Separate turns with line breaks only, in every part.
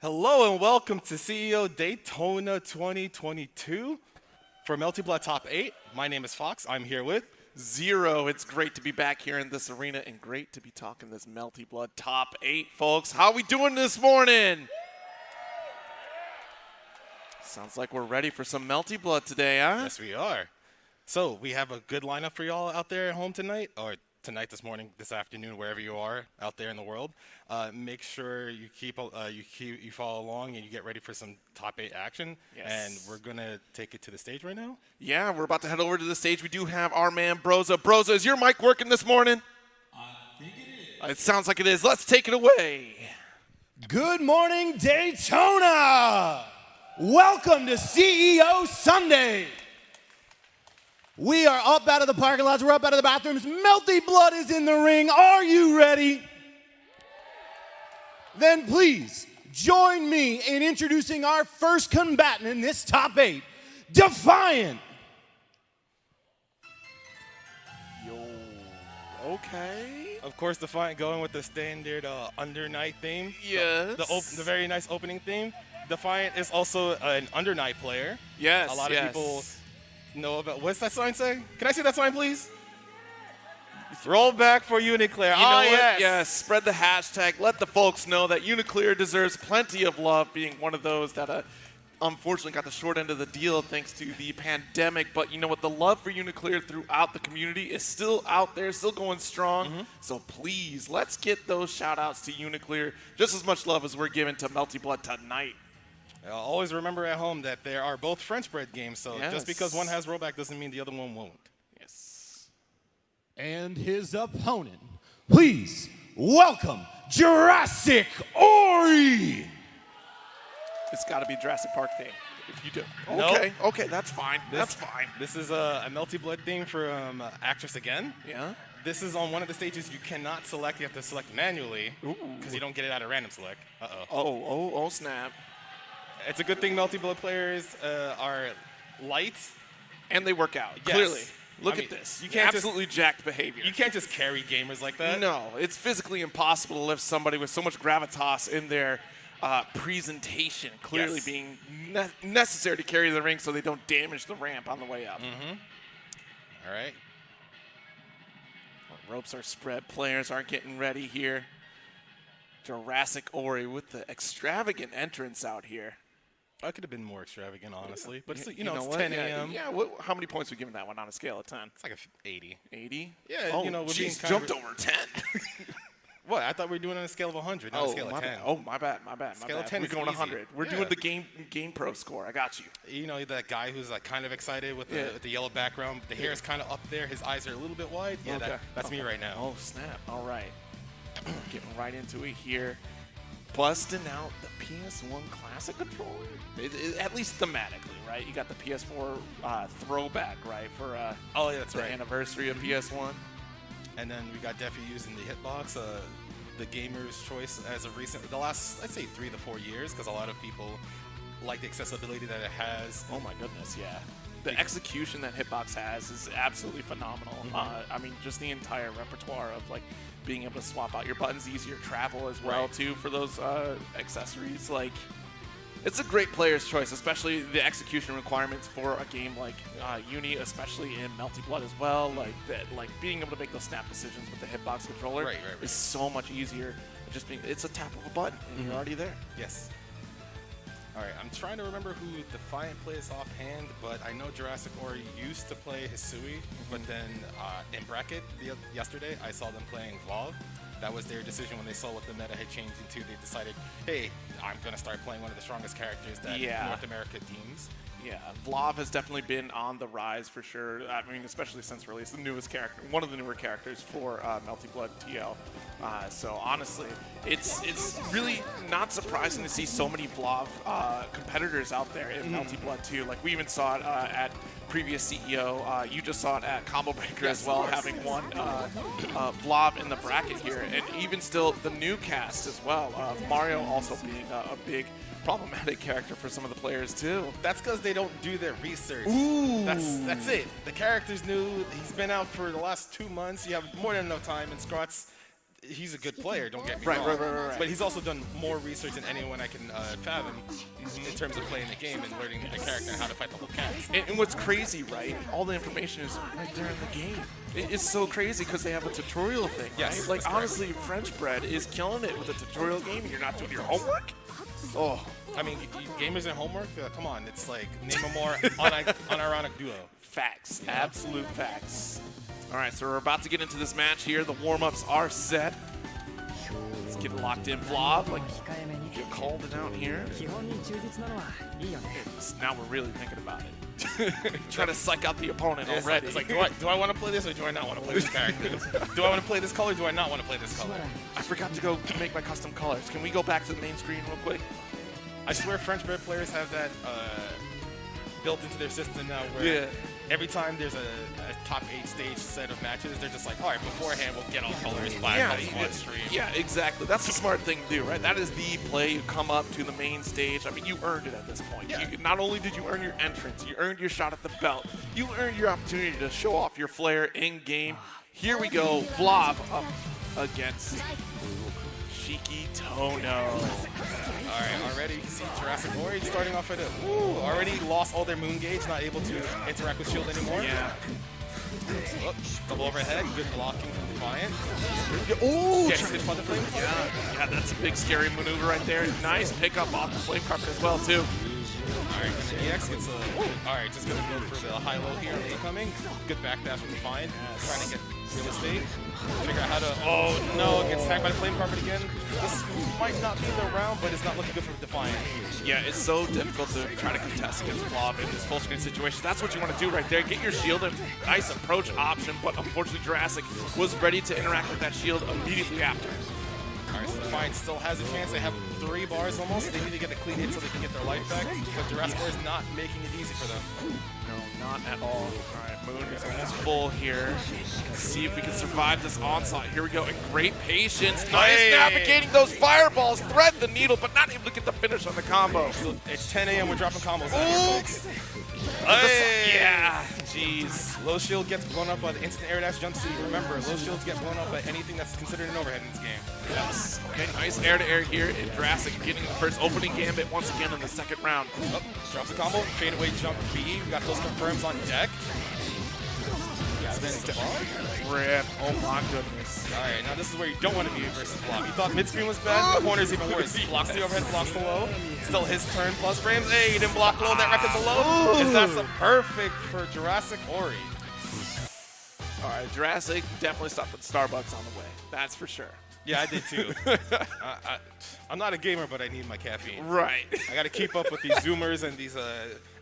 Hello and welcome to CEO Daytona 2022 for Melty Top 8. My name is Fox. I'm here with
Zero. It's great to be back here in this arena and great to be talking this Melty Blood Top 8, folks. How we doing this morning? Sounds like we're ready for some Melty Blood today, huh?
Yes, we are. So we have a good lineup for y'all out there at home tonight, or tonight, this morning, this afternoon, wherever you are out there in the world. Make sure you you follow along and you get ready for some top 8 action.
Yes.
And we're gonna take it to the stage right now.
Yeah, we're about to head over to the stage. We do have our man Broza. Broza, is your mic working this morning?
I think it is.
It sounds like it is. Let's take it away.
Good morning, Daytona! Welcome to CEO Sunday. We are up out of the parking lots. We're up out of the bathrooms. Melty Blood is in the ring. Are you ready? Then please join me in introducing our first combatant in this top 8, Defiant.
Yo, okay.
Of course, Defiant going with the standard Under Night theme.
Yes.
The very nice opening theme. Defiant is also an Under Night player.
Yes,
A lot of people know about. What's that sign say? Can I see that sign, please? Roll back for Uniclear.
You know what?
Yes.
Yes, spread the hashtag. Let the folks know that Uniclear deserves plenty of love, being one of those that unfortunately got the short end of the deal thanks to the pandemic. But you know what? The love for Uniclear throughout the community is still out there, still going strong. So please, let's get those shout-outs to Uniclear. Just as much love as we're giving to Melty Blood tonight.
Always remember at home that there are both French bread games, so
Yes.
just because one has rollback doesn't mean the other one won't.
Yes.
And his opponent. Please welcome Jurassic Ori.
It's got to be Jurassic Park theme. If you do.
Nope.
Okay, that's fine. That's fine.
This is a Melty Blood theme for Actress Again.
Yeah.
This is on one of the stages you cannot select. You have to select manually because you don't get it out of random select.
Oh, snap.
It's a good thing Melty Blood players are light.
And they work out,
Yes.
clearly. Look
I mean,
at this.
you can't
Absolutely jacked behavior.
You can't just carry gamers like that.
No, it's physically impossible to lift somebody with so much gravitas in their presentation, clearly
Yes.
being necessary to carry the ring so they don't damage the ramp on the way up.
All right.
Ropes are spread. Players aren't getting ready here. Jurassic Ori with the extravagant entrance out here.
I could have been more extravagant, honestly. But it's,
You
it's
know what?
10
Yeah,
a.m.
Yeah, how many points are we giving that one on a scale of 10?
It's like a 80.
80?
Yeah,
Oh,
we're being
geez,
kind
jumped
of.
over 10.
What? I thought we were doing on a scale of 100, not a scale
my
of 10.
bad. Oh, my bad.
Scale of 10
We're
is
going
easy.
100. We're
Yeah.
doing the game pro score. I got you.
You know, that guy who's like kind of excited with the yellow background. The hair is kind of up there. His eyes are a little bit wide. Yeah,
Okay.
that's me right now.
Oh, snap. All right. Getting right into it here. Busting out the PS1 Classic controller. At least thematically, right? You got the PS4 throwback, right? For
Oh, yeah, that's
the
right.
anniversary of PS1.
And then we got Defi using the hitbox, the gamer's choice as of recent, the last, I'd say 3 to 4 years, because a lot of people like the accessibility that it has.
Oh my goodness, yeah. The execution that Hitbox has is absolutely phenomenal. I mean, just the entire repertoire of like being able to swap out your buttons, easier travel as well too for those accessories. Like, it's a great player's choice, especially the execution requirements for a game like Uni, especially in Melty Blood as well. Like that, like being able to make those snap decisions with the Hitbox controller is so much easier. It's a tap of a button and you're already there.
Yes. All right, I'm trying to remember who Defiant plays offhand, but I know Jurassic Ori used to play Hisui, but then in bracket yesterday, I saw them playing Vlav. That was their decision when they saw what the meta had changed into. They decided, hey, I'm going to start playing one of the strongest characters that North America deems.
Yeah, Vlav has definitely been on the rise for sure. I mean, especially since release, the newest character, one of the newer characters for Melty Blood TL. So honestly, it's really not surprising to see so many Vlav competitors out there in Melty Blood too. Like we even saw it at previous CEO. You just saw it at Combo Breaker as well, having one Vlav in the bracket here, and even still the new cast as well. Mario also being a big problematic character for some of the players too.
That's because they don't do their research.
Ooh.
That's it. The character's new. He's been out for the last 2 months. You have more than enough time, and Scrott's he's a good player, don't get me
Right,
wrong.
right.
But he's also done more research than anyone I can fathom in terms of playing the game and learning the character and how to fight the whole cast.
And what's crazy, right? All the information is right there in the game. It's so crazy because they have a tutorial thing,
Yes,
right? Like,
that's correct.
honestly, French Bread is killing it with a tutorial game and you're not doing your homework? Oh,
I mean, gamers and homework, come on, it's like name a more unironic duo.
facts. Absolute facts. All right, so we're about to get into this match here. The warm-ups are set. Let's get locked in, Vlob. Like, you called it out here. Now we're really thinking about it. Trying to psych out the opponent
It's
already.
like do I want to play this or do I not want to play this character? Do I want to play this color or do I not want to play this color?
I forgot to go make my custom colors. Can we go back to the main screen real quick?
I swear French Bread players have that built into their system now where every time there's a top 8 stage set of matches, they're just like, all right, beforehand we'll get all colors by on stream.
Yeah, exactly. That's the smart thing to do, right? That is the play. You come up to the main stage. I mean, you earned it at this point.
Yeah.
Not only did you earn your entrance, you earned your shot at the belt. You earned your opportunity to show off your flair in game. Here we go, Vlob up against Shiki Tono.
All right, already see Jurassic Ori starting off at a already lost all their moon gauge, not able to interact with shield anymore.
Yeah.
Oh, double overhead, good blocking from Defiant.
Oh,
Getting hit by the flame.
yeah, that's a big scary maneuver right there. Nice pickup off the flame carpet as well, too.
All right, EX gets a. All right, just gonna build for the high-low here on the incoming. Good backdash from Defiant, trying to get real estate. Figure out how to. Oh no, gets tagged by the flame carpet again. This might not be the round, but it's not looking good for Defiant.
Yeah, it's so difficult to try to contest against Vlob in this full screen situation. That's what you want to do right there. Get your shield and nice approach option, but unfortunately Jurassic was ready to interact with that shield immediately after.
All right, so Defiant still has a chance. They have 3 bars almost. They need to get a clean hit so they can get their life back, but Jurassic is not making it easy for them.
No, not at all. All right, Moon is almost full here. Let's see if we can survive this onslaught. Here we go, and great patience. Nice navigating those fireballs. Thread the needle, but not able to get the finish on the combo.
So it's 10 a.m. We're dropping combos out here, folks.
Yeah, jeez.
Low shield gets blown up by the instant air dash jump. So you remember, low shields get blown up by anything that's considered an overhead in this game.
Yes. Okay, nice air-to-air here in Jurassic, getting the first opening gambit once again in the second round.
Oh, drops a combo, fade away jump B. We got those confirms on deck. Yeah, then
Rip. Oh my goodness.
all right, now this is where you don't want to be versus block. You thought mid-screen was bad, the corner's even worse. Blocks the overhead, blocks the low. Still his turn plus frames. Hey, he didn't block low, that records a low. Is that so perfect for Jurassic Ori?
All right, Jurassic definitely stopped at Starbucks on the way. That's for sure.
Yeah, I did too. I'm not a gamer, but I need my caffeine.
Right.
I got to keep up with these Zoomers and these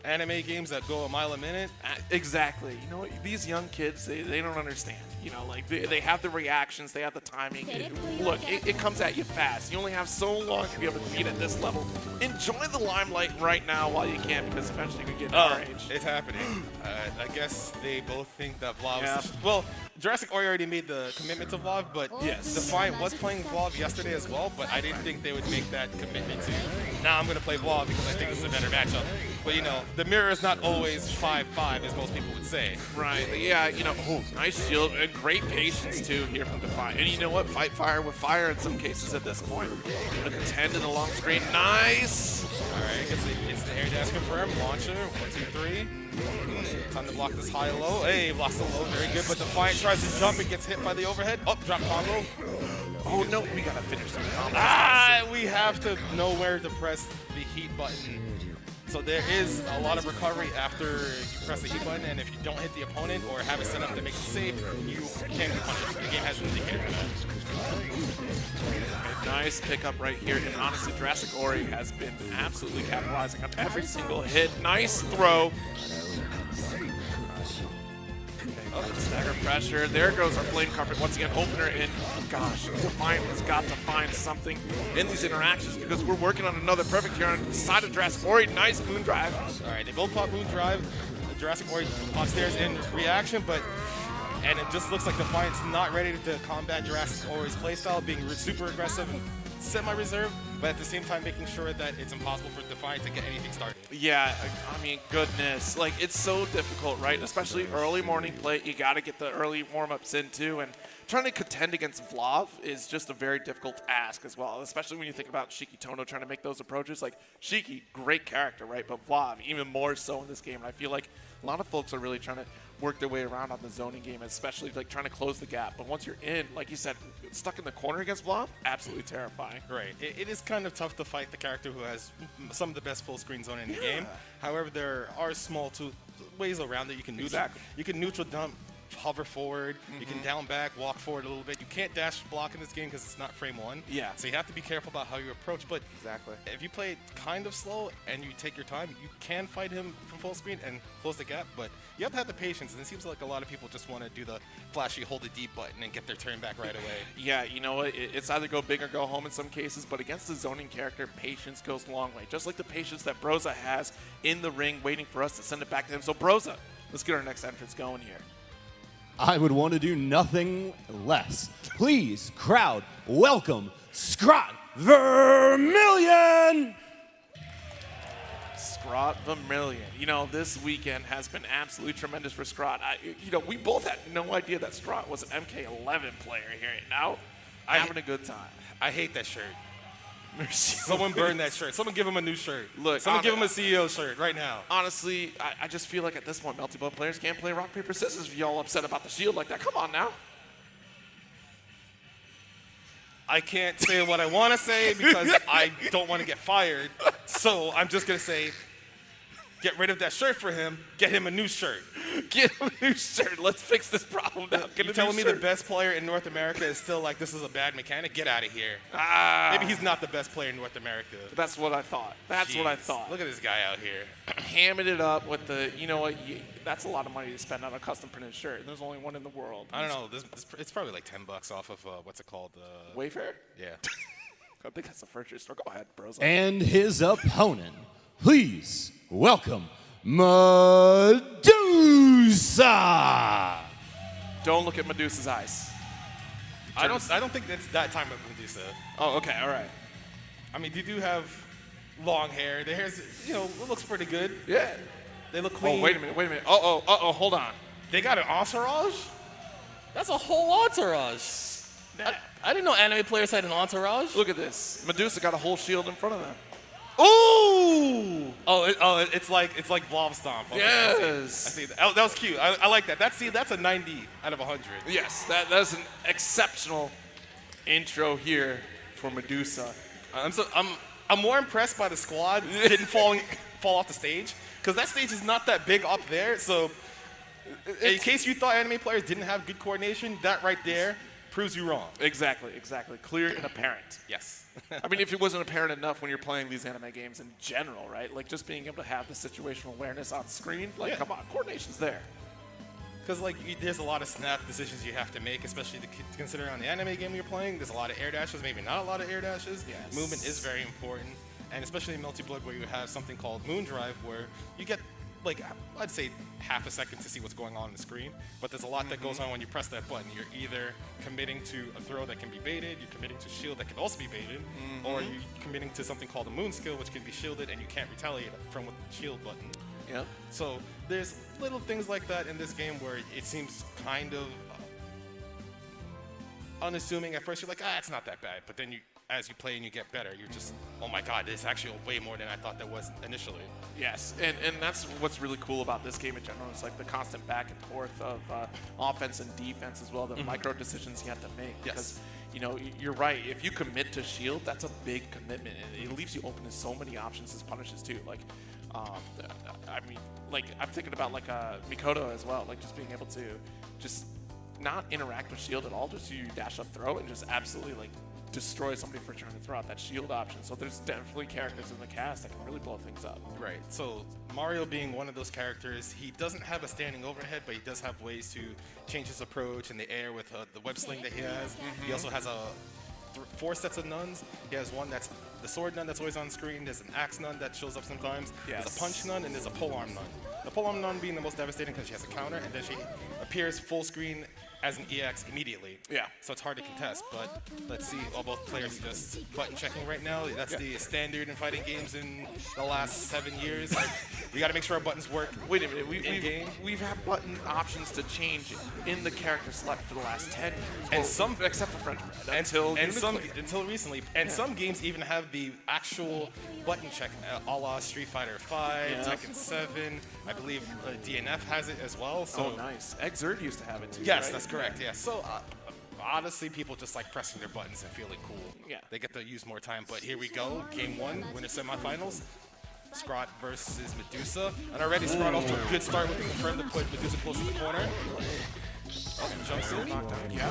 anime games that go a mile a minute.
Exactly. You know what? These young kids, they don't understand. You know, like they have the reactions, they have the timing. Look, it comes at you fast. You only have so long to be able to beat at this level. Enjoy the limelight right now while you can, because eventually you can get to our age.
It's happening. I guess they both think that Vlog.
Yeah.
Well, Jurassic Ori already made the commitment to Vlog, but
Yes.
Defiant was playing Vlog yesterday as well, but I didn't think they would make that commitment to, now I'm going to play Vlog because I think this is a better matchup. But, you know, the mirror is not always 5-5, as most people would say.
Right. Yeah, you know, nice shield and great patience, too, here from Defiant. And you know what? Fight fire with fire in some cases at this point. A 10 to the long screen. Nice.
All right, it's the air dash confirmed. Launcher, 1, 2, 3. Time to block this high-low. Hey, blocks the low, very good. But Defiant tries to jump and gets hit by the overhead. Oh, drop combo.
Oh, no, we got to finish the combo.
We have to know where to press the heat button. So there is a lot of recovery after you press the heat button, and if you don't hit the opponent or have it set up that makes it safe, you can get punished. The game has an indicator for that.
Nice pickup right here, and honestly, Jurassic Ori has been absolutely capitalizing on every single hit. Nice throw. Oh, stagger pressure. There goes our flame carpet once again. Opener in. Gosh, Defiant has got to find something in these interactions because we're working on another perfect here on the side of Jurassic Ori. Nice moon drive.
All right, they both pop moon drive. The Jurassic Ori upstairs in reaction, and it just looks like Defiant's not ready to combat Jurassic Ori's playstyle, being super aggressive and semi-reserved, but at the same time making sure that it's impossible for Defiant to get anything started.
Yeah, I mean, goodness. Like, it's so difficult, right? Especially early morning play. You got to get the early warm-ups in, too. And trying to contend against Vlav is just a very difficult ask as well, especially when you think about Shiki Tono trying to make those approaches. Like, Shiki, great character, right? But Vlav, even more so in this game. And I feel like a lot of folks are really trying to work their way around on the zoning game, especially like trying to close the gap. But once you're in, like you said, stuck in the corner against Vlav, absolutely terrifying.
Right. It is kind of tough to fight the character who has some of the best full screen zone in the game. However, there are small ways around it. You can neutral, you can neutral dump, hover forward. You can down back, walk forward a little bit. You can't dash block in this game because it's not frame one.
Yeah.
So you have to be careful about how you approach. But if you play kind of slow and you take your time, you can fight him from full screen and close the gap. But you have to have the patience. And it seems like a lot of people just want to do the flashy hold the D button and get their turn back right away.
Yeah, you know what? It's either go big or go home in some cases. But against the zoning character, patience goes a long way. Just like the patience that Broza has in the ring waiting for us to send it back to him. So Broza, let's get our next entrance going here.
I would want to do nothing less. Please, crowd, welcome Scrot Vermillion!
Scrot Vermillion. You know, this weekend has been absolutely tremendous for Scrot. You know, we both had no idea that Scrot was an MK11 player here. Now, having a good time.
I hate that shirt. Someone burn that shirt. Someone give him a new shirt.
Look,
someone give him a CEO shirt right now.
Honestly, I just feel like at this point, Melty Blood players can't play rock, paper, scissors if y'all upset about the shield like that. Come on now.
I can't say what I want to say because I don't want to get fired. So I'm just going to say, get rid of that shirt for him. Get him a new shirt.
Get him a new shirt. Let's fix this problem now.
You telling me the best player in North America is still like, this is a bad mechanic? Get out of here. Maybe he's not the best player in North America.
That's what I thought. That's what I thought.
Look at this guy out here.
Hamming it up with the, you know what, that's a lot of money to spend on a custom printed shirt. And there's only one in the world.
I don't know. It's probably like $10 off of, what's it called?
Wayfair?
Yeah.
I think that's the furniture store. Go ahead, bros.
And his opponent, please welcome Medusa!
Don't look at Medusa's eyes.
I don't think it's that time of Medusa.
Oh, okay, all right.
I mean, you do have long hair. The hair's, you know, it looks pretty good.
Yeah.
They look clean.
Oh, wait a minute. Hold on.
They got an entourage?
That's a whole entourage. I didn't know anime players had an entourage.
Look at this. Medusa got a whole shield in front of them.
Ooh! It's like Blob Stomp. Okay,
Yes.
I see that. Oh, that was cute. I like that. That's a 90 out of 100.
Yes, that's an exceptional intro here for Medusa.
I'm more impressed by the squad didn't fall off the stage because that stage is not that big up there. So, in case you thought anime players didn't have good coordination, that right there proves you wrong.
Exactly. Clear and apparent.
Yes.
I mean, if it wasn't apparent enough when you're playing these anime games in general, right? Like just being able to have the situational awareness on screen, like come on, coordination's there.
Because like there's a lot of snap decisions you have to make, especially to consider on the anime game you're playing. There's a lot of air dashes, maybe not a lot of air dashes.
Yes.
Movement is very important, and especially in Melty Blood where you have something called Moon Drive, where you get like I'd say half a second to see what's going on the screen, but there's a lot that goes on when you press that button. You're either committing to a throw that can be baited, you're committing to shield that can also be baited, or you're committing to something called a moon skill, which can be shielded and you can't retaliate from with the shield button.
Yeah.
So there's little things like that in this game where it seems kind of unassuming. At first you're like, it's not that bad, but then as you play and you get better, you're just, oh my god, this is actually way more than I thought there was initially.
Yes, and that's what's really cool about this game in general. It's like the constant back and forth of offense and defense as well, the micro decisions you have to make.
Yes.
Because, you know, you're right. If you commit to shield, that's a big commitment. And it leaves you open to so many options as punishes too. Like, I mean, like I'm thinking about like Mikoto as well, like just being able to just not interact with shield at all, just you dash up throw and just absolutely like destroy somebody for trying to throw out that shield option. So there's definitely characters in the cast that can really blow things up.
Right. So Mario being one of those characters, he doesn't have a standing overhead, but he does have ways to change his approach in the air with the web sling that he has. He also has 4 sets of nuns. He has one that's the sword nun that's always on screen. There's an axe nun that shows up sometimes.
Yes.
There's a punch nun and there's a pole arm nun. Napoleon being the most devastating because she has a counter, and then she appears full screen as an EX immediately.
Yeah.
So it's hard to contest, but let's see. All both players just button checking right now. That's the standard in fighting games in the last 7 years. Like, we got to make sure our buttons work.
Wait a minute, we've had button options to change in the character select for the last 10 years.
And some,
except for French bread,
until recently, and some games even have the actual button check, a la Street Fighter 5, Tekken 7. I believe DNF has it as well. So
nice. Exert used to have it too.
yes,
right?
that's correct. Yeah. So honestly, people just like pressing their buttons and feeling cool.
Yeah.
They get to use more time. But here we go, Game 1, winner semifinals. Scrot versus Medusa. And already Scrot off to a good start with the confirm to put Medusa close to the corner. Oh, jumps in. Yeah.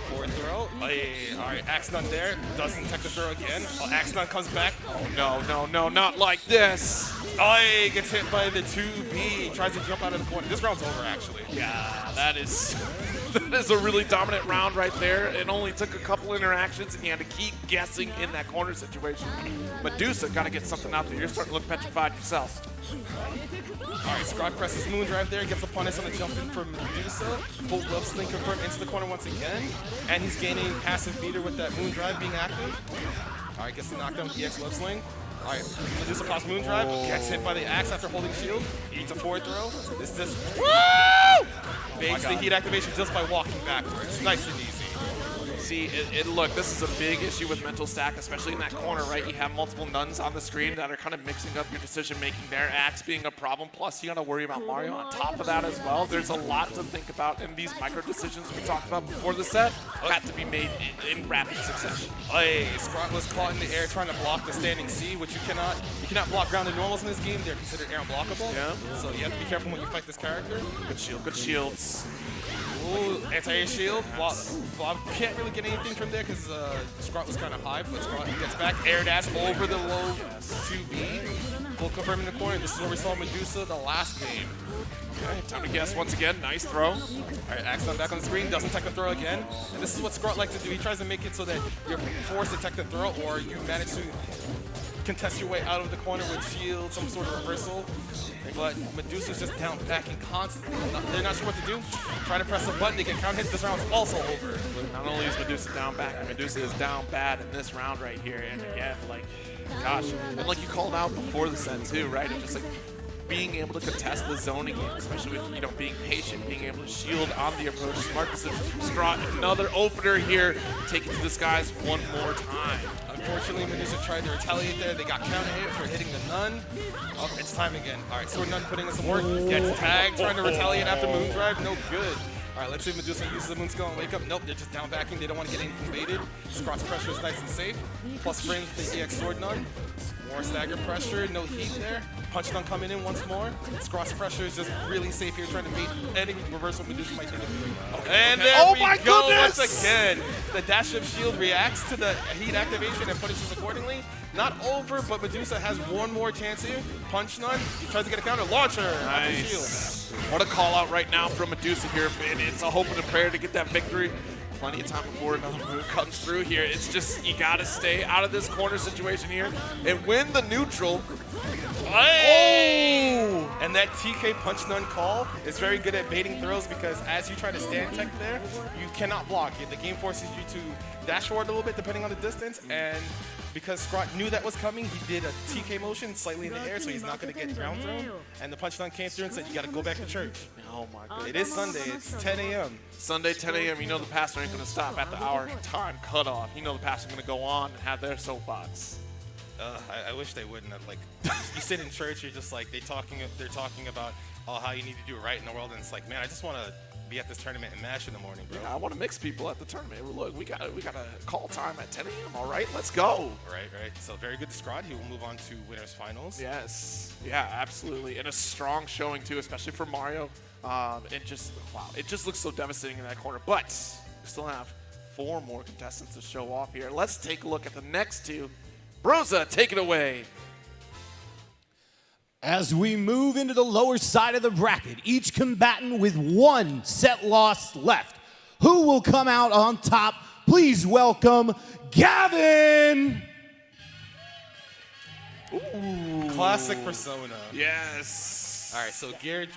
Forward throw. Hey, all right, Axe Nun there. Doesn't tech the throw again. Oh, Axe Nun comes back.
Oh, no, not like this.
Oh, he gets hit by the 2B. Tries to jump out of the corner. This round's over, actually.
Yeah, that is a really dominant round right there. It only took a couple interactions, and you had to keep guessing in that corner situation. Medusa got to get something out there. You're starting to look petrified yourself.
All right, Scrot presses Moondrive there, gets a punish on the jump in from Medusa. Full glove sling confirmed into the corner once again. And he's gaining passive beater with that Moondrive being active. All right, gets the knockdown with the EX glove sling. All right, Medusa pops Moondrive, gets hit by the axe after holding shield. Eats a forward throw. This just, woo! Baits the heat activation just by walking backwards. Nice and easy.
See, look, this is a big issue with mental stack, especially in that corner, right? You have multiple nuns on the screen that are kind of mixing up your decision-making there, Axe being a problem, plus you got to worry about Mario on top of that as well. There's a lot to think about, and these micro-decisions we talked about before the set had to be made in rapid succession.
Hey, Scrot was caught in the air trying to block the standing C, which you cannot block grounded normals in this game. They're considered air unblockable.
Yeah.
So you have to be careful when you fight this character.
Good shields.
Ooh, anti-air shield. Bob can't really get anything from there because Scrot was kind of high, but Scrot gets back. Air dash over the low 2B. Full confirm in the corner. This is where we saw Medusa the last game.
Okay, time to guess once again. Nice throw.
All right, Axe Nun back on the screen. Doesn't tech the throw again. And this is what Scrot likes to do. He tries to make it so that you're forced to tech the throw, or you manage to contest your way out of the corner with shield, some sort of reversal. But Medusa's just down backing constantly. They're not sure what to do. Try to press a button, they get count hits. This round's also over.
Not only is Medusa down back, Medusa is down bad in this round right here. And again, like, gosh, and like you called out before the set too, right? It's just like being able to contest the zoning game, especially with, you know, being patient, being able to shield on the approach. Smart decisions from Scrot. Another opener here, take it to the skies one more time.
Unfortunately, Medusa tried to retaliate there. They got counter hit for hitting the Nun. Oh, it's time again. All right, Sword Nun putting in some work. Gets tagged, trying to retaliate after Moondrive. No good. All right, let's see if Medusa uses the Moon Skill and wake up. Nope, they're just down backing. They don't want to get anything baited. Scrot's pressure is nice and safe. Plus frames with the EX Sword Nun. More stagger pressure, no heat there. Punch Nun coming in once more. Scrot's pressure is just really safe here, trying to bait any reversal Medusa might think of doing. And there we go once again. The dash up shield reacts to the heat activation and punishes accordingly. Not over, but Medusa has one more chance here. Punch Nun, he tries to get a counter. Launcher,
nice. What a call out right now from Medusa here. And it's a hope and a prayer to get that victory. Plenty of time before another move comes through here. It's just, you gotta stay out of this corner situation here and win the neutral.
Hey! Oh! And that TK Punch Nun call is very good at baiting throws because as you try to stand tech there, you cannot block. The game forces you to dash forward a little bit depending on the distance, and because Scrot knew that was coming, he did a TK motion slightly in the air, so he's not going to get ground thrown. And the Punch Nun came through and said, you got to go back to church.
Oh my goodness.
It is Sunday. It's 10 a.m.
Sunday, 10 a.m. You know the pastor ain't going to stop at the hour time cutoff. You know the pastor's going to go on and have their soapbox.
I wish they wouldn't have. Like, you sit in church, you're just like, they're talking about how you need to do it right in the world, and it's like, man, I just want to be at this tournament and MASH in the morning, bro.
Yeah, I want to mix people at the tournament. Look, we got a call time at 10 a.m. All right, let's go.
Right. So very good to Scrot. He will move on to winners finals.
Yes. Yeah, absolutely. And a strong showing too, especially for Mario. It just looks so devastating in that corner. But we still have 4 more contestants to show off here. Let's take a look at the next 2. Broza, take it away.
As we move into the lower side of the bracket, each combatant with 1 set loss left. Who will come out on top? Please welcome Gavin!
Ooh.
Classic persona.
Yes.
All right, so Gear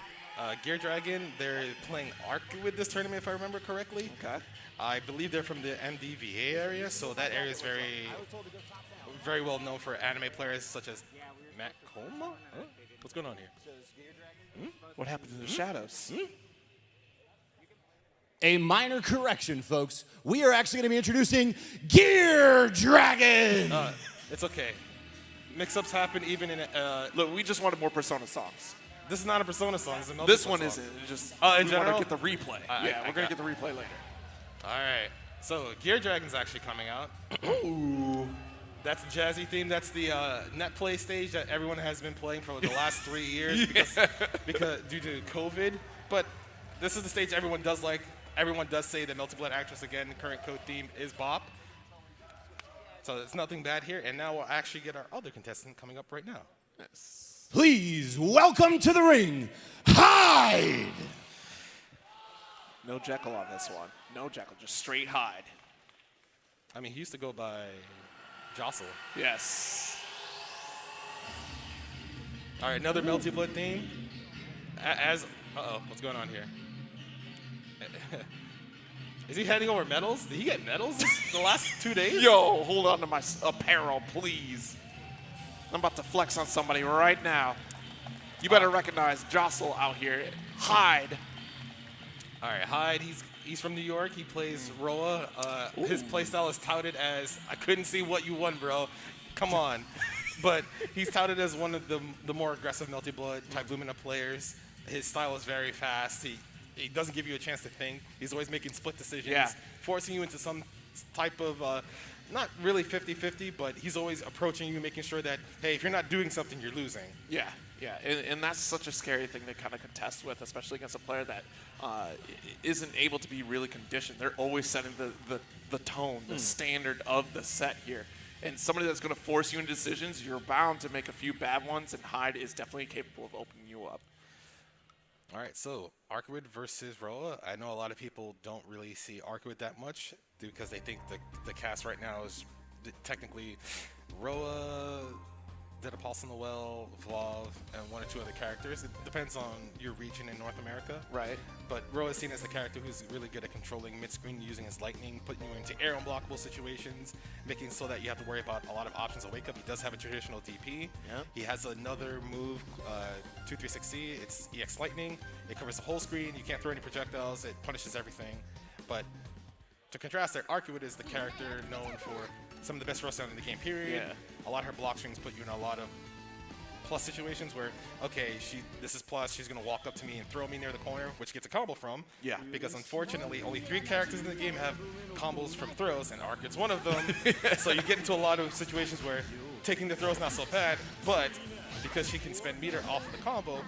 Dragon, they're playing Arc with this tournament, if I remember correctly.
Okay.
I believe they're from the MDVA area, so that area is very well known for anime players such as Matt Koma? Huh? What's going on here?
What happened to the shadows?
A minor correction, folks. We are actually going to be introducing Gear Dragon.
It's okay. Mix-ups happen even in
Look, we just wanted more Persona songs.
this is not a Persona song. This is a Melty
This
Blood
one
song.
isn't. It's just
In
we
general?
want to get the replay. We're going to get the replay later.
All right. So Gear Dragon's actually coming out.
Ooh.
That's the jazzy theme. That's the net play stage that everyone has been playing for the last 3 years because due to COVID. But this is the stage everyone does like. Everyone does say the Melty Blood Actress again. The current code theme is Bop. So it's nothing bad here. And now we'll actually get our other contestant coming up right now.
Yes.
Please welcome to the ring, Hyde.
No Jekyll on this one. No Jekyll, just straight Hyde.
I mean, he used to go by Jostle.
Yes.
All right, another Melty Blood theme. Uh-oh, what's going on here? Is he handing over medals? Did he get medals the last 2 days?
Yo, hold on to my apparel, please. I'm about to flex on somebody right now. You better recognize Jostle out here. Hyde.
All right, Hyde, he's from New York. He plays Roa. His playstyle is touted as, I couldn't see what you won, bro. Come on. But he's touted as one of the more aggressive Melty Blood type Lumina players. His style is very fast. He doesn't give you a chance to think. He's always making split decisions, forcing you into some type of, not really 50-50, but he's always approaching you, making sure that, hey, if you're not doing something, you're losing.
Yeah, yeah, and that's such a scary thing to kind of contest with, especially against a player that isn't able to be really conditioned. They're always setting the tone, the standard of the set here. And somebody that's going to force you into decisions, you're bound to make a few bad ones, and Hyde is definitely capable of opening you up.
All right, so Arkwid versus Roa. I know a lot of people don't really see Arkwid that much because they think the cast right now is technically Roa, Dead Pulse in the Well, Vlav, and 1 or 2 other characters. It depends on your region in North America.
Right.
But Roa is seen as the character who's really good at controlling mid-screen, using his lightning, putting you into air unblockable situations, making it so that you have to worry about a lot of options of wake up. He does have a traditional DP.
Yep.
He has another move, 236C. It's EX Lightning. It covers the whole screen. You can't throw any projectiles. It punishes everything. But to contrast there, Arcuid is the character known for some of the best rusdown in the game, period.
Yeah.
A lot of her block strings put you in a lot of plus situations where, okay, this is plus, she's going to walk up to me and throw me near the corner, which gets a combo from.
Yeah.
Because unfortunately, only 3 characters in the game have combos from throws, and Arcuid's one of them. So you get into a lot of situations where taking the throw's not so bad, but because she can spend meter off of the combo,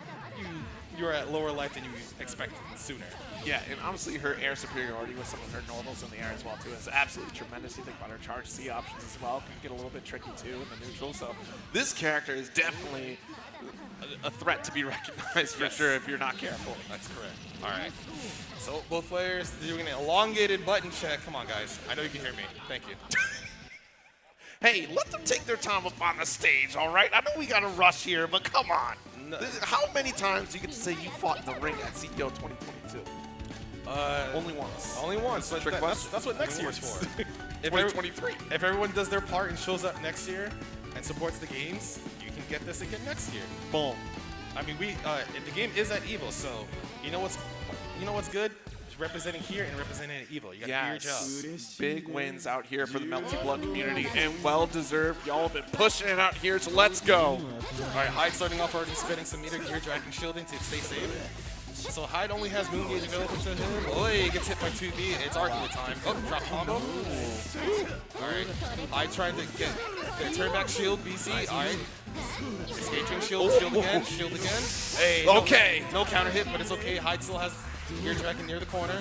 you're at lower life than you expected sooner.
Yeah, and honestly, her air superiority with some of her normals in the air as well, too, is absolutely tremendous. You think about her charge C options as well, can get a little bit tricky, too, in the neutral. So this character is definitely a threat to be recognized for sure if you're not careful.
That's correct. All right. So both players doing an elongated button check. Come on, guys. I know you can hear me. Thank you.
Hey, let them take their time up on the stage, all right? I know we got to rush here, but come on.
No.
How many times do you get to say you fought in the ring at CEO 2022? Only once.
Only once. But
Trick question.
that's what next year's for. If
2023.
If everyone does their part and shows up next year and supports the games, you can get this again next year.
Boom.
I mean, the game is at Evo, so you know what's good? It's representing here and representing at Evo. You got to do your job.
Big wins out here for the Melty Blood community, and well-deserved. Y'all have been pushing it out here, so let's go.
All right, Hyde starting off already spending some meter, Gear Dragon shielding to stay safe. So Hyde only has Moon Gauge available to him. Oh, he gets hit by 2B. It's Arcuid time. Oh, drop combo. All right, Hyde trying to get their turn back shield, BC. All right. Escaping shield again, shield again. Hey,
Okay.
No counter hit, but it's okay. Hyde still has Gear Dragon near the corner.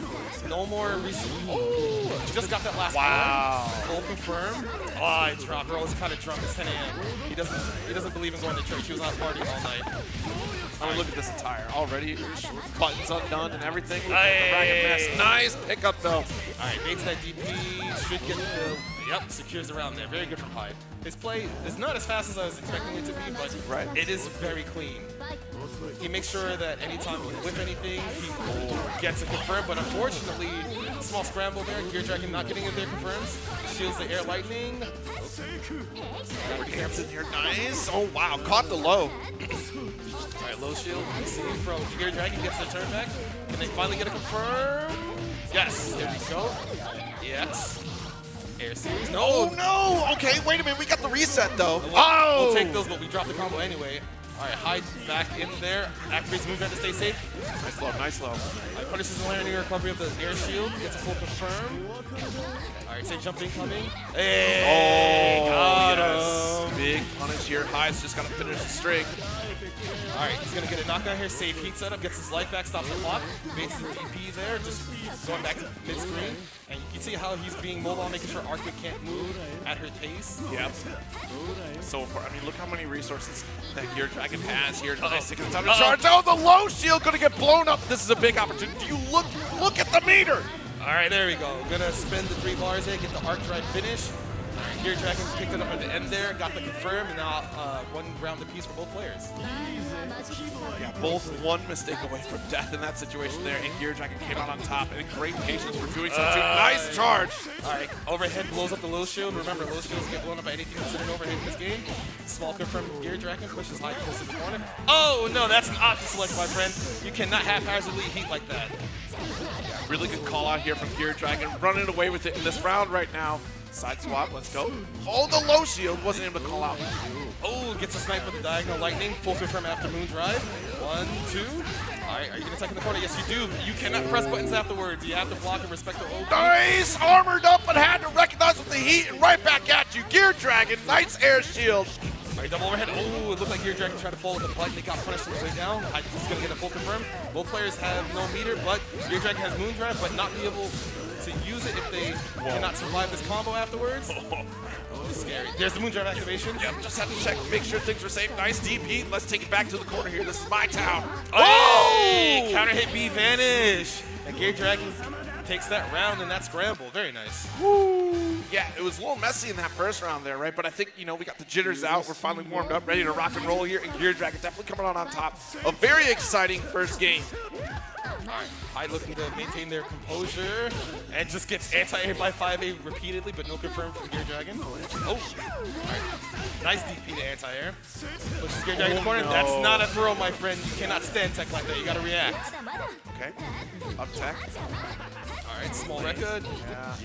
No more recent. Oh, just got that last one. Full confirm. Oh, I dropped. Ro's kind of drunk. It's 10 a.m. He doesn't believe in going to church. He was out partying all night.
I mean, look at this attire. Already buttons undone and everything.
Hey.
Nice pickup, though.
All right, baits that DP. Should get the... Yep, secures around there. Very good from Hyde. His play is not as fast as I was expecting it to be, but it is very clean. He makes sure that anytime we whip anything, he gets it confirmed, but unfortunately, small scramble there. Gear Dragon not getting it there confirms. Shields the air lightning.
Hands in here, nice. Oh wow, caught the low.
Alright, low shield. See from Gear Dragon gets the turn back. Can they finally get it confirmed? Yes, there we go. Yes. Air series. No.
Oh no! Okay, wait a minute. We got the reset though.
Well, we'll take those, but we drop the combo anyway. Alright, Hyde back in there. Activates move to stay safe.
Nice low, nice low.
Alright, punishes the landing recovery of the air shield. Gets a full confirm. Alright, say jump incoming. Hey! Got him.
Big punish here. Hyde's just gotta finish the string.
Alright, he's gonna get a knockdown here. Save heat setup. Gets his life back. Stops the clock. Baits the DP there. Just going back to mid screen. And you can see how he's being mobile, making sure Arctic can't move at her pace.
Yep. So far, I mean, look how many resources that Gear Dragon has here. Nice, taking the time to charge. Oh, the low shield gonna get blown up. This is a big opportunity. You look at the meter.
Alright, there we go. Gonna spend the 3 bars there, get the arc drive finish. Gear Dragon picked it up at the end there, got the confirm, and now 1 round apiece for both players.
Yeah, both one mistake away from death in that situation there, and Gear Dragon came out on top, and great patience for doing so too. Nice charge.
Alright, overhead blows up the low shield. Remember, low shields get blown up by anything considered overhead in this game. Small confirm from Gear Dragon, pushes Hyde close to the corner. Oh no, that's an option select, my friend. You cannot haphazardly heat like that.
Really good call out here from Gear Dragon, running away with it in this round right now. Side swap, let's go. Oh, the low shield wasn't able to call out.
Oh, gets a snipe with the diagonal lightning. Full confirm after moon drive. 1, 2. Alright, are you gonna attack in the corner? Yes, you do. You cannot press buttons afterwards. You have to block and respect the OP.
Nice! Armored up, but had to recognize with the heat and right back at you. Gear Dragon, nice air shield.
Alright, double overhead. Oh, it looked like Gear Dragon tried to fall with the button. They got punished on the way down. He's gonna get a full confirm. Both players have no meter, but Gear Dragon has moon drive, but not be able to use it if they cannot survive this combo afterwards. Scary. There's the moon drive activation.
Yep, just have to check, make sure things are safe. Nice DP. Let's take it back to the corner here. This is my town.
Oh! Counter hit B vanish. And Gear Dragon takes that round and that scramble. Very nice.
Woo! Yeah, it was a little messy in that first round there, right? But I think, you know, we got the jitters out. We're finally warmed up, ready to rock and roll here. And Gear Dragon definitely coming on top. A very exciting first game.
Alright, Hyde looking to maintain their composure and just gets anti-air by 5A repeatedly, but no confirm from Gear Dragon. Oh! Alright. Nice DP to anti-air. Pushes Gear Dragon in the corner.
No.
That's not a throw, my friend. You cannot stand tech like that. You gotta react.
Okay, up tech.
Alright, small record. Yeah.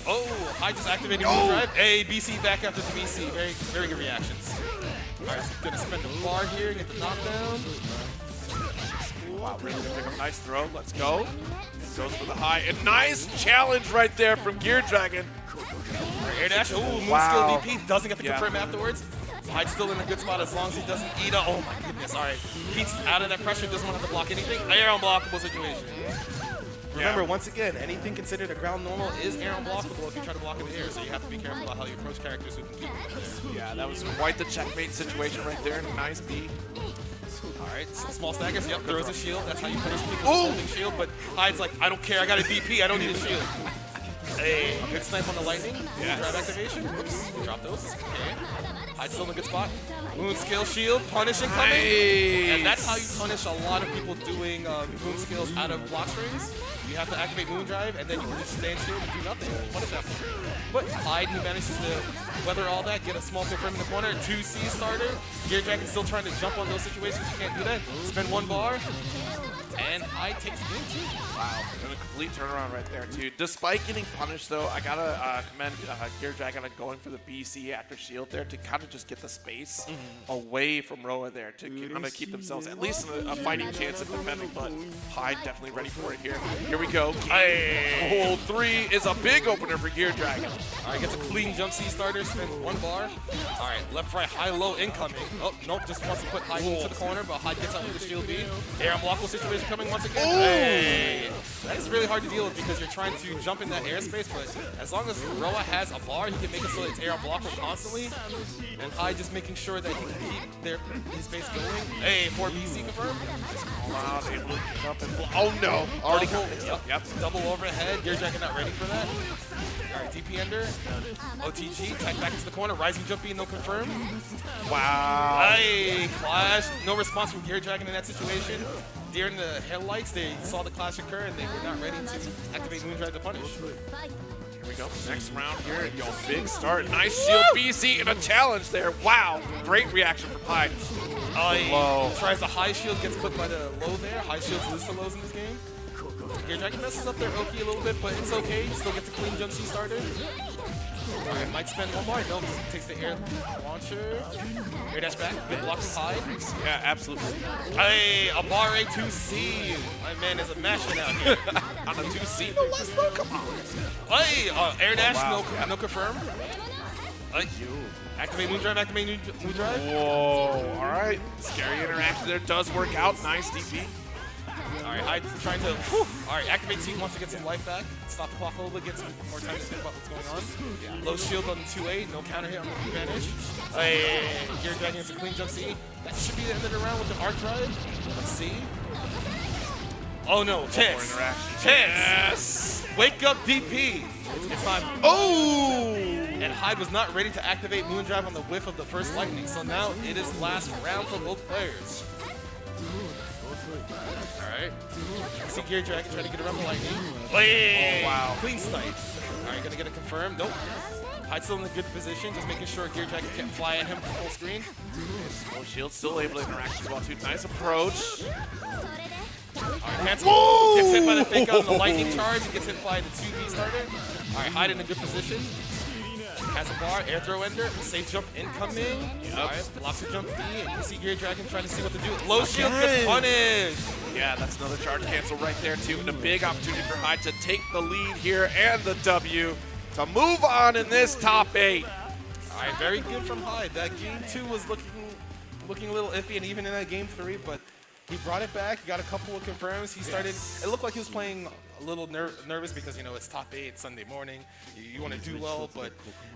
Oh, Hyde just activating moon drive. A, BC back after the BC. Very, very good reactions. Alright, so gonna spend a bar here, get the knockdown.
Wow, really gonna pick up a nice throw. Let's go. Goes for the high. And nice challenge right there from Gear Dragon.
Air dash. Ooh, moon
Wow.
skill DP. Doesn't get the confirm afterwards. Hyde's still in a good spot as long as he doesn't eat up. Oh my goodness. Alright. He's out of that pressure. Doesn't want to have to block anything. Air unblockable situation. Remember, once again, anything considered a ground normal is air unblockable if you try to block in the air, so you have to be careful about how you approach characters who can keep it.
Yeah, that was quite the checkmate situation right there. Nice beat.
Alright, small staggers. Yep, throws a shield. That's how you punish people with holding shield, but Hyde's like, I don't care. I got a DP. I don't need a shield. Hey, good snipe on the lightning. Drive activation. Oops, drop those. Okay. Hyde's still in a good spot. Moon skill shield, punish incoming.
Nice.
And that's how you punish a lot of people doing moon skills out of block strings. You have to activate moon drive, and then you can just stand shield and do nothing. Punish after. But Hyde, he manages to weather all that, get a small confirm in the corner, 2C starter. Gear Dragon still trying to jump on those situations. You can't do that. Spend 1 bar. And Hyde takes the win too.
Wow, and a complete turnaround right there too. Despite getting punished though, I gotta commend Gear Dragon on going for the BC after shield there to kind of just get the space away from Roa there to kind of keep themselves at least a fighting chance of defending, but Hyde definitely ready for it here. Here we go. Hold 3 is a big opener for Gear Dragon.
Alright, gets a clean jump C starter, spends 1 bar. Alright, left, right, high, low, incoming. Oh, nope, just wants to put Hyde into the corner, but Hyde gets out with the shield B. Air unblockable situation. punish coming once again. Hey. That is really hard to deal with because you're trying to jump in that airspace, but as long as Roa has a bar, he can make it so it's air blockable constantly. And Hyde just making sure that he can keep his base going. Hey, 4BC confirmed.
Wow, they moved up and oh no, already got it.
Yep. Double overhead. Gear Dragon not ready for that. All right, DP Ender. OTG, tag back into the corner. Rising jump being no confirm.
Wow.
Hey, clash. No response from Gear Dragon in that situation. During the headlights, they saw the clash occur and they were not ready to activate Moondrive to punish.
Here we go. Next round here. Yo, big start. Nice shield BC and a challenge there. Wow. Great reaction from Hyde.
He tries the high shield, gets put by the low there. High shields lose to lows in this game. Gear Dragon messes up their Oki a little bit, but it's okay. He still gets a clean jump C started. Alright, might spend one more. No, takes the air launcher. Air dash back. Good block from Hyde.
Yeah, absolutely.
Hey, a bar A2C. My man is a mashing out here.
On a 2C, no less though. Come on.
Hey, air dash,
wow.
no confirm. Hey, activate Moondrive, activate Moondrive.
Whoa. All right. Scary interaction there. Does work out. Nice DP.
All right, Hyde trying to. All right, activate T wants to get some life back. Stop the clock a little bit, get some more time to think about what's going on. Low shield on the 2A, no counter hit on the advantage. Hey, Gear Dragon gets a clean jump C. That should be the end of the round with the arc drive. Let's see. Oh no, chance. Chance.
Yes.
Wake up DP. It's time.
Oh.
And Hyde was not ready to activate Moondrive on the whiff of the first lightning. So now it is last round for both players. Alright. See Gear Dragon trying to get around the lightning. Oh, wow. Clean snipe. Alright, gonna get it confirmed. Nope. Hyde's still in a good position, just making sure Gear Dragon can't fly at him from full screen.
Slow shield still able to interact as well too. Nice approach.
Alright, Handsome gets hit by the fake out on the lightning charge. Gets hit by the 2B starter. Alright, Hyde in a good position. Has a bar, air throw ender, safe jump incoming. Yep. Alright, blocks the jump B, and you can see Gear Dragon trying to see what to do. Low shield gets punished!
Yeah, that's another charge cancel right there too, and a big opportunity for Hyde to take the lead here and the W to move on in this top 8.
Alright, very good from Hyde. That game 2 was looking a little iffy, and even in that game 3, but he brought it back. He got a couple of confirms. He started, it looked like he was playing a little nervous because, you know, it's top 8, it's Sunday morning. You want to do well, but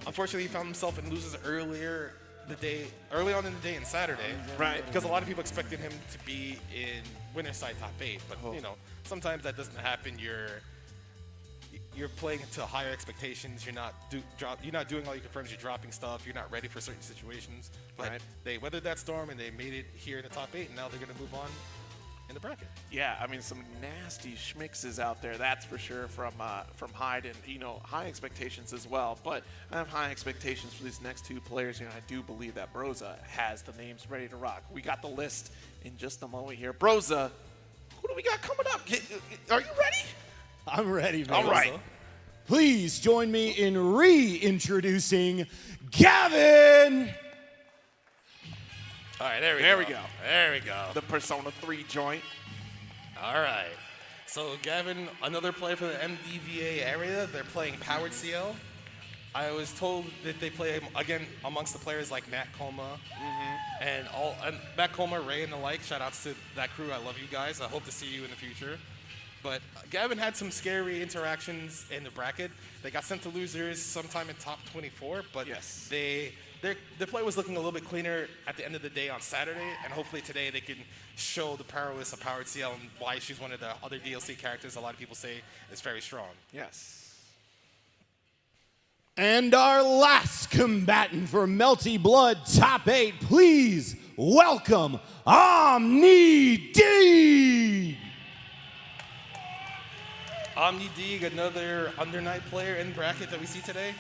unfortunately he found himself in loses early on in the day on Saturday.
Right.
Because a lot of people expected him to be in winner's side top 8, but you know, sometimes that doesn't happen. You're playing to higher expectations. You're not doing all your confirms. You're dropping stuff. You're not ready for certain situations. But they weathered that storm and they made it here in the top 8, and now they're going to move on in the bracket.
Yeah, I mean, some nasty schmixes out there, that's for sure, from Hyde, and you know, high expectations as well. But I have high expectations for these next 2 players here, and I do believe that Broza has the names ready to rock. We got the list in just a moment here. Broza, who do we got coming up? Are you ready?
I'm ready, man.
All right.
Please join me in reintroducing Gavin.
All right, there we go. There we go.
The Persona 3 joint.
All right. So Gavin, another player for the MBVA area. They're playing Powered CL. I was told that they play again amongst the players like Matt Coma and Matt Coma, Ray, and the like. Shout outs to that crew. I love you guys. I hope to see you in the future. But Gavin had some scary interactions in the bracket. They got sent to losers sometime in top 24, but
yes,
their play was looking a little bit cleaner at the end of the day on Saturday, and hopefully today they can show the prowess of Powered CL and why she's one of the other DLC characters a lot of people say is very strong.
Yes.
And our last combatant for Melty Blood Top 8, please welcome Omni D.
Omni D, another Under Night player in bracket that we see today.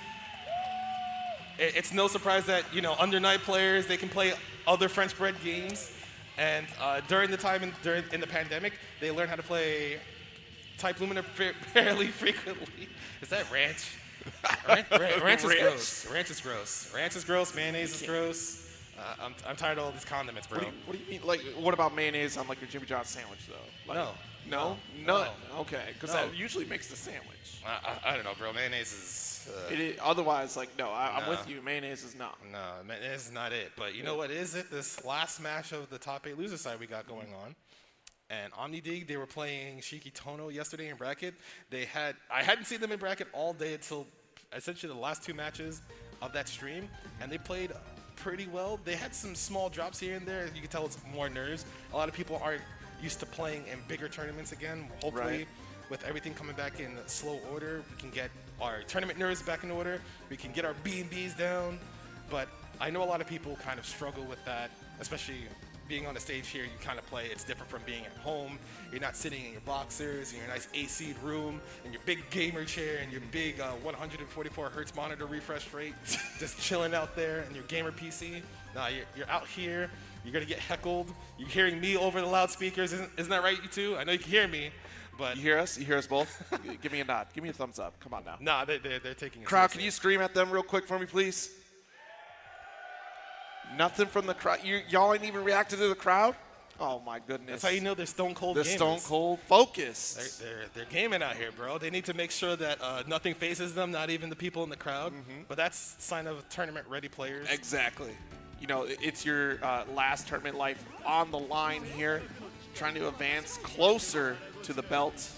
It's no surprise that, you know, Under Night players, they can play other French bred games. And during the time in the pandemic, they learned how to play Type Lumina fairly frequently. Is that ranch? Ranch is gross. Ranch is gross. Ranch is gross. Mayonnaise is gross. I'm tired of all these condiments, bro.
What do you mean? Like, what about mayonnaise on like your Jimmy John's sandwich, though? Like,
No.
No?
No.
Okay, because
No.
that usually makes the sandwich.
I don't know, bro. Mayonnaise is...
It is otherwise, like, no, I'm
No.
with you. Mayonnaise is not.
No, mayonnaise is not it. But you know what is it? This last match of the top 8 loser side we got going on. and OmniDig. They were playing Shiki Tono yesterday in bracket. I hadn't seen them in bracket all day until essentially the last 2 matches of that stream, and they played pretty well. They had some small drops here and there. You can tell it's more nerves. A lot of people aren't used to playing in bigger tournaments again. Hopefully, with everything coming back in slow order, we can get our tournament nerves back in order. We can get our B&Bs down. But I know a lot of people kind of struggle with that, especially being on the stage here. You kind of play. It's different from being at home. You're not sitting in your boxers, in your nice AC'd room, in your big gamer chair, and your big 144 hertz monitor refresh rate, just chilling out there in your gamer PC. Nah, you're out here. You're going to get heckled. You're hearing me over the loudspeakers. Isn't that right, you two? I know you can hear me. But
You hear us? You hear us both? Give me a nod. Give me a thumbs up. Come on now.
Nah, they're taking it
Crowd,
seriously.
can you scream at them real quick for me, please? Nothing from the crowd. Y'all ain't even reacted to the crowd? Oh, my goodness.
That's how you know they're stone cold
They're
gamers.
stone cold focused.
They're gaming out here, bro. They need to make sure that nothing faces them, not even the people in the crowd. But that's a sign of tournament-ready players.
Exactly. You know, it's your last tournament life on the line here, trying to advance closer to the belt.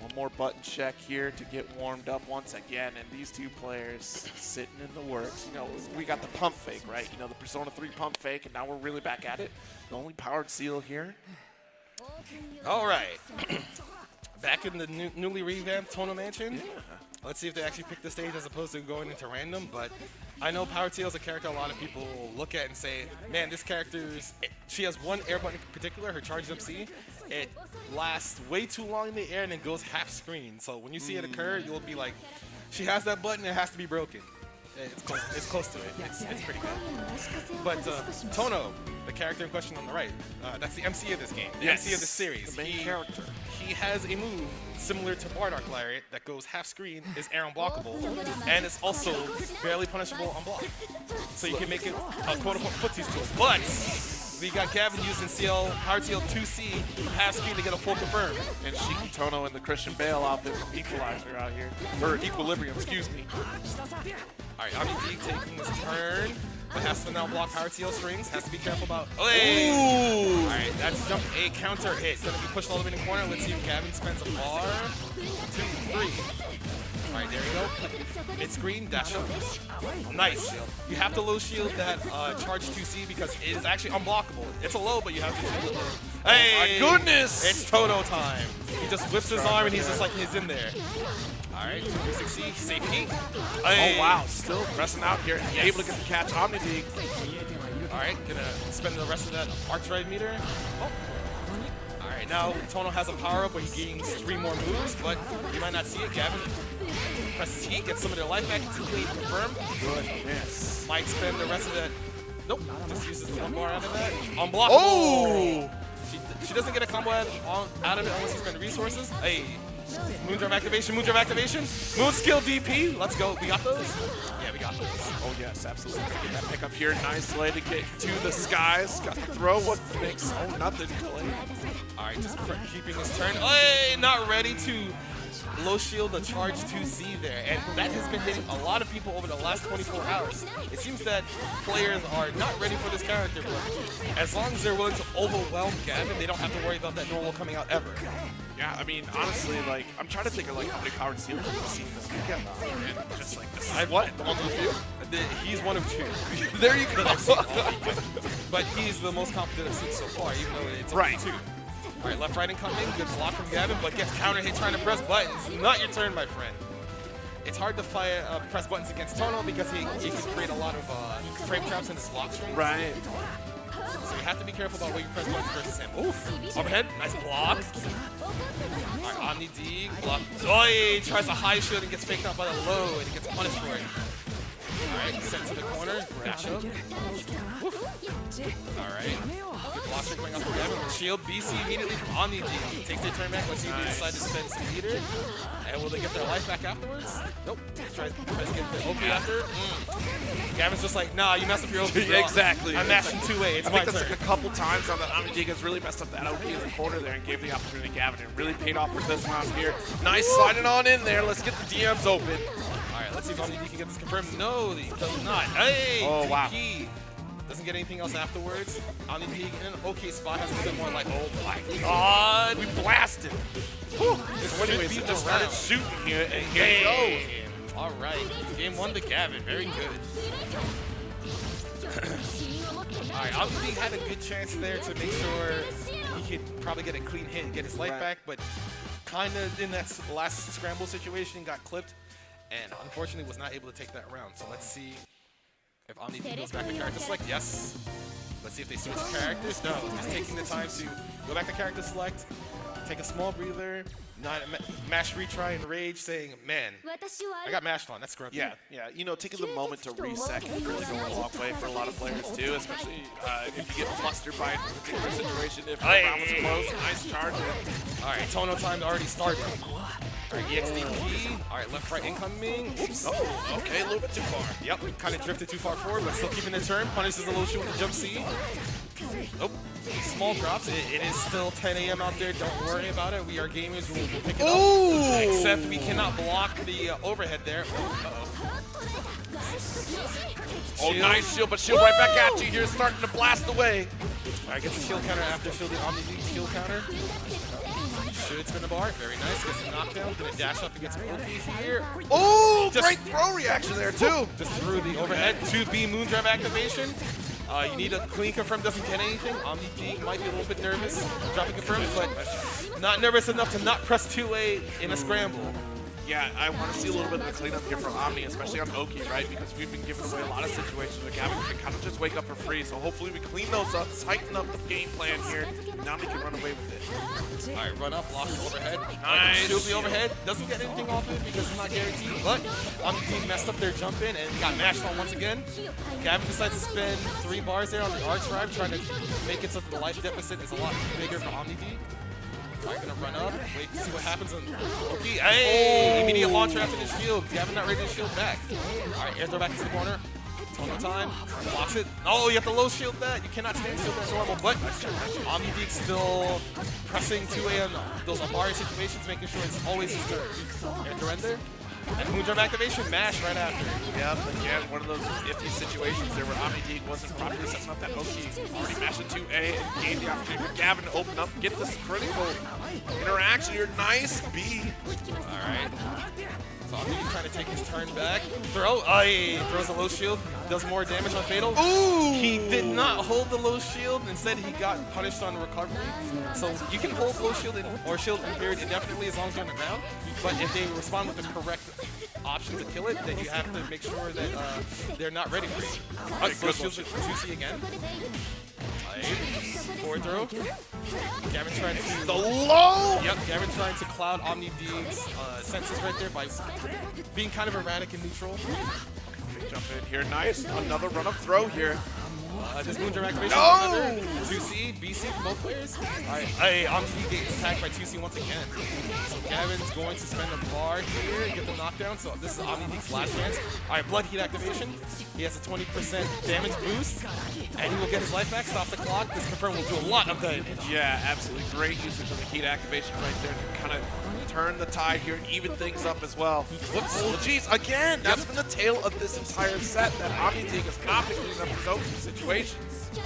One more button check here to get warmed up once again, and these two players sitting in the works. You know, we got the pump fake, right? You know, the Persona 3 pump fake, and now we're really back at it. The only powered seal here.
All right. Back in the newly revamped Tono Mansion.
Yeah.
Let's see if they actually pick the stage as opposed to going into random. But I know Power Teal is a character a lot of people look at and say, man, this she has one air button in particular, her charge jump C. It lasts way too long in the air and then goes half screen. So when you see it occur, you'll be like, she has that button, it has to be broken. It's close to it. It's pretty good. But Tono, the character in question on the right, that's the MC of this game, the MC of the series.
The main character.
He has a move similar to Bardock Lariat that goes half screen, is air unblockable, and it's also barely punishable on block. So you can make it a quote-unquote footsies tool. But we got Gavin using Power Teal 2C half screen to get a full confirm.
And Shiki Tono and the Christian Bale outfit from Equalizer out here. Or Equilibrium, excuse me.
All right, OmniDig taking his turn, but has to now block Power Teal strings. Has to be careful about. Ooh! All right, that's jump A counter hit. Gonna be pushed all the way in the corner. Let's see if Gavin spends a bar. 2, 3. All right, there you go. Mid screen, dash up. Nice. You have to low shield that charge 2C because it is actually unblockable. It's a low, but you have to shield it. Hey!
My goodness!
It's Tono time. He just whips his arm and he's just like, he's in there. All right, 260, safe heat. Hey.
Oh, wow. Still pressing out here. Able to get the catch. OmniDig.
All right, gonna spend the rest of that arch ride meter. Oh. All right, now Tono has a power up where he gains 3 more moves, but you might not see it. Gavin presses heat, gets some of their life back. It's complete confirm.
Goodness.
Might spend the rest of that. Nope, just uses 1 bar out of that. Unblockable.
Oh!
She doesn't get a combo out of it unless you spend resources. Hey. Moondrop activation, Moondrop activation. Moon skill DP. Let's go. We got those? Yeah, we got those.
Oh, yes, absolutely. Get that pick up here. Nice delay to get to the skies. Got the throw. What makes? Oh, nothing. Delay.
All right, just keeping his turn. Hey, not ready to low shield the charge 2C there. And that has been hitting a lot of people over the last 24 hours. It seems that players are not ready for this character, but as long as they're willing to overwhelm Gavin, they don't have to worry about that normal coming out ever.
Yeah, I mean, honestly, like, I'm trying to think of, like, how many powered seals we've seen this weekend. And just, like, this is what? The one with you?
He's one of 2.
There you go.
That I've seen all weekend. But he's the most competent I've seen so far, even though it's only 2. All right, left, right incoming. Good block from Gavin, but gets counter hit trying to press buttons. Not your turn, my friend. It's hard to press buttons against Tono because he can create a lot of frame traps in his block strings.
Right.
So you have to be careful about where you press buttons versus him. Oof. Overhead. Nice block. All right, OmniDig. Block. Oh, he tries a high shield and gets faked out by the low, and he gets punished for it. All right, sent to the corner. Dash up. All right. Good block strike going up for Gavin. Shield BC immediately from OmniDig. Takes their turn back. Let's see if they decide to spend some meter. And will they get their life back afterwards? Nope. Tries to get the OP after. Gavin's just like, nah, you messed up your OP.
Exactly.
I'm mashing 2A. It's
I
my
think that's
turn.
like a couple times on that OmniDig has really messed up that OP in the corner there and gave the opportunity to Gavin. It really paid off for this round here. Nice sliding on in there. Let's get the DMs open.
All right, let's see if OmniDig can get this confirmed. No, he does not. Hey,
Oh, wow.
DP. doesn't get anything else afterwards. Omni in an okay spot, has a little bit more like, oh my god, we blasted. Whew.
So anyways, it just started shooting here, and here we go.
All right, game 1 to Gavin, very good. All right, Omni had a good chance there to make sure he could probably get a clean hit and get his life back, but kind of in that last scramble situation got clipped, and unfortunately was not able to take that round. So let's see if Omni goes back to character select. Yes. Let's see if they switch characters. No, just taking the time to go back to character select, take a small breather, not mash retry and rage, saying, man, I got mashed on. That's correct.
Yeah, yeah. You know, taking the moment to reset can really go a long way for a lot of players too, especially if you get flustered by a particular situation. If the round was close, nice charge.
All right, Tono time already started. All right, EXDP. All right, left, right, incoming. Oops.
Oh, okay, a little bit too far.
Yep, kind of drifted too far forward, but still keeping the turn. Punishes a little shoot with the jump C. Nope. Small drops. It is still 10 a.m. out there. Don't worry about it. We are gamers. We'll pick it up. Except we cannot block the overhead there.
Oh, nice shield, but shield right back at you here, starting to blast away.
All right, gets a shield counter after shielding Omni shield counter. Should spin the bar. Very nice. Gets a knockdown. Gonna dash up against OP here.
Oh, great throw reaction there, too.
Just through the overhead. 2B Moondrive activation. You need a clean confirm, doesn't get anything. Omni D might be a little bit nervous dropping confirm, but not nervous enough to not press 2A in a scramble.
Yeah, I want to see a little bit of a cleanup here from Omni, especially on Oki, right? Because we've been giving away a lot of situations where Gavin can kind of just wake up for free. So hopefully we clean those up, tighten up the game plan here. Now we can run away with it.
All right, run up, blocks the overhead.
Nice.
Shields the overhead. Doesn't get anything off it because it's not guaranteed. But Omni team messed up their jump in and got mashed on once again. Gavin decides to spend 3 bars there on the arch drive, trying to make it so that the life deficit is a lot bigger for Omni D. Alright, gonna run up, wait to see what happens on Oki. Hey! Immediate launcher after the shield. Gavin not ready to shield back. Alright, air throw back into the corner. Tono time. Blocks it. Oh, you have to low shield that. You cannot stand shield that normal, but Omni Deek still pressing 2A on those Amari situations, making sure it's always his turn. Air surrender. And Moondrive activation, mash right after.
Yep, again, one of those iffy situations there where Omni Deek wasn't properly setting up that Oki. Already mashed it 2A and gained the opportunity for Gavin to open up, get this critical interaction here. Nice B.
Alright. So Omni Deek trying to take his turn back. Throw. Throws a low shield. Does more damage on Fatal.
Ooh!
He did not hold the low shield. Instead, he got punished on recovery. So you can hold low shield or shield in period indefinitely as long as you're on the ground. But if they respond with the correct option to kill it, then you have to make sure that they're not ready for you. Low shield with 2C again. Forward throw. Gavin trying to...
The low!
Yep, Gavin trying to cloud Omni Deek's senses right there by being kind of erratic and neutral.
Jump in here, nice. Another run-up throw here.
This Moondrive activation. No! 2C, BC for both players. Alright, Omni Deek gets attacked by 2C once again. So Gavin's going to spend a bar here, get the knockdown. So this is Omni Deek's last chance. Alright, Blood Heat activation. He has a 20% damage boost, and he will get his life back, stop the clock. This confirm will do a lot of damage.
Yeah, absolutely. Great usage of the heat activation right there to kind of turn the tide here and even things up as well. Whoops. Oh, geez, again, that's been the tale of this entire set, that Omni Deek has not been cleaning up his own situations.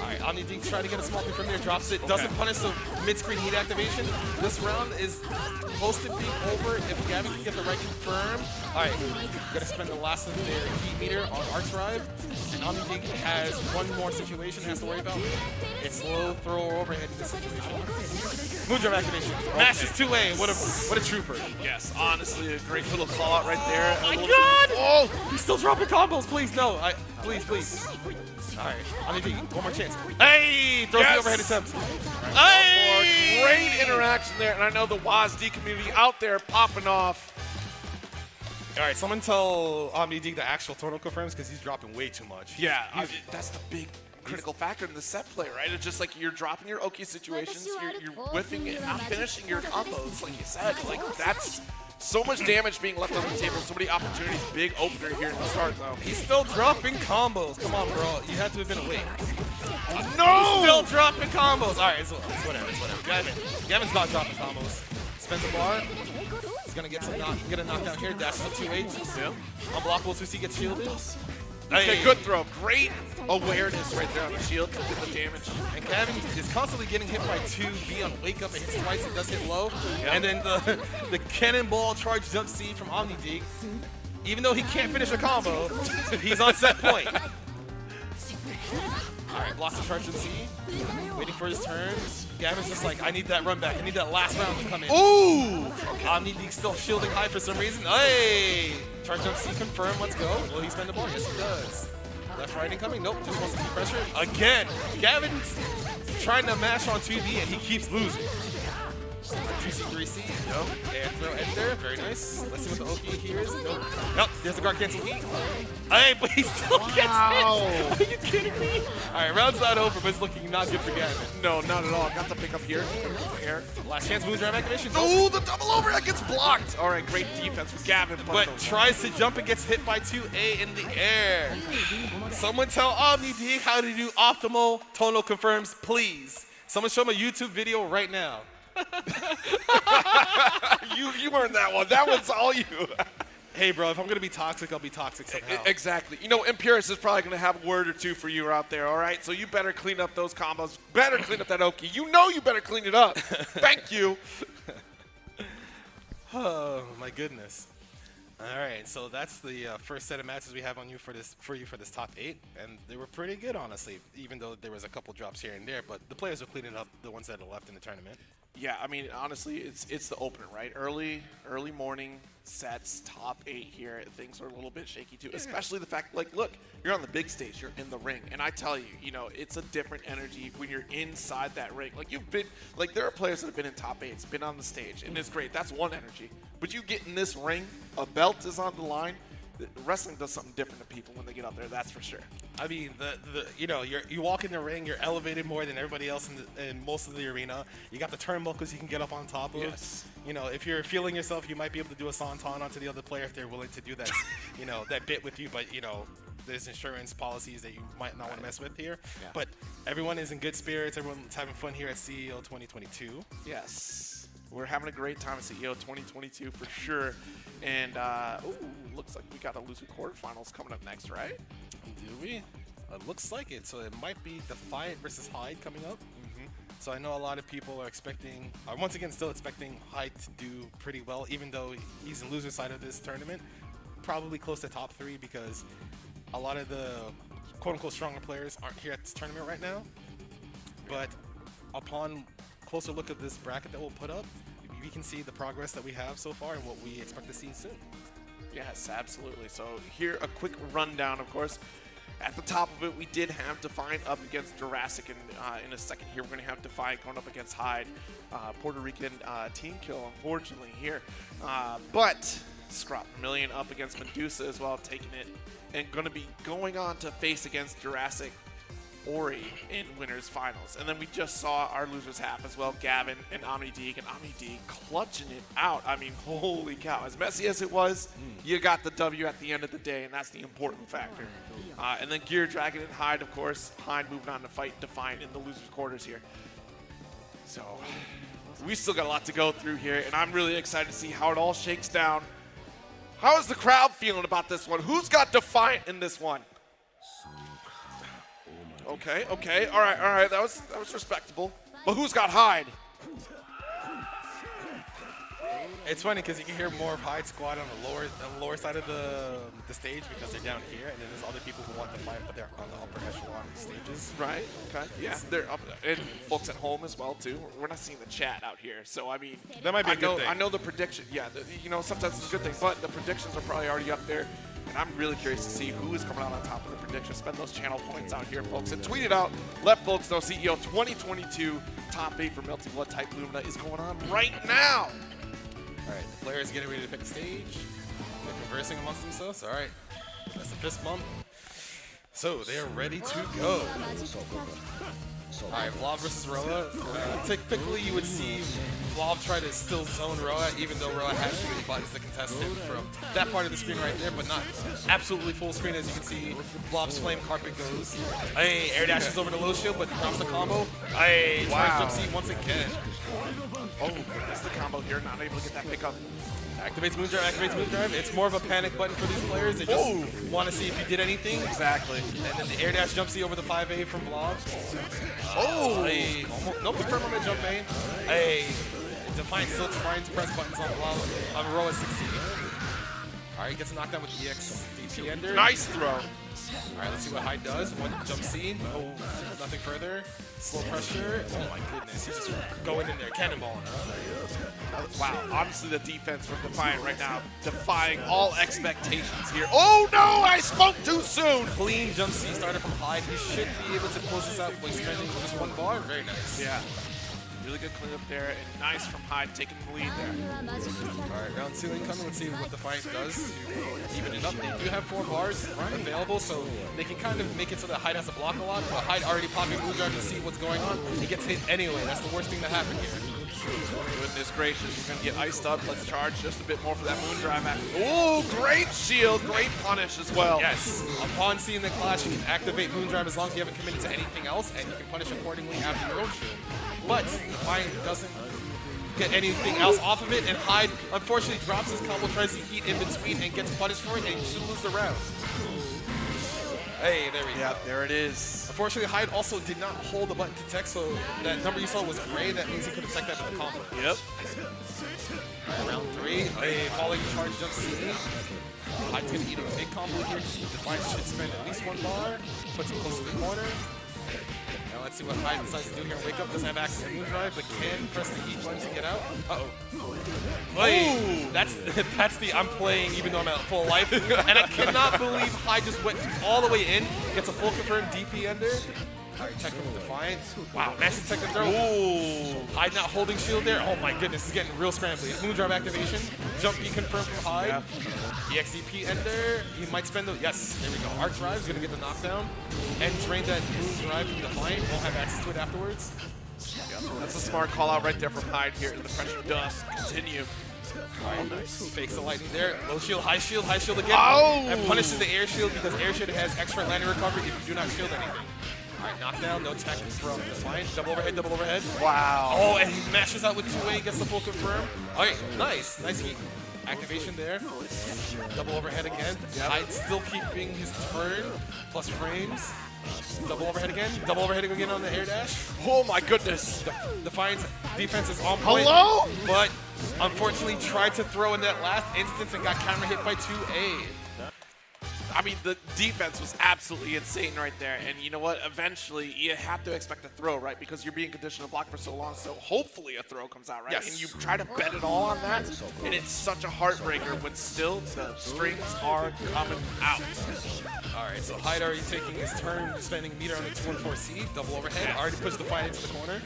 Alright, Omni Deek trying to get a small thing from there, drops it, doesn't punish the mid-screen heat activation. This round is close to being over if Gavin can get the right confirm. Alright, gonna spend the last of their heat meter on Arch Drive, and Omni Deek has one more situation he has to worry about. It's low throw or overhead in this situation. Moondrive activation. Mash is 2A. What a trooper.
Yes, honestly, a great little call out right there.
Oh my god! Oh! He's still dropping combos, please, no. Please. Alright, Omni Deek, one more chance. Hey! Throws the overhead attempt.
Hey! Great interaction there, and I know the WASD community out there popping off.
Alright, someone tell Omni Deek the actual total confirms because he's dropping way too much.
Yeah, that's the big critical factor in the set play, right? It's just like you're dropping your Oki situations, you're whiffing and not finishing your combos, like you said. Like, that's so much damage being left on the table, so many opportunities. Big opener here in the start, though.
He's still dropping combos. Come on, bro. You had to have been awake.
No!
He's still dropping combos. Alright, it's whatever. Gavin's not dropping combos. Spends a bar. He's gonna get a knockdown here. Dashes up 2H.
Yeah.
Unblockable 2C gets shielded.
Okay, good throw. Great awareness right there on the shield to get the damage.
And Gavin is constantly getting hit by 2B on wake up. It hits twice, it does hit low.
Yep.
And then the cannonball charge jump C from OmniDeek. Even though he can't finish a combo, he's on set point. Alright, blocks the charge jump C. Waiting for his turn. Gavin's just like, I need that run back. I need that last round to come in.
Ooh!
OmniDeek still shielding high for some reason. Hey! Charge jump C confirmed. Let's go. Will he spend the ball? Yes, he does. Left right incoming. Nope. Just wants to keep pressure. Again, Gavin's trying to mash on 2B and he keeps losing. 2C, 3C. Nope. And throw end there. Very nice. Let's see what the OP here is. Nope. Nope. There's the guard cancel E. Hey, but he still gets hit. Are you kidding me? All right, round's not over, but it's looking not good for Gavin.
No, not at all. Got the pick up here.
Last chance moves around activation.
Oh, the double overhead gets blocked. All right, great defense for Gavin.
But tries to jump and gets hit by 2A in the air. Someone tell OmniDeek how to do optimal tonal confirms, please. Someone show him a YouTube video right now.
you earned that one. That was all you.
Hey, bro, if I'm going to be toxic, I'll be toxic somehow.
Exactly. You know, Impurus is probably going to have a word or two for you out there, all right? So you better clean up those combos. Better clean up that Oki. You know you better clean it up. Thank you.
Oh, my goodness. All right, so that's the first set of matches we have on you for this top 8, and they were pretty good, honestly, even though there was a couple drops here and there, but the players are cleaning up the ones that are left in the tournament.
Yeah, I mean, honestly, it's the opener, right? Early morning sets, top 8 here. Things are a little bit shaky too, especially the fact, like, look, you're on the big stage, you're in the ring, and I tell you, you know, it's a different energy when you're inside that ring. Like, you've been, like, there are players that have been in top 8s, been on the stage, and it's great. That's one energy. But you get in this ring, a belt is on the line. Wrestling does something different to people when they get out there, that's for sure.
I mean, you know, you walk in the ring, you're elevated more than everybody else in most of the arena. You got the turnbuckles you can get up on top of.
Yes.
You know, if you're feeling yourself, you might be able to do a senton onto the other player if they're willing to do that, you know, that bit with you. But, you know, there's insurance policies that you might not want to mess with here. Yeah. But everyone is in good spirits. Everyone's having fun here at CEO 2022.
Yes. We're having a great time at CEO 2022 for sure. And, ooh, looks like we got a loser quarterfinals coming up next, right?
Do we? It looks like it. So it might be Defiant versus Hyde coming up. So I know a lot of people are expecting, once again, still expecting Hyde to do pretty well, even though he's in loser side of this tournament. Probably close to top 3 because a lot of the quote-unquote stronger players aren't here at this tournament right now. But upon closer look at this bracket that we'll put up, we can see the progress that we have so far and what we expect to see soon.
Yes, absolutely. So here, a quick rundown, of course. At the top of it, we did have Defiant up against Jurassic, and in a second here, we're going to have Defiant going up against Hyde. Puerto Rican team kill, unfortunately, here. But Scrap Million up against Medusa as well, taking it, and going to be going on to face against Jurassic Ori in winners finals. And then we just saw our losers half as well, Gavin and OmniDeek, and OmniDeek clutching it out. I mean, holy cow. As messy as it was, you got the W at the end of the day, and that's the important factor. And then Gear Dragon and Hyde, of course. Hyde moving on to fight Defiant in the losers quarters here. So we still got a lot to go through here, and I'm really excited to see how it all shakes down. How is the crowd feeling about this one? Who's got Defiant in this one? Okay, okay, all right, that was respectable. But who's got Hyde?
It's funny because you can hear more of Hyde squad on the lower side of the stage because they're down here, and then there's other people who want to fight, but they're on the upper echelon stages.
Right, okay, yeah, they're up, and folks at home as well, too. We're not seeing the chat out here, so I mean,
that might be a good thing.
I know the prediction, yeah, you know, sometimes it's a good thing, but the predictions are probably already up there. And I'm really curious to see who is coming out on top of the prediction. Spend those channel points out here, folks. And tweet it out. Let folks know CEO 2022 top 8 for Melty Blood type Lumina is going on right now.
All right, the players getting ready to pick the stage. They're conversing amongst themselves. All right, that's a fist bump. So they are ready to go. All right, Vlav versus Roa. Typically, you would see Vlav try to still zone Roa, even though Roa has really bodies to contest him from that part of the screen right there, but not absolutely full screen. As you can see, Vlav's flame carpet goes. Hey, air dashes over the low shield, but drops the combo. Hey, tries jump C once again.
Oh, that's the combo here. Not able to get that pickup.
Activates Moondrive, activates Moondrive. It's more of a panic button for these players. They just want to see if you did anything.
Exactly.
And then the air dash jump C over the 5A from Vlog.
Oh!
Hey, no confirm on the jump A. Hey, Defiant still trying to press buttons on Vlog. On row at 16. Alright, gets knocked down with the EX DP Ender.
Nice throw.
Alright, let's see what Hyde does. One jump C. Oh, nothing further. Slow pressure. Oh my goodness, he's just going in there, cannonballing.
Wow, honestly, the defense from Defiant right now, defying all expectations here. Oh no, I spoke too soon!
Clean jump C started from Hyde. He should be able to close this out by spending just one bar. Very nice.
Yeah. Really good cleanup there, and nice from Hyde taking the lead there.
Alright, round 2 incoming. Let's see what Defiant does to even it up. They do have 4 bars available, so they can kind of make it so that Hyde has to block a lot, but Hyde already popping Moondrive to see what's going on. He gets hit anyway. That's the worst thing to happen here.
Goodness gracious, you're going to get iced up. Let's charge just a bit more for that Moondrive. Oh, great shield, great punish as well.
Yes, upon seeing the clash, you can activate Moondrive as long as you haven't committed to anything else, and you can punish accordingly after your own shield. But Defiant doesn't get anything else off of it, and Hyde unfortunately drops his combo, tries to heat in between, and gets punished for it, and he should lose the round. Hey, there we go.
Yeah, there it is.
Unfortunately, Hyde also did not hold the button to tech, so that number you saw was gray. That means he could have teched that with the combo.
Yep.
Round 3, a falling charge jump C. Hyde's going to eat a big combo here. Defiant should spend at least 1 bar, puts him close to the corner. Now let's see what Hyde decides to do here. Wake Up doesn't have access to Moondrive, but can press the heat button to get out. Uh-oh. Hey, that's the I'm playing even though I'm at full life. And I cannot believe Hyde just went all the way in, gets a full confirmed DP Ender. Alright, check him with Defiant. Wow, massive tech and throw. Ooh. Hyde not holding shield there. Oh my goodness, it's getting real scrambly. Moondrive activation. Jump B confirmed from Hyde. Yeah. EXDP Ender. He might spend the. Yes, there we go. Arc Drive is going to get the knockdown. And drain that Moondrive from Defiant. Won't have access to it afterwards.
Yep. That's a smart call out right there from Hyde here. The pressure does continue.
Alright, nice. Fakes the lightning there. Low shield, high shield again.
Oh!
And punishes the air shield because air shield has extra landing recovery if you do not shield anything. Alright, knockdown, no tech from Defiant. Double overhead, double overhead.
Wow.
Oh, and he mashes out with 2A, gets the full confirm. Alright, nice. Nice heat. Activation there. Double overhead again. Hyde still keeping his turn, plus frames. Double overhead again. Double overhead again on the air dash.
Oh my goodness.
Defiant's defense is on point.
Hello?
But unfortunately tried to throw in that last instance and got camera hit by 2A.
I mean, the defense was absolutely insane right there. And you know what? Eventually, you have to expect a throw, right? Because you're being conditioned to block for so long. So hopefully a throw comes out, right?
Yes.
And you try to bet it all on that. And it's such a heartbreaker when still the strings are coming out.
Alright, so Hyde already taking his turn, spending meter on the 214C. Double overhead. Already pushed Defiant into the corner.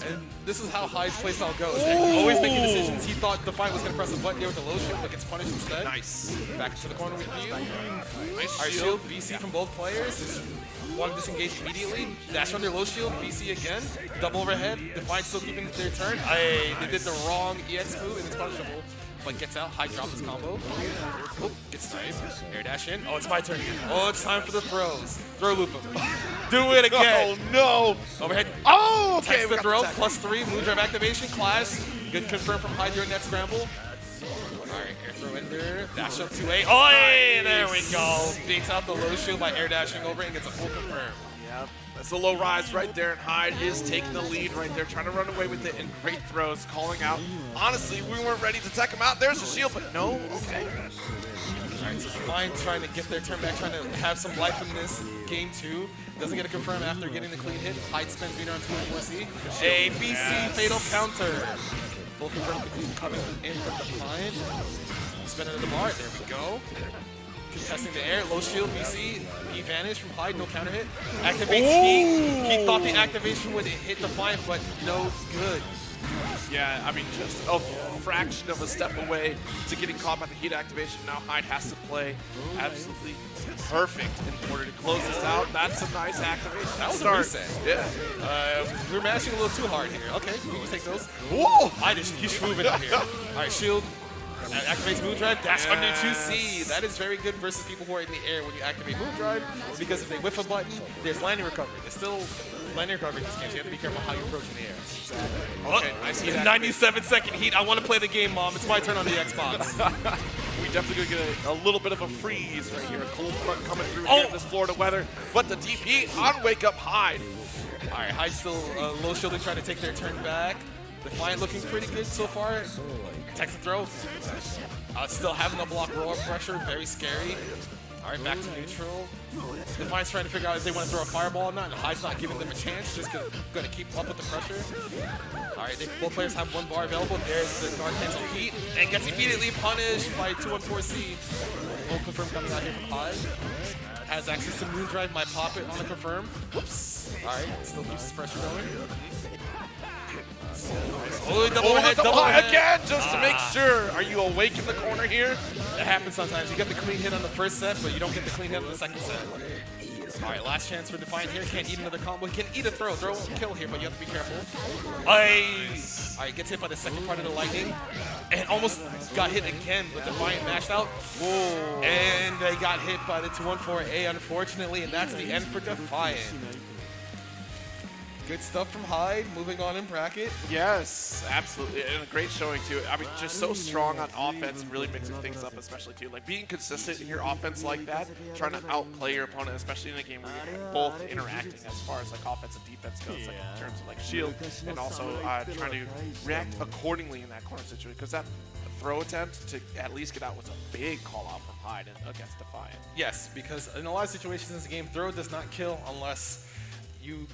And this is how Hyde's playstyle goes. Always making decisions. He thought Defiant was going to press a button here with the low shield, but gets punished instead.
Nice.
Back into the corner with you.
Nice
Alright, shield, BC from both players. Just want to disengage immediately. Dash under low shield, BC again. Double overhead. Defiant still keeping their turn. They did the wrong EX move and it's punishable. But gets out, Hyde drops his combo. Oh, gets sniped. Air dash in. Oh, it's my turn again. Oh, it's time for the throws. Throw loop him. Do it again.
Oh no.
Overhead.
Oh, okay.
Text the throw, plus 3. Moondrive activation, clash. Good confirm from Hyde during that scramble. Alright, air throw ender. Dash up 2A. Oh, hey, there we go. Beats out the low shield by air dashing over it and gets a full confirm.
Yep. That's a low rise right there, and Hyde is taking the lead right there, trying to run away with it, and great throws, calling out. Honestly, we weren't ready to tech him out. There's a shield, but no, okay.
Alright, so Defiant trying to get their turn back, trying to have some life in this game 2. Doesn't get a confirm after getting the clean hit. Hyde spends meter on 2-4C. A BC fatal counter. Full confirm coming in from Defiant. Spin into the bar. There we go. Contesting the air, low shield, BC, he vanished from Hyde, no counter hit. Activates heat. He thought the activation would hit Defiant, but no good.
Yeah, I mean, just a fraction of a step away to getting caught by the heat activation. Now Hyde has to play absolutely perfect in order to close this out. That's a nice activation.
That was
start.
A reset.
Yeah.
We're mashing a little too hard here. Okay, we can take those.
Whoa!
He's moving out here. All right, shield. Activates Moondrive, dash under 2C. That is very good versus people who are in the air when you activate Moondrive, because if they whiff a button, there's landing recovery. It's still linear guard in this game, so you have to be careful how you approach in the air.
Okay, I see that.
97-second heat. I want to play the game, Mom. It's my turn on the Xbox.
We definitely gonna get a little bit of a freeze right here. A cold front coming through here in this Florida weather. But the DP on Wake Up Hyde.
All right, Hyde still low shielding, trying to take their turn back. Defiant looking pretty good so far. Texan throw. Still having to block roar pressure, very scary. All right, back to neutral. Defiant's trying to figure out if they want to throw a fireball or not, and Hyde's not giving them a chance, just going to keep up with the pressure. All right, both players have one bar available. There's the guard cancel heat, and gets immediately punished by 214C. Full confirm coming out here from Hyde. Has access to Moondrive, my pop it on the confirm. Whoops. All right, still keeps his pressure going. Oh, double head
again, just to make sure. Are you awake in the corner here?
It happens sometimes. You get the clean hit on the first set, but you don't get the clean hit on the second set. All right, last chance for Defiant here. Can't eat another combo. He can eat a throw. Throw won't kill here, but you have to be careful. Nice. All right, gets hit by the second part of the lightning. And almost got hit again, but Defiant mashed out. Whoa. And they got hit by the 214A, unfortunately, and that's the end for Defiant. Good stuff from Hyde, moving on in bracket.
Yes, absolutely, and a great showing too. I mean, just so strong on offense, really mixing things up, especially too. Like being consistent in your offense like that, trying to outplay your opponent, especially in a game where you're both interacting as far as like offense and defense goes, like in terms of like shield, and also trying to react accordingly in that corner situation. Because that throw attempt to at least get out was a big call out from Hyde against Defiant.
Yes, because in a lot of situations in this game, throw does not kill unless you're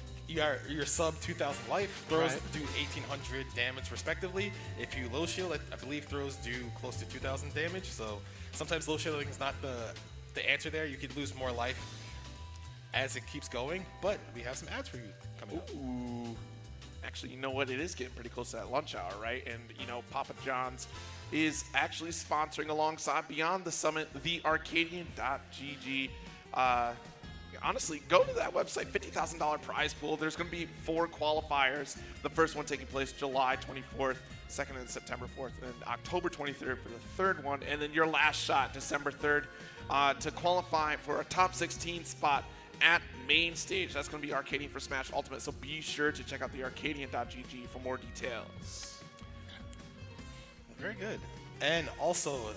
sub 2,000 life. Throws do 1,800 damage respectively. If you low shield, I believe throws do close to 2,000 damage. So sometimes low shielding is not the answer there. You could lose more life as it keeps going. But we have some ads for you coming up.
Ooh. Actually, you know what? It is getting pretty close to that lunch hour, right? And, you know, Papa John's is actually sponsoring alongside Beyond the Summit, the Arcadian.gg. Honestly, go to that website, $50,000 prize pool. There's going to be 4 qualifiers. The first one taking place July 24th, second and September 4th, and October 23rd for the third one. And then your last shot, December 3rd, to qualify for a top 16 spot at main stage. That's going to be Arcadian for Smash Ultimate. So be sure to check out the Arcadian.gg for more details.
Very good. And also,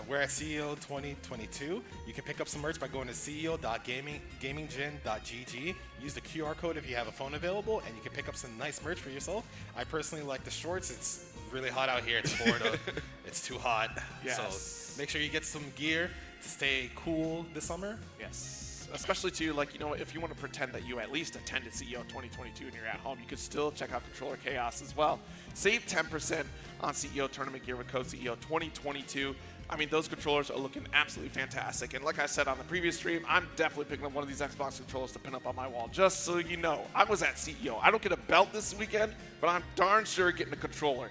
we're at CEO 2022. You can pick up some merch by going to ceo.gaminggin.gg. Use the QR code if you have a phone available, and you can pick up some nice merch for yourself. I personally like the shorts. It's really hot out here. It's Florida. It's too hot.
Yes.
So make sure you get some gear to stay cool this summer.
Yes. Especially too, like, you know, if you want to pretend that you at least attended CEO 2022 and you're at home, you could still check out Controller Chaos as well. Save 10% on CEO tournament gear with code CEO 2022. I mean, those controllers are looking absolutely fantastic. And like I said on the previous stream, I'm definitely picking up one of these Xbox controllers to pin up on my wall. Just so you know, I was at CEO. I don't get a belt this weekend, but I'm darn sure getting a controller.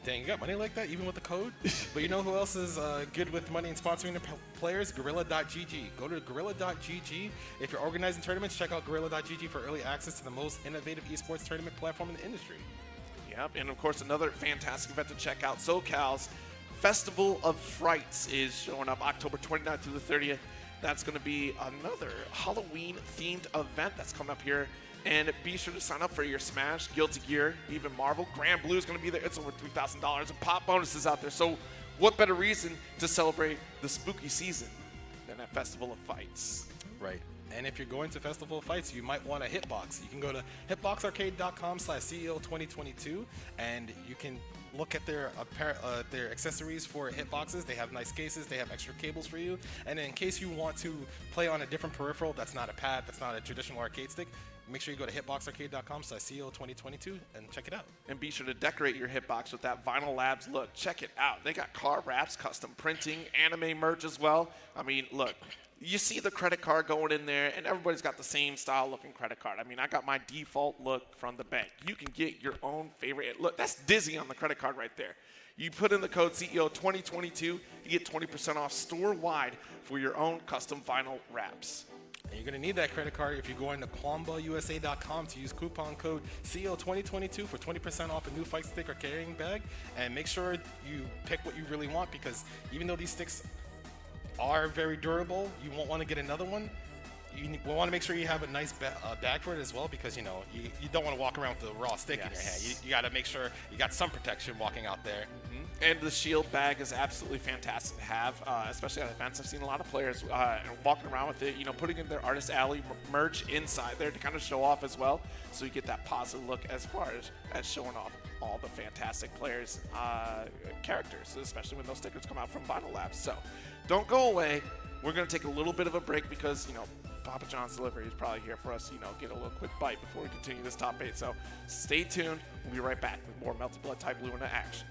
Dang, you got money like that, even with the code? But you know who else is good with money and sponsoring the players? Gorilla.gg. Go to Gorilla.gg. If you're organizing tournaments, check out Gorilla.gg for early access to the most innovative esports tournament platform in the industry.
Yep, and of course, another fantastic event to check out, SoCal's Festival of Frights is showing up October 29th through the 30th. That's going to be another Halloween-themed event that's coming up here. And be sure to sign up for your Smash, Guilty Gear, even Marvel. Grand Blue is going to be there. It's over $3,000 and pop bonuses out there. So what better reason to celebrate the spooky season than a Festival of Fights?
Right. And if you're going to Festival of Fights, you might want a hitbox. You can go to hitboxarcade.com/CEO2022, and you can look at their accessories for hitboxes. They have nice cases. They have extra cables for you. And in case you want to play on a different peripheral that's not a pad, that's not a traditional arcade stick, make sure you go to hitboxarcade.com/CEO2022 and check it out.
And be sure to decorate your hitbox with that Vinyl Labs look. Check it out. They got car wraps, custom printing, anime merch as well. I mean, look, you see the credit card going in there, and everybody's got the same style looking credit card. I mean, I got my default look from the bank. You can get your own favorite. Look, that's Disney on the credit card right there. You put in the code CEO2022, you get 20% off store-wide for your own custom vinyl wraps.
And you're going to need that credit card if you're going to QuambaUSA.com to use coupon code CEO2022 for 20% off a new fight stick or carrying bag. And make sure you pick what you really want, because even though these sticks are very durable, you won't want to get another one.
you want to make sure you have a nice bag for it as well, because you don't want to walk around with a raw stick in your hand. You got to make sure you got some protection walking out there.
And the shield bag is absolutely fantastic to have, especially at events. I've seen a lot of players walking around with it, putting in their Artist Alley merch inside there to kind of show off as well. So you get that positive look as far as showing off all the fantastic players' characters, especially when those stickers come out from Vinyl Labs. So don't go away. We're going to take a little bit of a break because, Papa John's delivery is probably here for us, get a little quick bite before we continue this top 8. So stay tuned. We'll be right back with more Melty Blood type Lumina action.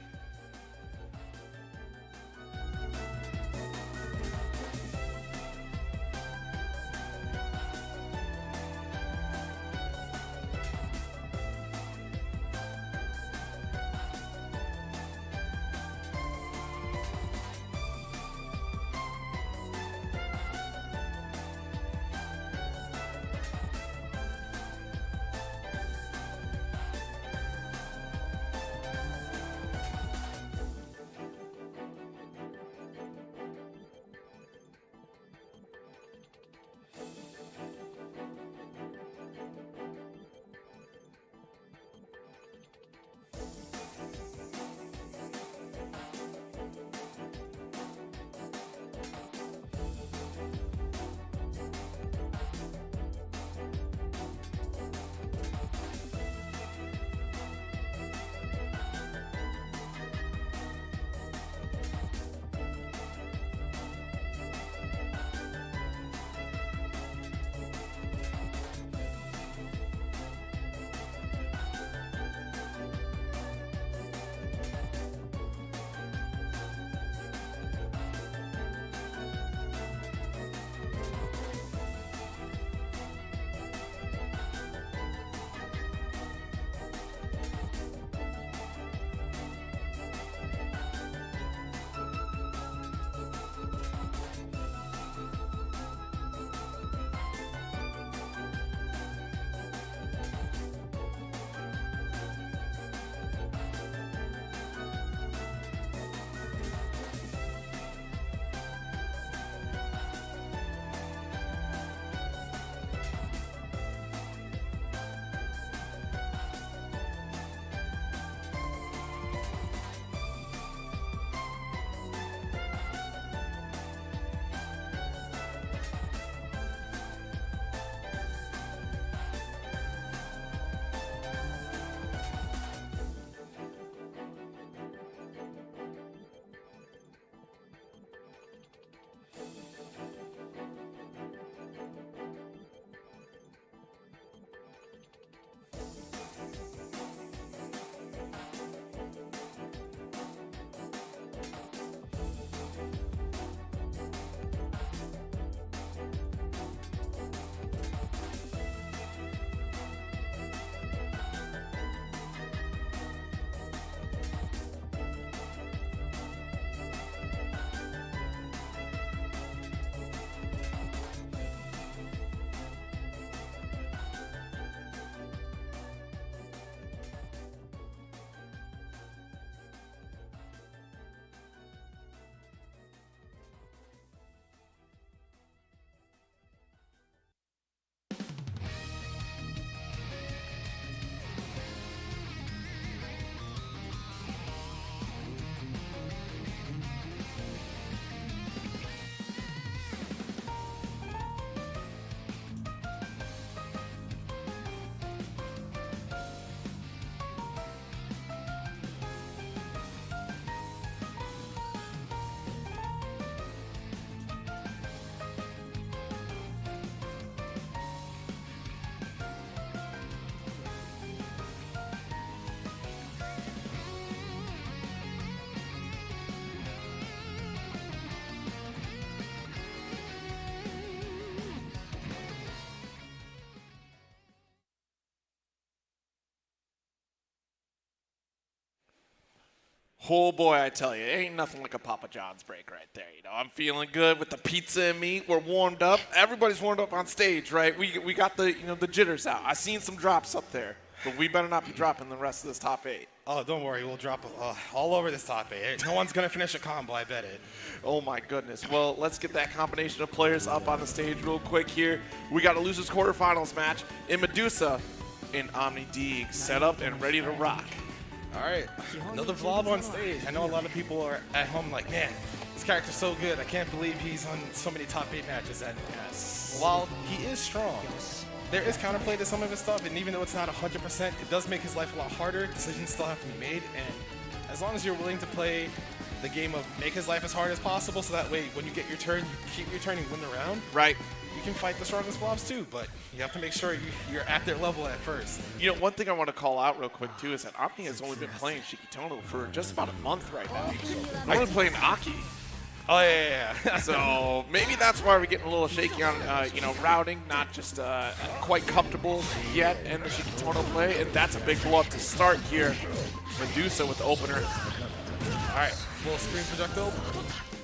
Oh boy, I tell you, ain't nothing like a Papa John's break right there. I'm feeling good with the pizza and meat. We're warmed up. Everybody's warmed up on stage, right? We got the the jitters out. I seen some drops up there. But we better not be dropping the rest of this top 8.
Oh, don't worry. We'll drop all over this top 8. No one's going to finish a combo, I bet it.
Oh my goodness. Well, let's get that combination of players up on the stage real quick here. We got a losers quarterfinals match in Medusa and Omni Deeg set up and ready to rock.
All right, another vlog on stage. I know a lot of people are at home like, man, this character's so good. I can't believe he's on so many top 8 matches. And while he is strong, there is counterplay to some of his stuff, and even though it's not 100%, it does make his life a lot harder. Decisions still have to be made, and as long as you're willing to play the game of make his life as hard as possible, so that way when you get your turn, you keep your turn and win the round.
Right.
You can fight the strongest blobs too, but you have to make sure you're at their level at first.
You know, one thing I want to call out real quick too is that Omni has only been playing Shikitono for just about a month right now. I'm only playing Aki.
Oh yeah.
So maybe that's why we're getting a little shaky on, you know, routing, not just quite comfortable yet in the Shikitono play, and that's a big blow up to start here. Medusa with the opener.
All right, full screen projectile.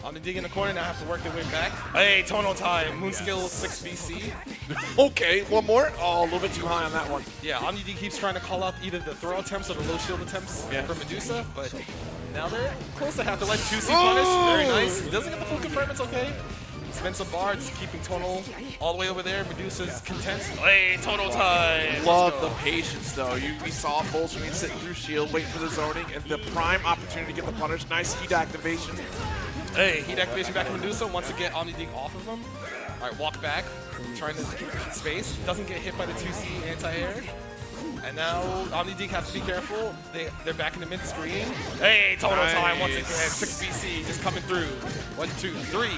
Omni Deeg in the corner, now have to work their way back. Hey, Tono time, moon skill 6 BC.
Okay, one more. Oh, a little bit too high on that one.
Yeah, Omni Deeg keeps trying to call out either the throw attempts or the low shield attempts for Medusa, but now they're close to have to let 2C punish. Very nice. He doesn't get the full confirm, it's okay. Spends some bar, just keeping Tonal all the way over there. Medusa's content. Hey, Tonal time!
Love the patience, though. We saw full screen sitting through shield, waiting for the zoning, and the prime opportunity to get the punish. Nice heat activation.
Hey, heat activation back to Medusa. Wants to get Omni Deeg off of him. All right, walk back, trying to keep space. Doesn't get hit by the 2C anti-air. And now Omni Deeg has to be careful. They're back in the mid-screen. Hey, total time once again. 6 BC just coming through. 1, 2, 3.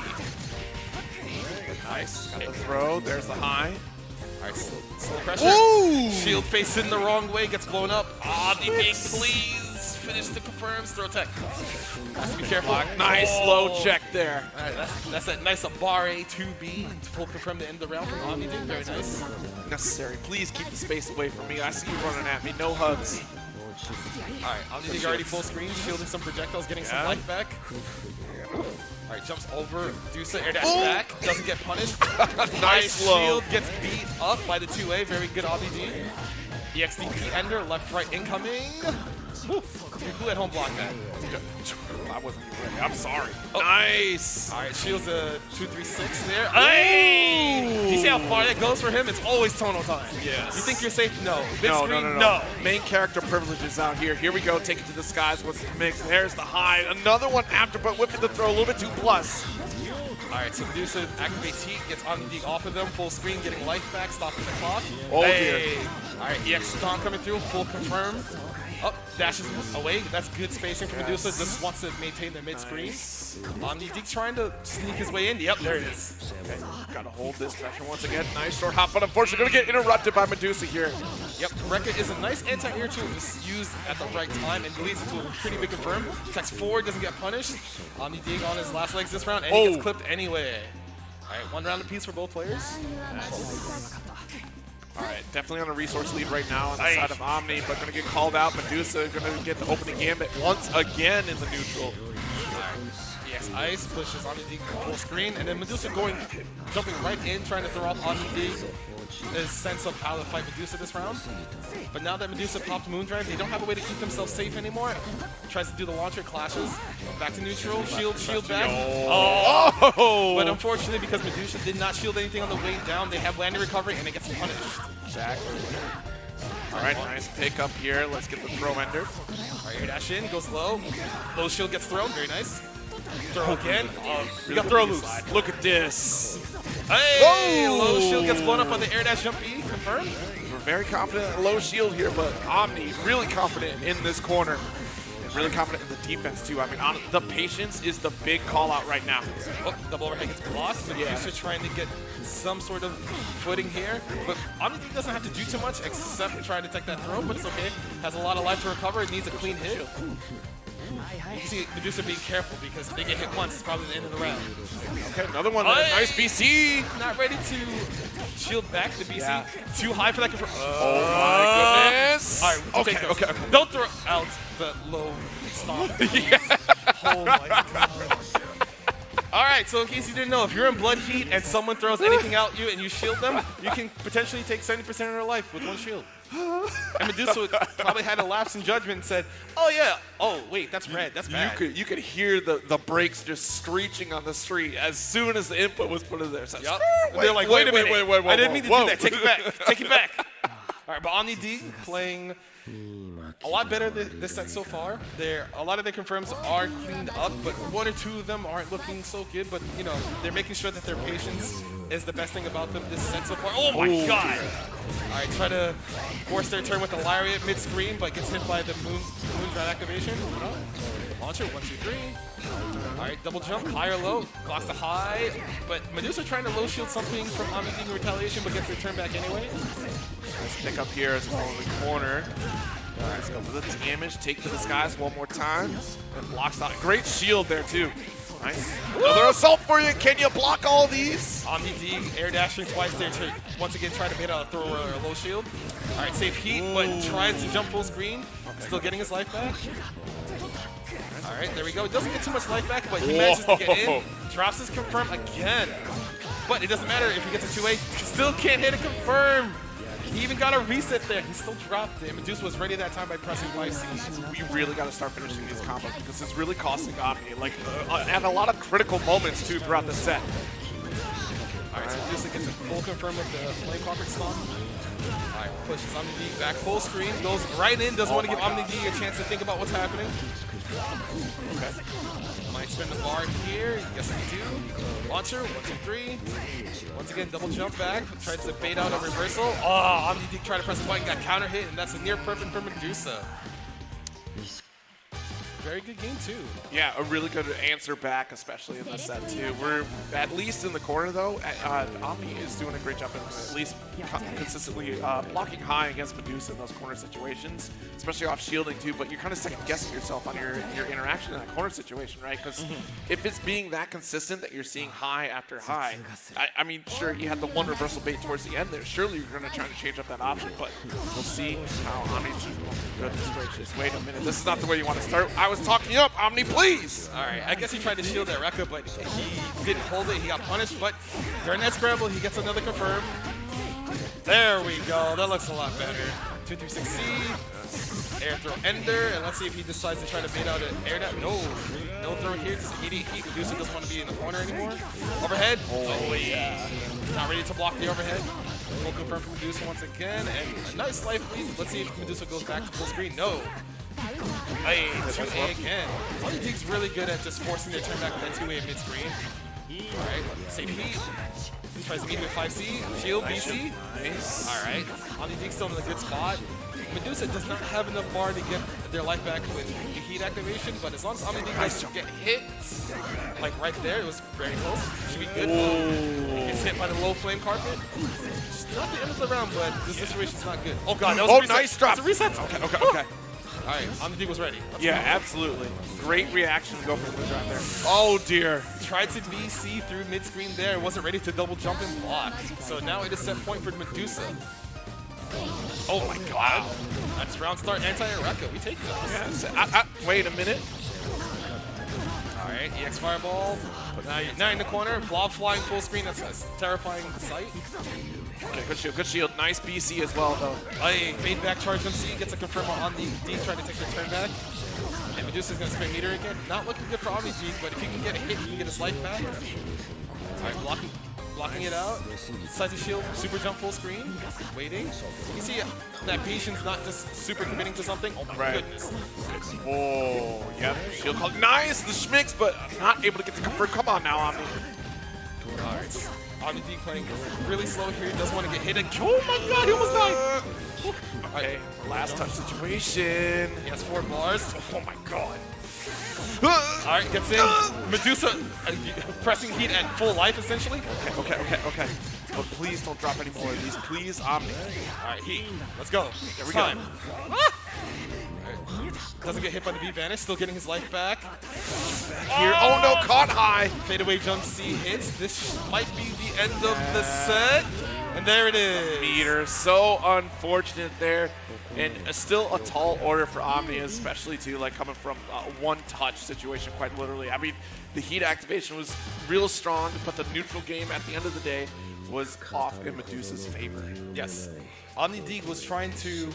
Nice. Got the throw. There's the high.
All right, slow pressure.
Ooh!
Shield facing the wrong way, gets blown up. Omni Deeg, please finish the confirms. Throw tech. Has to be careful.
Nice low check there.
All right, that's that nice bar A 2B to full confirm the end of the round from Omni Deeg. Very nice.
Necessary. Please keep the space away from me. I see you running at me. No hugs.
All right, Omni Deeg already full screen, shielding some projectiles, getting some life back. All right, jumps over Medusa, air dash back, doesn't get punished.
Nice low.
Shield gets beat up by the 2A, very good Omni Deeg. EXDP Ender, left, right, incoming. Who at home blocked that?
I wasn't even ready. I'm sorry. Oh. Nice.
All right, shields a 2-3-6 there. Hey! You see how far that goes for him? It's always tonal time.
Yes.
You think you're safe? No.
No. Main character privileges out here. Here we go. Take it to the skies. What's the mix? There's the high. Another one after, but whipping the throw a little bit too plus.
All right, so Medusa activates heat, gets Omni Deeg off of them, full screen, getting life back, stopping the clock.
Oh,
hey. Dear. All right, EX Stomp coming through, full confirm. Up, dashes away. That's good spacing for Medusa. Just wants to maintain the mid-screen. Omni Deeg trying to sneak his way in. Yep, there it is.
Okay, gotta hold this pressure once again. Nice short hop, but unfortunately gonna get interrupted by Medusa here.
Yep, Rekka is a nice anti-air tool used at the right time and leads into a pretty big confirm. Text forward, doesn't get punished. Omni Deeg on his last legs this round, and he gets clipped anyway. All right, one round apiece for both players.
Nice. All right, definitely on a resource lead right now on the side of Omni, but gonna get called out. Medusa gonna get the opening gambit once again in the neutral.
Yes, Ice pushes Omni Deeg full screen, and then Medusa jumping right in, trying to throw off Omni Deeg. His sense of how to fight Medusa this round. But now that Medusa popped Moondrive, they don't have a way to keep themselves safe anymore. Tries to do the launcher, clashes. Back to neutral, shield back. Oh! But unfortunately, because Medusa did not shield anything on the way down, they have landing recovery and it gets punished.
Exactly. All right, nice pick up here. Let's get the throw ender.
All right, air dash in, goes low. Low shield gets thrown, very nice. Throw again. You got throw loose.
Look at this.
Hey! Whoa. Low shield gets blown up on the air dash jump B. Confirmed.
We're very confident in low shield here, but Omni really confident in this corner. Really confident in the defense too. I mean, the patience is the big call out right now.
Oh, double overhead gets blocked. Medusa trying to get some sort of footing here. But Omni Deeg doesn't have to do too much except try to take that throw, but it's okay. Has a lot of life to recover. It needs a clean hit. You can see Medusa being careful because if they get hit once, it's probably the end of the round.
Okay, another one. Nice BC.
Not ready to shield back the BC. Yeah. Too high for that confirm.
Oh my goodness.
All right, okay. Don't throw out the low stomp. Oh my god. All right, so in case you didn't know, if you're in blood heat and someone throws anything at you and you shield them, you can potentially take 70% of their life with one shield. And Medusa probably had a lapse in judgment and said, oh yeah, oh wait, that's red, that's bad.
You could hear the brakes just screeching on the street as soon as the input was put in there. So
Yep. They're like, wait a minute, I didn't mean to do that, take it back, take it back. All right, but Omni D playing a lot better this set so far. A lot of their confirms are cleaned up, but one or two of them aren't looking so good. But you know, they're making sure that their patience is the best thing about them this set so far. Oh my God! All right, try to force their turn with the lariat mid-screen, but gets hit by the moonshot activation. Launcher, 1, 2, 3. All right, double jump, high or low, blocks the high, but Medusa trying to low shield something from Omni D in retaliation, but gets their turn back anyway.
Let's pick up here as well in the corner. Let's go for the damage, take to the skies one more time, and blocks out. Great shield there too. Nice. Another assault for you. Can you block all these?
Omni D air dashing twice there to once again try to bait out a throw or a low shield. All right, save heat, but tries to jump full screen. Still getting his life back. All right, there we go. Doesn't get too much life back, but he manages to get in. Drops his confirm again. But it doesn't matter if he gets a 2A. Still can't hit a confirm. He even got a reset there. He still dropped it. Medusa was ready that time by pressing 5C.
We really got to start finishing these combos because it's really costing Omni, like, and a lot of critical moments too throughout the set.
All right, so Medusa gets a full confirm with the flame conquered stomp. All right, pushes Omni D back full screen, goes right in, doesn't want to give Omni D a chance to think about what's happening. Okay. Might spin the bar here. Yes, we do. Launcher, 1, 2, 3. Once again, double jump back. Tries to bait out a reversal. Oh, Omni D tried to press the button, got counter hit, and that's a near perfect for Medusa. Very good game, too.
Yeah, a really good answer back, especially in this set, too. We're at least in the corner, though. Omni is doing a great job in at least consistently blocking high against Medusa in those corner situations, especially off shielding, too. But you're kind of second-guessing yourself on your interaction in that corner situation, right? Because if it's being that consistent that you're seeing high after high, I mean, sure, you had the one reversal bait towards the end there. Surely you're going to try to change up that option, but we'll see how Omni's good this gracious. Wait a minute, this is not the way you want to start. I was talking you up, Omni, please!
All right, I guess he tried to shield that Rekka, but he didn't hold it. He got punished, but during that scramble, he gets another confirm. There we go. That looks a lot better. 2, 3, 6C. Air throw ender, and let's see if he decides to try to bait out an air dash. No throw here. Heat. Medusa doesn't want to be in the corner anymore. Overhead. Oh yeah. Not ready to block the overhead. Full confirm from Medusa once again, and a nice life lead. Let's see if Medusa goes back to full screen. No. Hey, 2A again. Omni D's really good at just forcing their turn back with that 2A mid-screen. All right, save heat. Tries to meet with 5C. Shield, BC. Nice. All right, Omni D's still in a good spot. Medusa does not have enough bar to get their life back with the heat activation, but as long as Omni D doesn't get hit, like right there, it was very close. Should be good. He gets hit by the low flame carpet. Just not the end of the round, but this situation's not good. Oh god, that was a reset.
Nice drop.
That's a reset.
Okay.
All right, Omni D was ready.
Yeah, absolutely. Great reaction to go for the drop there. Oh dear.
Tried to BC through mid-screen there, wasn't ready to double jump and block. So now it is set point for Medusa. Oh my god. That's round start anti-Rekka. We take this.
Yes. Wait a minute.
All right, EX Fireball. Now you're in the corner. Blob flying full screen. That's a terrifying sight.
Okay, good shield. Nice BC as well, though.
Hey, fade back charge MC. Gets a confirm on the D, trying to take the turn back. And Medusa's going to spin meter again. Not looking good for Omni G, but if he can get a hit, he can get his life back. All right, blocking it out. Decides to shield, super jump full screen. Waiting. You see that patience not just super committing to something. Oh my goodness.
Oh, yep. Shield call. Nice, the schmicks, but not able to get the confirm. Come on now, Omni.
All right. Omni D playing really slow here. He doesn't want to get hit. Oh my god, he almost died.
Okay, last touch situation.
He has 4 bars.
Oh my god.
All right, gets in. Medusa pressing heat at full life, essentially.
Okay. But please don't drop any more of these. Please, Omni.
All right, heat. Let's go.
There we go.
Doesn't get hit by the B vanish. Still getting his life back.
Here. Oh no, caught high.
Fadeaway jump C hits. This might be the end of the set. And there it is.
Meter. So unfortunate there. And still a tall order for Omni, especially too, like coming from a one-touch situation, quite literally. I mean, the heat activation was real strong to put the neutral game at the end of the day. was off in Medusa's favor.
Yes. Omni-Deeg was trying to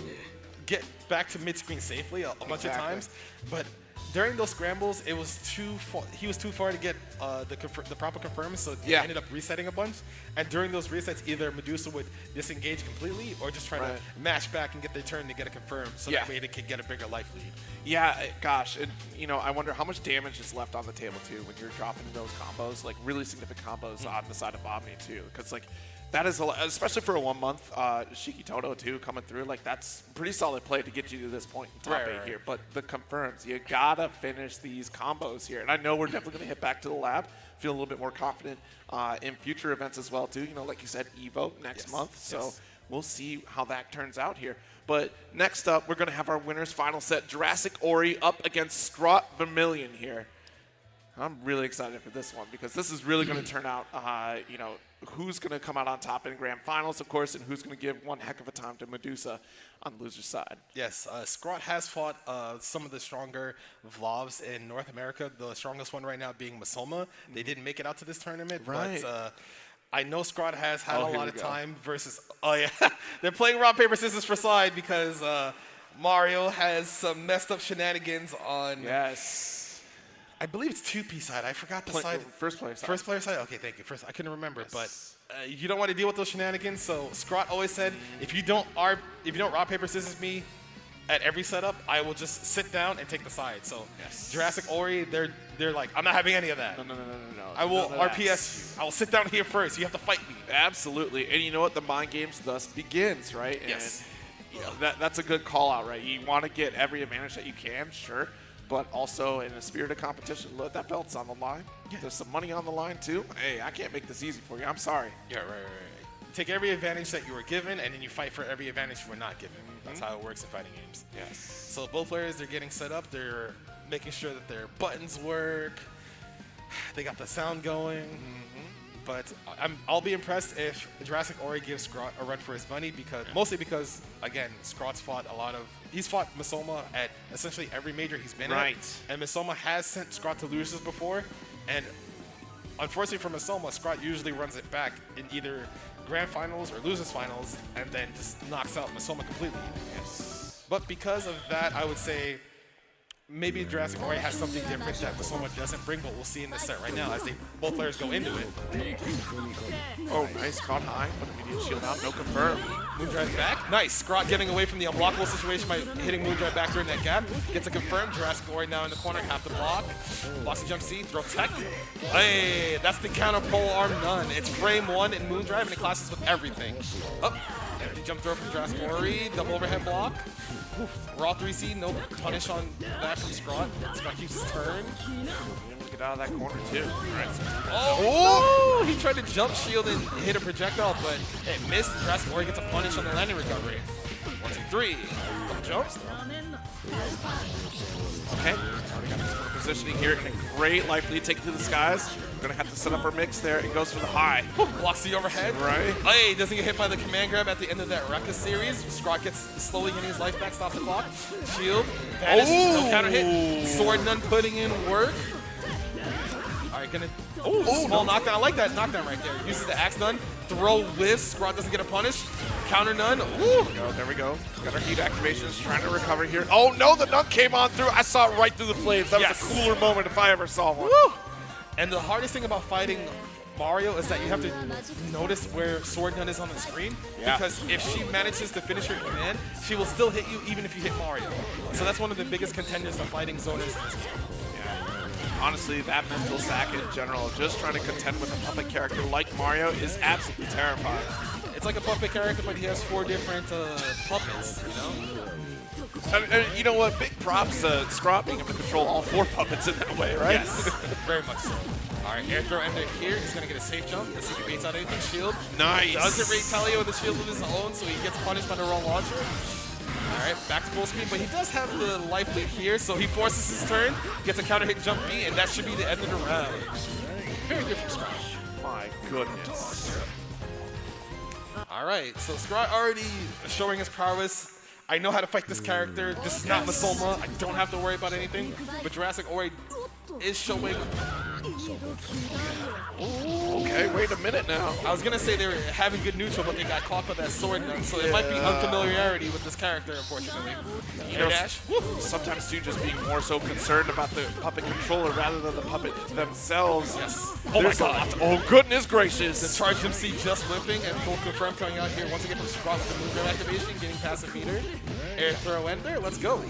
get back to mid-screen safely a bunch of times, but during those scrambles, it was too far. He was too far to get the proper confirm, so he ended up resetting a bunch. And during those resets, either Medusa would disengage completely or just try to mash back and get their turn to get a confirm, so that way they could get a bigger life lead.
Yeah, gosh, and I wonder how much damage is left on the table too when you're dropping those combos, like really significant combos on the side of Omni too, because like that is a lot, especially for a 1 month Shiki Toto too coming through. Like that's pretty solid play to get you to this point in top 8 here. But the confirms, you gotta finish these combos here, and I know we're definitely gonna hit back to the lab, feel a little bit more confident in future events as well too. Like you said, Evo next month, so we'll see how that turns out here. But next up, we're gonna have our winners final set: Jurassic Ori up against Scrot Vermilion here. I'm really excited for this one because this is really going to turn out, who's going to come out on top in grand finals, of course, and who's going to give one heck of a time to Medusa on the loser's side.
Yes, Scrot has fought some of the stronger Vlovs in North America, the strongest one right now being Masoma. They didn't make it out to this tournament, but I know Scrot has had a lot of time versus... Oh, yeah. They're playing rock, paper, scissors for side because Mario has some messed up shenanigans on...
Yes.
I believe it's 2P side. I forgot the side.
First player side.
First player side? Okay, thank you. I couldn't remember, but you don't want to deal with those shenanigans. So Scrot always said, if you don't rock, paper, scissors me at every setup, I will just sit down and take the side. So Jurassic Ori, they're like, I'm not having any of that.
No.
I will RPS you. I will sit down here first. You have to fight me.
Absolutely. And you know what? The mind games thus begins, right?
Yes.
And, that's a good call out, right? You want to get every advantage that you can, sure. But also in a spirit of competition, look, that belt's on the line. There's some money on the line too. Hey, I can't make this easy for you. I'm sorry.
Yeah, right. Take every advantage that you were given, and then you fight for every advantage you were not given. That's how it works in fighting games.
Yes.
So both players, they're getting set up. They're making sure that their buttons work. They got the sound going. But I'll be impressed if Jurassic Ori gives Scrot a run for his money, mostly because, again, Scrot's fought he's fought Masoma at essentially every major he's been at. And Masoma has sent Scrot to losers before. And unfortunately for Masoma, Scrot usually runs it back in either grand finals or losers finals and then just knocks out Masoma completely. Yes. But because of that, I would say maybe Jurassic Ori has something different that Masoma doesn't bring, but we'll see in this set right now as both players go into it.
Oh, nice. Caught high, but immediate shield out. No confirm.
Moondrive back. Nice. Scrot getting away from the unblockable situation by hitting Moondrive back during that gap. Gets a confirm. Jurassic Ori now in the corner. Half the block. Blocks the jump C. Throw tech. Hey, that's the counter pole arm none. It's frame 1 in Moondrive, and it clashes with everything. Up. Empty jump throw from Jurassic Ori. Double overhead block. Raw 3C, no punish on that from Scrot. Scrot keeps his turn.
Get out of that corner too.
Oh, he tried to jump shield and hit a projectile, but it missed. Jurassic Ori gets a punish on the landing recovery. 1, 2, 3. Couple jumps.
Okay. We got some positioning here and a great life lead taken to the skies. We're going to have to set up our mix there. It goes for the high.
Blocks the overhead.
Right.
Hey, doesn't get hit by the command grab at the end of that Rekka series. Scrot gets slowly getting his life back, stops the clock. Shield. Vanish. No counter hit. Sword none putting in work. All right, gonna. Small knockdown. I like that knockdown right there. Uses the axe none. Throw lifts. Scrot doesn't get a punish. Counter none.
There we go. Got our heat activations. Trying to recover here. Oh no, the nut came on through. I saw it right through the flames. That was a cooler moment if I ever saw one.
Woo! And the hardest thing about fighting Mario is that you have to notice where Sword Gun is on the screen. Because if she manages to finish her command, she will still hit you even if you hit Mario. So that's one of the biggest contenders of fighting zoners.
Honestly, that mental sack in general, just trying to contend with a puppet character like Mario is absolutely terrifying.
It's like a puppet character, but he has 4 different puppets, you know?
And you know what? Big props to Scrot being able to control all 4 puppets in that way, right?
Yes, very much so. All right, air throw ended here. He's going to get a safe jump. Let's see if he baits out anything. Shield.
Nice.
Doesn't retaliate with a shield of his own, so he gets punished by the raw launcher. All right, back to full screen, but he does have the life lead here, so he forces his turn, gets a counter hit jump B, and that should be the end of the round. Very good from Scrot.
My goodness.
All right, so Scrot already showing his prowess. I know how to fight this character. This is not Masoma. I don't have to worry about anything. But Jurassic Ori is showing
Okay, wait a minute now.
I was gonna say they were having good neutral, but they got caught by that sword gun, so it might be unfamiliarity with this character, unfortunately. Air dash.
Sometimes too, just being more so concerned about the puppet controller rather than the puppet themselves.
Yes.
Oh my god. Oh goodness gracious.
The charge MC just whipping and full confirm coming out here once again from Scott with the move activation, getting past the meter. Air throw ender. Let's go.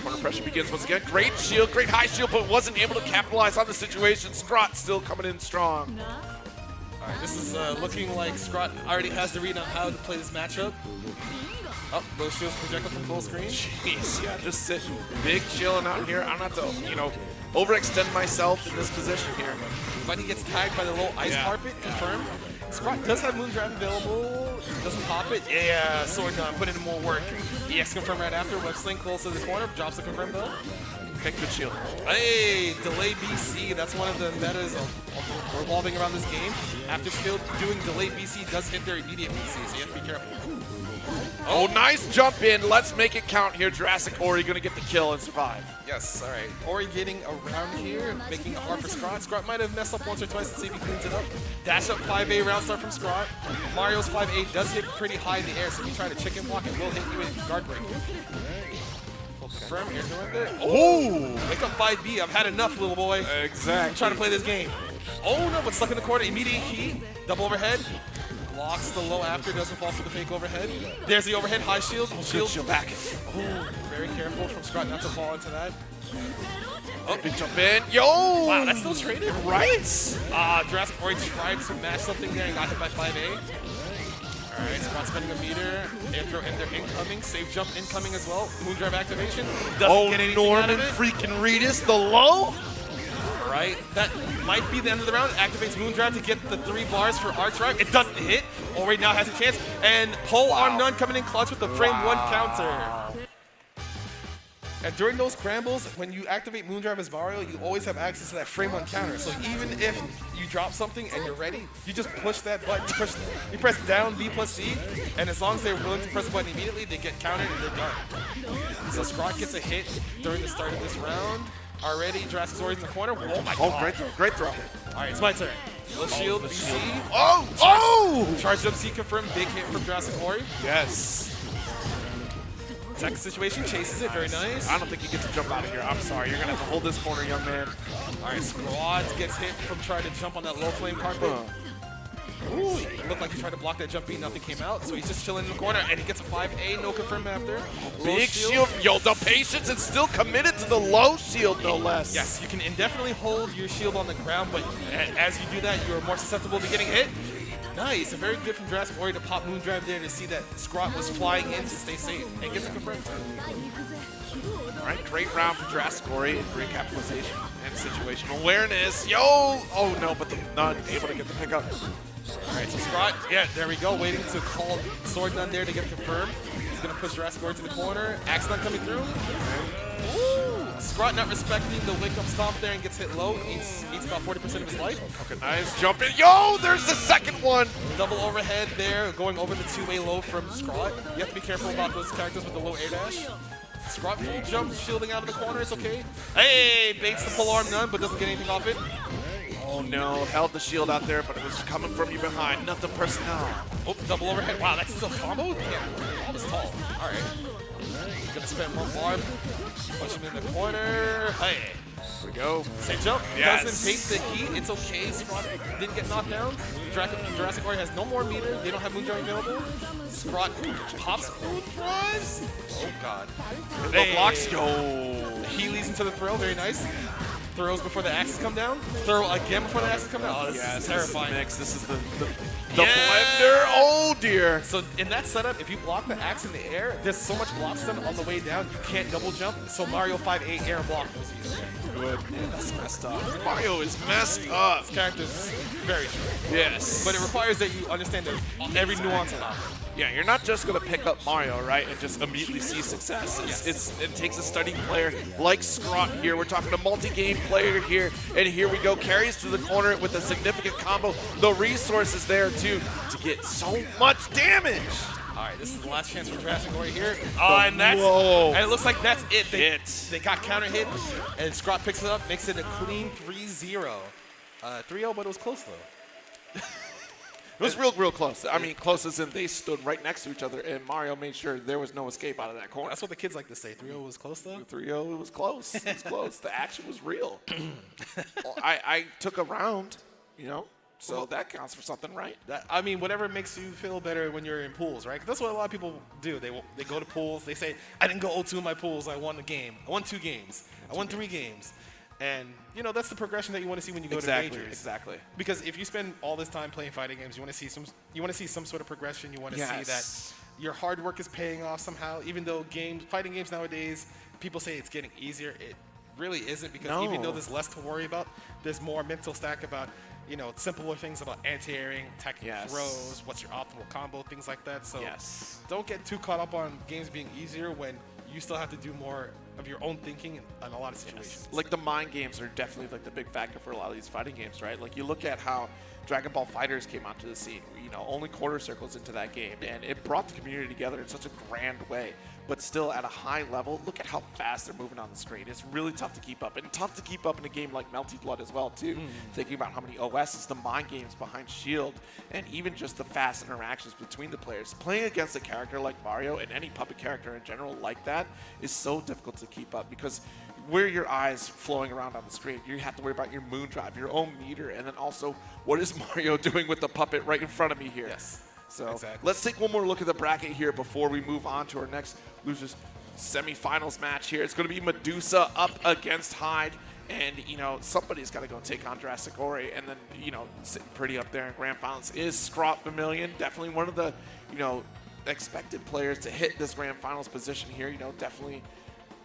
Corner pressure begins once again. Great shield, great high shield, but wasn't able to capitalize on the situation. Scrot still coming in strong.
All right, this is looking like Scrot already has the read on how to play this matchup. Oh, those shields projected from full screen.
Jeez, yeah, just sitting big chilling out here. I don't have to, you know, overextend myself in this position here.
But he gets tagged by the low ice carpet, confirmed. Scrot does have Moondrive available, doesn't pop it. Yeah, sword gun, put in more work. EX confirm right after, web sling close to the corner, drops the confirm though.
Okay, good shield.
Hey, delay BC, that's one of the metas revolving around this game. After skill doing delay BC does hit their immediate BC, so you have to be careful.
Oh, nice jump in. Let's make it count here. Jurassic Ori gonna get the kill and survive.
Yes, all right. Ori getting around here, making it hard for Scrot. Scrot might have messed up once or twice. Let's see if he cleans it up. Dash up 5A round start from Scrot. Mario's 5A does hit pretty high in the air, so if you try to chicken block, it will hit you with guard break. Confirm, air surrender.
Oh!
Wake up 5B. I've had enough, little boy.
Exactly.
I'm trying to play this game. Oh no, but stuck in the corner. Immediate heat. Double overhead. Blocks the low after, doesn't fall for the fake overhead. There's the overhead, high shield. Shield
back.
Oh, very careful from Scrot not to fall into that.
Oh, big jump in. Yo!
Wow, that's still traded?
Right?
Jurassic Ori tried to match something there and got hit by 5A. Alright, Scrot spending a meter. Air throw ender incoming. Safe jump incoming as well. Moondrive activation. Doesn't get anything out of it.
Freaking Reedus, the low?
Right, that might be the end of the round. It activates Moondrive to get the 3 bars for Arch Drive. It doesn't hit. Ori now has a chance. And pole arm none coming in clutch with the frame 1 counter. And during those scrambles, when you activate Moondrive as Mario, you always have access to that frame 1 counter. So even if you drop something and you're ready, you just push that button. You press down B plus C, and as long as they're willing to press the button immediately, they get countered and they're done. So Scrot gets a hit during the start of this round. Already, Jurassic Ori's in the corner. Oh my god.
Great throw, great throw.
All right, it's my turn. Little shield, BC.
Oh!
Charge up C confirmed. Big hit from Jurassic Ori.
Yes.
Second situation, chases it. Very nice.
I don't think you get to jump out of here. I'm sorry. You're going to have to hold this corner, young man.
All right, Scrot gets hit from trying to jump on that low flame carpet. Ooh, it looked like he tried to block that jump beat, nothing came out, so he's just chilling in the corner, and he gets a 5A, no confirm after.
Big shield. Yo, the patience is still committed to the low shield, no less.
Yes, you can indefinitely hold your shield on the ground, but as you do that, you're more susceptible to getting hit. Nice, and very good from Jurassic Ori to pop Moondrive there to see that Scrot was flying in to stay safe, and gets a confirmed turn.
All right, great round for Jurassic Ori, great capitalization and situational awareness. Yo! Oh no, but not able to get the pickup.
All right, so Scrot, yeah, there we go, waiting to call sword none there to get confirmed. He's gonna push Jurassic Ori to the corner. Axe none coming through. Ooh, Scrot not respecting the wake up stomp there and gets hit low. Eats about 40% of his life.
Okay, nice jump in. Yo, there's the second one.
Double overhead there, going over the 2-way low from Scrot. You have to be careful about those characters with the low air dash. Scrot full jump, shielding out of the corner, it's okay. Hey, baits the full arm none, but doesn't get anything off it.
Oh no, held the shield out there, but it was coming from you behind. Nothing personnel.
Oh, double overhead. Wow, that's still combo? Yeah, that was tall. All right. Gonna spend one bar. Push him in the corner. Hey.
Here we go.
Same jump.
Yes.
Doesn't take the heat. It's okay. Scrot didn't get knocked down. Jurassic Ori has no more meter. They don't have Moondrive available. Scrot pops Moondrives. Oh, God.
No blocks. Yo.
He leads into the throw. Very nice. Throws before the axes come down. Throw again before the axes come down. Oh, this is terrifying.
This is the blender. Oh, dear.
So in that setup, if you block the axe in the air, there's so much block stun on the way down, you can't double jump. So Mario 5A air block was used.
Good. Man, that's messed up. Mario is messed up.
This character's very true.
Yes.
But it requires that you understand every nuance about it.
Yeah, you're not just going to pick up Mario, right, and just immediately see success. It takes a studying player like Scrot here. We're talking a multi-game player here, and here we go. Carries to the corner with a significant combo. The resources there, too, to get so much damage.
All right, this is the last chance for Jurassic Ori here. And it looks like that's it. They got counter hit, and Scrot picks it up, makes it a clean 3-0. 3-0, but it was close though.
It was real close. I mean, close as in they stood right next to each other, and Mario made sure there was no escape out of that corner.
That's what the kids like to say. 3-0 was close though.
3-0, it was close. It was close. The action was real. Well, I took a round, you know. So that counts for something, right?
I mean, whatever makes you feel better when you're in pools, right? 'Cause that's what a lot of people do. They go to pools. They say, I didn't go 0-2 in my pools. I won a game. I won 2 games. I won 3 games. And, you know, that's the progression that you want to see when you go to majors.
Exactly.
Because if you spend all this time playing fighting games, you want to see some sort of progression. You want to see that your hard work is paying off somehow. Even though fighting games nowadays, people say it's getting easier. It really isn't, because even though there's less to worry about, there's more mental stack about, you know, simpler things about anti-airing, attacking throws, what's your optimal combo, things like that. So don't get too caught up on games being easier when you still have to do more of your own thinking in a lot of situations.
Like the mind games are definitely like the big factor for a lot of these fighting games, right? Like you look at how Dragon Ball FighterZ came onto the scene, you know, only quarter circles into that game, and it brought the community together in such a grand way. But still at a high level, look at how fast they're moving on the screen. It's really tough to keep up, and tough to keep up in a game like Melty Blood as well, too. Thinking about how many OSs, the mind games behind Shield, and even just the fast interactions between the players. Playing against a character like Mario, and any puppet character in general like that, is so difficult to keep up, because where your eyes flowing around on the screen, you have to worry about your moon drive, your own meter, and then also what is Mario doing with the puppet right in front of me here. So let's take one more look at the bracket here before we move on to our next losers semifinals match here. It's going to be Medusa up against Hyde. And, you know, somebody's got to go take on Jurassic Ori. And then, you know, sitting pretty up there in grand finals is Scrot Vermillion. Definitely one of the, you know, expected players to hit this grand finals position here. You know, definitely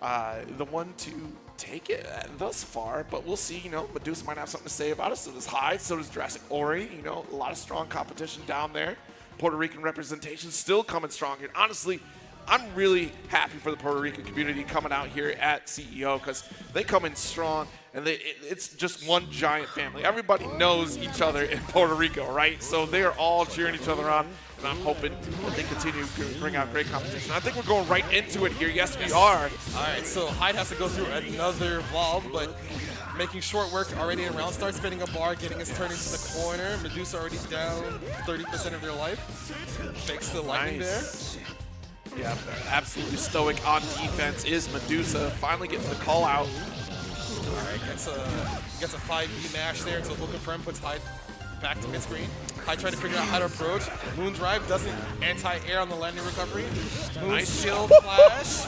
the one to take it thus far. But we'll see, you know, Medusa might have something to say about it. So does Hyde, so does Jurassic Ori. You know, a lot of strong competition down there. Puerto Rican representation still coming strong here. Honestly, I'm really happy for the Puerto Rican community coming out here at CEO, because they come in strong, and it's just one giant family. Everybody knows each other in Puerto Rico, right? So they are all cheering each other on, and I'm hoping that they continue to bring out great competition. I think we're going right into it here. Yes, we are.
All right, so Hyde has to go through another Valve, but making short work already in round start, spinning a bar, getting his turn into the corner. Medusa already down 30% of their life. Fakes the lightning there.
Yeah, absolutely stoic on defense is Medusa. Finally getting the call out.
All right, gets a 5B mash there until he'll confirm, puts Hyde back to mid-screen. Hyde trying to figure out how to approach. Moon Drive doesn't anti-air on the landing recovery. Moon Shield Flash.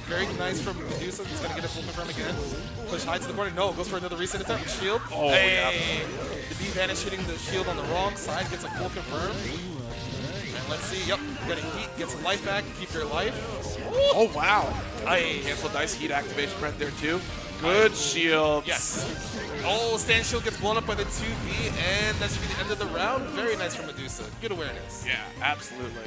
Very nice from Medusa. He's going to get a full confirm again. Push Hyde to the corner. No, goes for another reset attempt. Shield.
Oh,
hey! The B-Vanish hitting the shield on the wrong side. Gets a full confirm. And let's see. Yep, got a heat. Gets a life back. Keep your life.
Oh, wow. Cancel dice heat activation right there, too. Good shield.
Yes. Oh, stand shield gets blown up by the 2B, and that should be the end of the round. Very nice from Medusa. Good awareness.
Yeah, absolutely.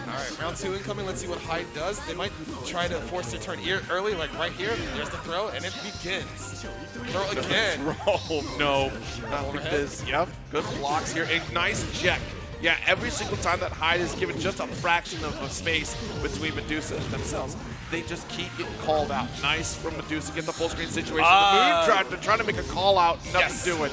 All right, round 2 incoming. Let's see what Hyde does. They might try to force their turn early, like right here. There's the throw, and it begins. Throw again.
Oh, no. Not like this. Yep, good blocks here. A nice check. Yeah, every single time that Hyde is given just a fraction of a space between Medusa and themselves, they just keep getting called out. Nice from Medusa, get the full screen situation. The move drive, they're trying to make a call out, nothing doing.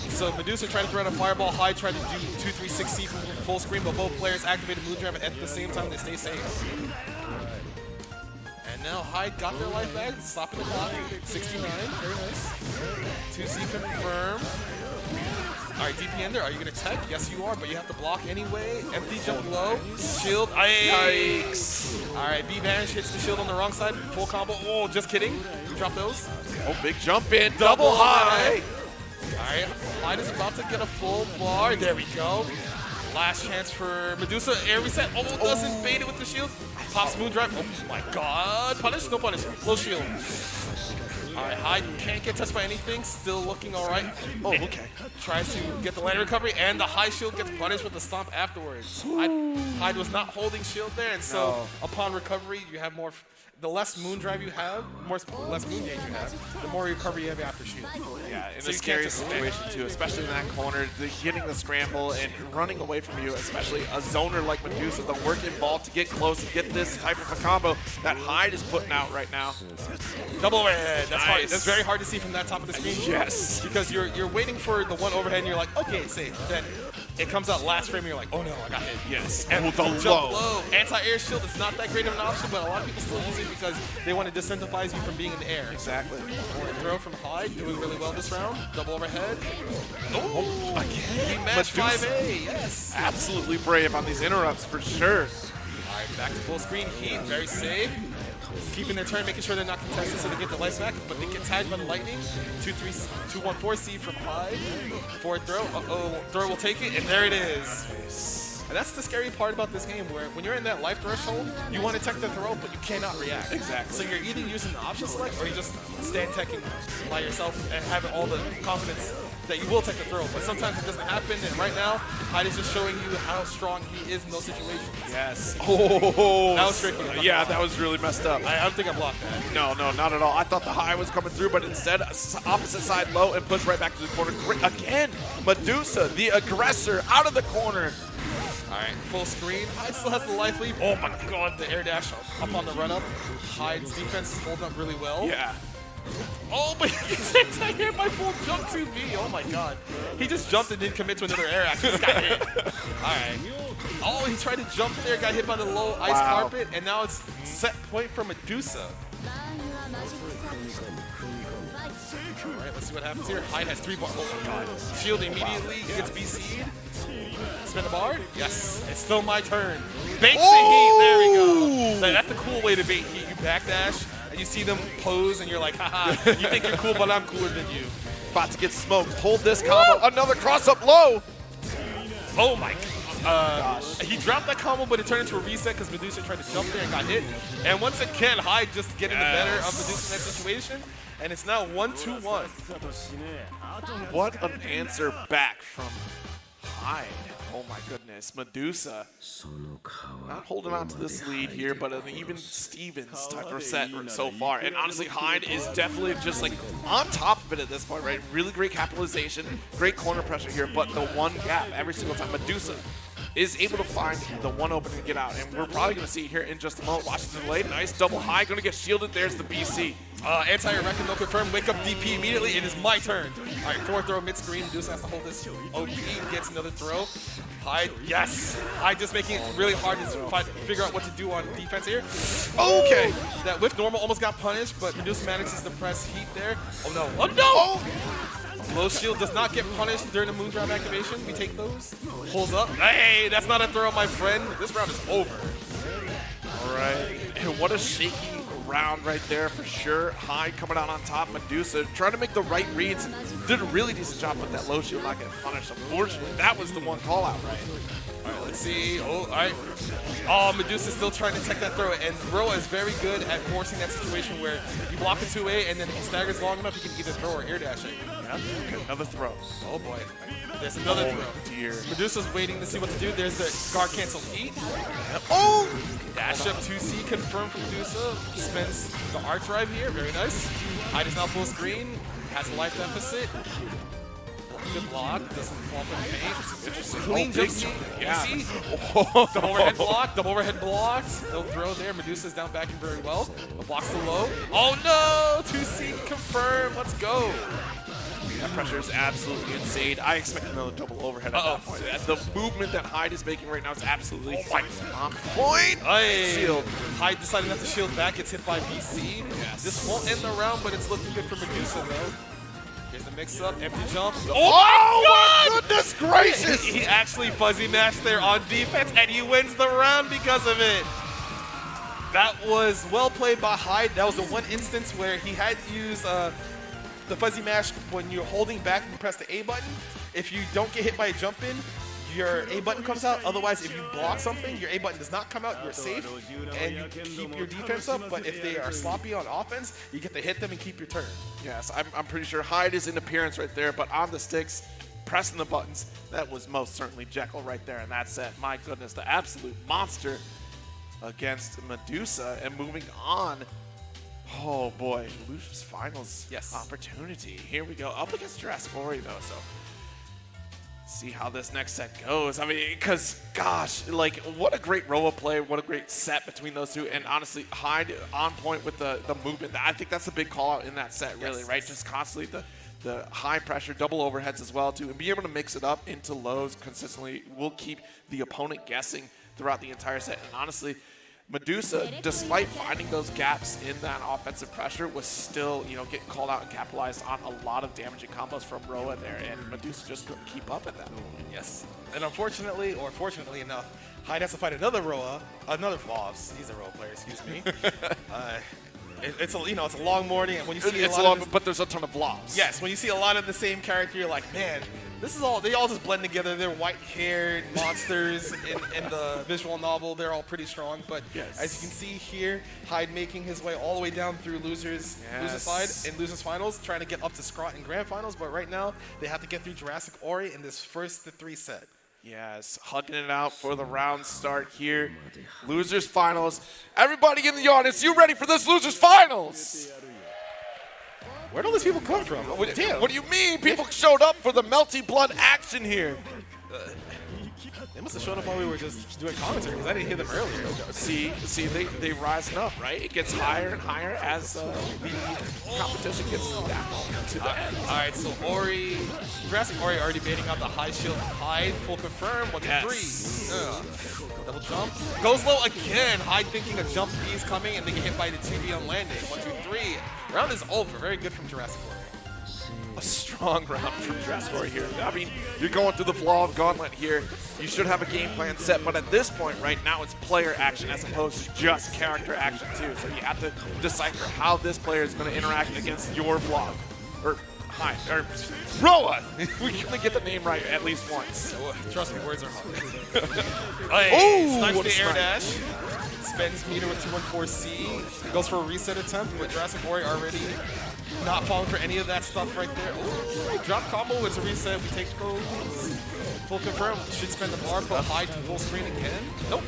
So Medusa tried to throw out a fireball, Hyde tried to do 2-3-6-C from full screen, but both players activated Moon Drive at the same time. They stay safe. And now Hyde got their life back, stopping the clock. 69, very nice. 2C confirmed. All right, DP Ender, are you going to tech? Yes, you are, but you have to block anyway. Empty jump low. Shield. Yikes. All right, B-Vanish hits the shield on the wrong side. Full combo. Oh, just kidding. You drop those.
Oh, big jump in. Double high.
All right, Hyde is about to get a full bar. There we go. Last chance for Medusa. Air reset. Oh, doesn't bait it with the shield. Pops moon drive. Oh my god. Punish? No punish. Low shield. Alright, Hyde can't get touched by anything. Still looking alright.
Oh, okay.
Tries to get the land recovery, and the high shield gets punished with the stomp afterwards. Hyde was not holding shield there, and so upon recovery, you have more. The less moon drive you have, less moon gauge you have, the more recovery you have after shield.
Yeah, in
So
a
you can't
scary
just
situation too, especially in that corner, getting the scramble and running away from you, especially a zoner like Medusa, the work involved to get close and get this type of a combo that Hyde is putting out right now.
Double overhead. That's hard.
Nice.
That's very hard to see from that top of the screen.
Yes.
Because you're waiting for the one overhead and you're like, okay, it's safe. Then it comes out last frame and you're like, oh no, I got hit.
Yes.
And
Oh, the
jump
low.
low. Anti-air shield is not that great of an option, but a lot of people still use it because they want to disincentivize you from being in the air.
Exactly.
Forward throw from Hyde, doing really well this round. Double overhead. Oh, again. He matched
Medusa.
5A, yes.
Absolutely brave on these interrupts for sure.
All right, back to full screen. Heat, very safe. Keeping their turn, making sure they're not contested so they get the life back, but they get tagged by the lightning. 2-1-4 seed from Hyde. Forward throw. Uh-oh, throw will take it, and there it is. And that's the scary part about this game, where when you're in that life threshold, you want to tech the throw, but you cannot react.
Exactly.
So you're either using the option select, or you just stand teching by yourself and having all the confidence that you will take the throw. But sometimes it doesn't happen, and right now, Hyde is just showing you how strong he is in those situations.
Yes. Oh,
That was tricky.
Yeah, that was really messed up.
I don't think I blocked that.
No, not at all. I thought the high was coming through, but instead, opposite side low and push right back to the corner. Great. Again, Medusa, the aggressor, out of the corner.
All right, full screen. Hyde still has the life lead. Oh my god, the air dash up on the run up. Hyde's defense is holding up really well.
Yeah.
Oh, but he gets anti-air by full jump 2B. Oh my god. He just jumped and didn't commit to another air action. Just got hit. Alright. Oh, he tried to jump there, got hit by the low ice carpet, and now it's set point for Medusa. Alright, let's see what happens here. Hyde has 3 bars. Oh my god. Shield immediately, he gets BC'd. Spin the bar? Yes. It's still my turn. Baits the heat. There we go. That's the cool way to bait heat. You backdash, and you see them pose, and you're like, haha, you think you're cool, but I'm cooler than you.
About to get smoked. Hold this combo. Another cross up low.
Oh my god. He dropped that combo, but it turned into a reset because Medusa tried to jump there and got hit. And once again, Hyde just getting the better of Medusa in that situation. And it's now 1-2-1.
What an answer back from Hyde. Oh my goodness. Medusa not holding on to this lead here, but an even Stevens type of set so far. And honestly, Hyde is definitely just like on top of it at this point, right? Really great capitalization, great corner pressure here, but the one gap every single time. Medusa is able to find the one opening to get out. And we're probably going to see here in just a moment. Washington late, nice double high, going to get shielded. There's the BC.
Anti-air reckon, no confirm. Wake up DP immediately. It is my turn. All right, forward throw mid-screen. Medusa has to hold this OP. Gets another throw. Hyde, yes. Hyde just making it really hard to figure out what to do on defense here. Okay. That whip normal almost got punished, but Medusa manages to press heat there. Oh no. Oh no! Low shield does not get punished during the moon drive activation. We take those. Pulls up. Hey, that's not a throw, my friend. This round is over.
All right. And what a shaky round right there for sure. Hyde coming out on top. Medusa trying to make the right reads. Did a really decent job with that low shield not getting punished. Unfortunately, that was the one call out, right?
All right, let's see. Oh, all right. Oh, Medusa's still trying to tech that throw, and Roa is very good at forcing that situation where you block a 2A, and then he staggers long enough, he can either throw or air dash it.
Yeah. Okay, another throw.
Oh boy. There's another throw.
Dear.
Medusa's waiting to see what to do. There's the guard cancel heat. Oh! Dash up 2C confirmed from Medusa. Spends the arc drive here. Very nice. Hyde is now full screen. Has a life deficit. Good block. Doesn't fall from the paint. Interesting. Clean jump C.
Yeah.
Double overhead block. Double overhead blocks. No throw there. Medusa's down backing very well. Blocks the low. Oh no! 2C confirmed. Let's go.
That pressure is absolutely insane. I expect another double overhead at that point. The movement that Hyde is making right now is absolutely on point.
Hey.
Shield.
Hyde decided not to shield back. Gets hit by BC.
Yes.
This won't end the round, but it's looking good for Medusa, though. Here's the mix-up. Empty jump.
Oh my goodness gracious!
He actually fuzzy matched there on defense, and he wins the round because of it. That was well played by Hyde. That was the one instance where he had to use the fuzzy mash when you're holding back and press the A button. If you don't get hit by a jump in, your A button comes out. Otherwise, if you block something, your A button does not come out. You're safe, and you keep your defense up. But if they are sloppy on offense, you get to hit them and keep your turn.
Yes, I'm pretty sure Hyde is in appearance right there, but on the sticks, pressing the buttons, that was most certainly Jekyll right there in that set. My goodness, the absolute monster against Medusa. And moving on, oh boy, Lucius Finals opportunity. Here we go, up against Jurassic Ori though, so see how this next set goes. I mean, because gosh, like what a great Roa play, what a great set between those two, and honestly, Hyde on point with the movement. I think that's the big call out in that set, really, right? Just constantly the high pressure, double overheads as well too, and be able to mix it up into lows consistently will keep the opponent guessing throughout the entire set. And honestly, Medusa, despite finding those gaps in that offensive pressure, was still, you know, getting called out and capitalized on a lot of damaging combos from Roa there, and Medusa just couldn't keep up at that.
Yes, and unfortunately, or fortunately enough, Hyde has to fight another Roa, another Vlogs. He's a Roa player, excuse me. It's a, you know, it's a long morning, and when you see
but there's a ton of blobs.
Yes, when you see a lot of the same character, you're like, man, this is all, they all just blend together. They're white-haired monsters in the visual novel. They're all pretty strong, but as you can see here, Hyde making his way all the way down through losers side in losers finals, trying to get up to Scrot in grand finals, but right now they have to get through Jurassic Ori in this first to 3 set.
Yes, hugging it out for the round start here. Losers finals. Everybody in the audience, you ready for this losers finals?
Where do all these people come from?
What do you mean? People showed up for the Melty Blood action here.
They must have shown up while we were just doing commentary, because I didn't hear them earlier.
See, they rising up, right? It gets higher and higher as the competition gets down to the end.
All right, so Jurassic Ori already baiting out the high shield Hyde, full confirm, 1, 2, 3. Double jump. Goes low again. Hyde thinking a jump B is coming, and they get hit by the 2B on landing. 1, 2, 3. Round is over. Very good from Jurassic Ori.
A strong round from Jurassic Ori here. I mean, you're going through the flaw of Gauntlet here. You should have a game plan set, but at this point right now, it's player action as opposed to just character action too. So you have to decipher how this player is going to interact against your block. Or Roa! We can get the name right at least once.
Trust me, words are hard. Snipes the air dash. Spends meter with 214C. Goes for a reset attempt, but Jurassic Ori already not falling for any of that stuff right there. Ooh, drop combo, it's a reset. We take those. Full confirm. Should spend the bar, put Hyde to full screen again. Nope.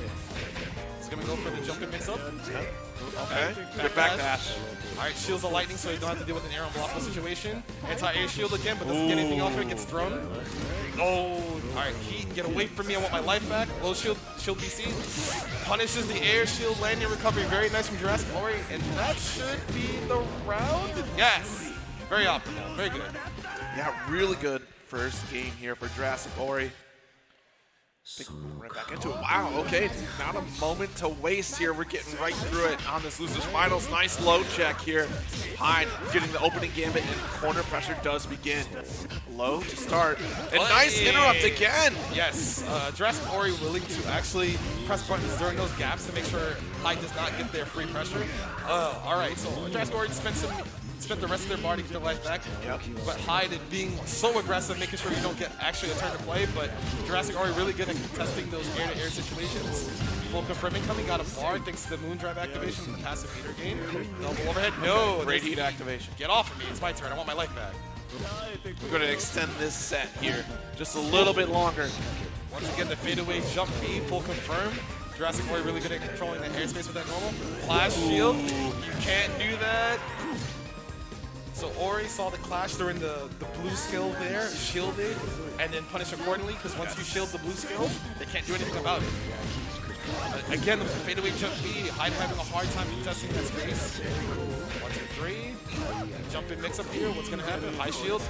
It's going to go for the jumping mix-up.
Okay. Good back dash.
All right, shields the lightning so you don't have to deal with an air unblockable situation. Anti-air shield again, but doesn't get anything off it. Gets thrown. Oh, all right, Heat, get away from me. I want my life back. Low shield BC. Punishes the air shield landing recovery. Very nice from Jurassic Ori, and that should be the round. Yes, very optimal, very good.
Yeah, really good first game here for Jurassic Ori. Right back into it. Wow, okay, not a moment to waste here. We're getting right through it on this losers finals. Nice low check here. Hyde getting the opening gambit, and corner pressure does begin. Low to start. And nice interrupt again.
Yes, Jurassic Ori willing to actually press buttons during those gaps to make sure Hyde does not get their free pressure. All right, so Jurassic Ori spent the rest of their bar to get their life back. But Hyde being so aggressive, making sure you don't get actually a turn to play. But Jurassic Ori really good at contesting those air-to-air situations. Full confirming coming, got a bar thanks to the moon drive activation and the passive meter gain. Double overhead. No,
great heat activation.
Get off of me. It's my turn. I want my life back.
We're going to extend this set here just a little bit longer.
Once again, the fadeaway jump B, full confirm. Jurassic Ori really good at controlling the airspace with that normal. Flash shield. You can't do that. So Ori saw the clash during the blue skill there, shielded, and then punished accordingly, because once you shield the blue skills, they can't do anything about it. Again, the fadeaway jump B, Hyde having a hard time contesting that space. 1, 2, 3. Jump in mix up here. What's going to happen? High shield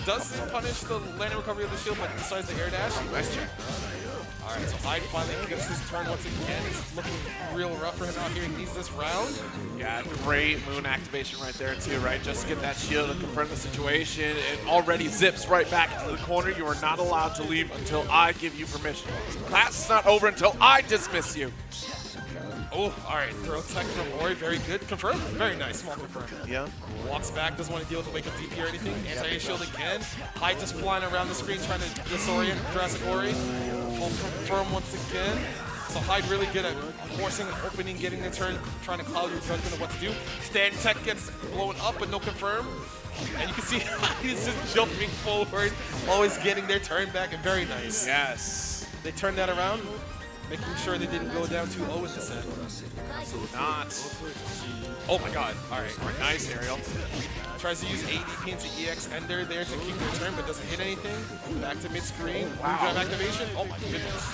does punish the landing recovery of the shield, but decides the air dash. Nice check. All right, so Hyde finally gets his turn once again. It's looking real rough for him out here. He needs this round.
Yeah, great moon activation right there too, right? Just to get that shield and confirm the situation, and already zips right back into the corner. You are not allowed to leave until I give you permission. Class is not over until I dismiss you.
Oh, all right. Throw tech from Ori, very good. Confirm, very nice. Small confirm.
Yeah.
Walks back, doesn't want to deal with the wake up DP or anything. Anti-air shield again. Hyde just flying around the screen trying to disorient Jurassic Ori. Full confirm once again. So Hyde really good at forcing an opening, getting the turn, trying to cloud your judgment of what to do. Stand tech gets blown up, but no confirm. And you can see he's just jumping forward, always getting their turn back, and very nice.
Yes.
They turned that around, making sure they didn't go down 2-0 with the set.
Not.
Oh my god. All right.
Nice, Ariel.
Tries to use ADP into EX Ender there to keep their turn, but doesn't hit anything. Back to mid-screen. Wow. Drive activation. Oh my goodness.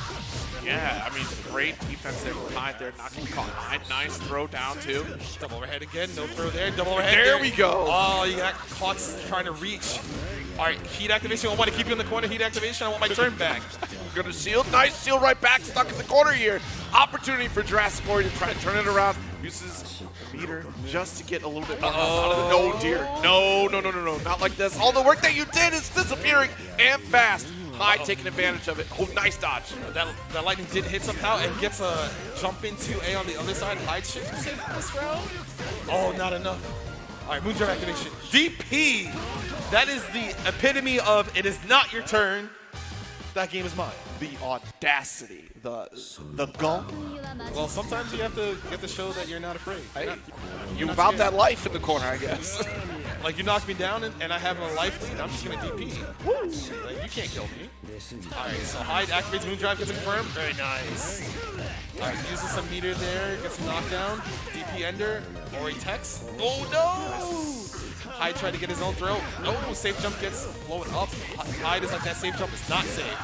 Yeah, I mean, great defense there from Hyde there, not getting caught. Hyde, nice throw down, too.
Double overhead again. No throw there. Double overhead
There we go.
Oh, you got caught trying to reach. All right, heat activation. I want to keep you in the corner. Heat activation. I want my turn back.
Gonna shield. Nice shield right back. Stuck in the corner here. Opportunity for Jurassic Ori to try to turn it around. Uses the meter just to get a little bit more out of the. No, dear. No. Not like this. All the work that you did is disappearing and fast. Hyde taking advantage of it. Oh, nice dodge.
That lightning did hit somehow and gets a jump into A on the other side. Hyde should save this round. Oh, not enough. All right, Moondrive activation. DP. That is the epitome of it is not your turn. That game is mine.
The audacity, the gump.
Well, sometimes you have to show that you're not afraid.
You about that life in the corner, I guess.
Like, you knocked me down and I have a life lead, I'm just going to DP. Woo! Like, you can't kill me. All right, so Hyde activates Moondrive, gets confirmed. Very nice. All right, uses some meter there, gets a knockdown. DP Ender, Ori Tex. Oh, no! Hyde tried to get his own throw. Oh, safe jump gets blown up. Hyde is like that safe jump is not safe.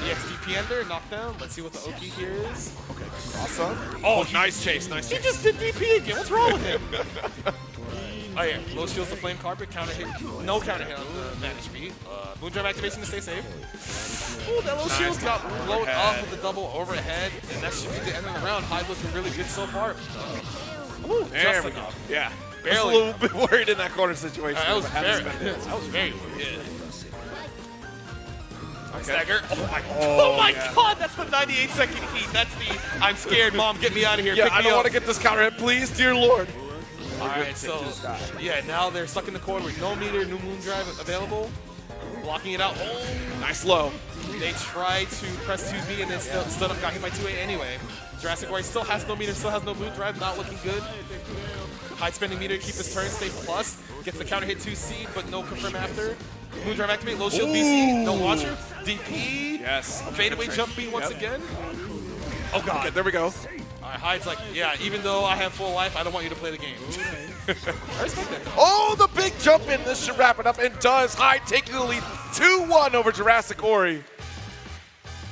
EXDP Ender, knockdown. Let's see what the Oki here is. Okay, awesome.
Oh, nice chase, nice chase.
He just did DP again. What's wrong with him? Oh yeah, low shields the flame carpet, counter hit. No counter hit on the managed speed. Moondrive activation to stay safe. Ooh, that low shield got blown up with the double overhead, and that should be the end of the round. Hyde looking really good so far. Ooh,
there we go. Yeah. Barely. I was a little bit worried in that corner situation.
That was very good. Stagger. Oh my god, that's the 98-second heat. That's the I'm scared, mom, get me out of here.
Yeah,
Pick
I
me
don't
up.
want to get this counter hit, please, dear Lord.
All right, so yeah, now they're stuck in the corner with no meter, no Moondrive available. Blocking it out. Oh,
nice low.
They tried to press 2B and then still got hit by 2A anyway. Jurassic Ori still has no meter, still has no Moondrive, not looking good. Hyde spending meter to keep his turn, stay plus. Gets the counter hit 2C, but no confirm after. Moondrive activate, low shield BC, no launcher. DP.
Yes.
Fadeaway jump B once again. Oh god.
Okay, there we go.
Alright, Hyde's like, yeah, even though I have full life, I don't want you to play the game. I respect that.
Oh, the big jump in. This should wrap it up. And does. Hyde taking the lead 2-1 over Jurassic Ori.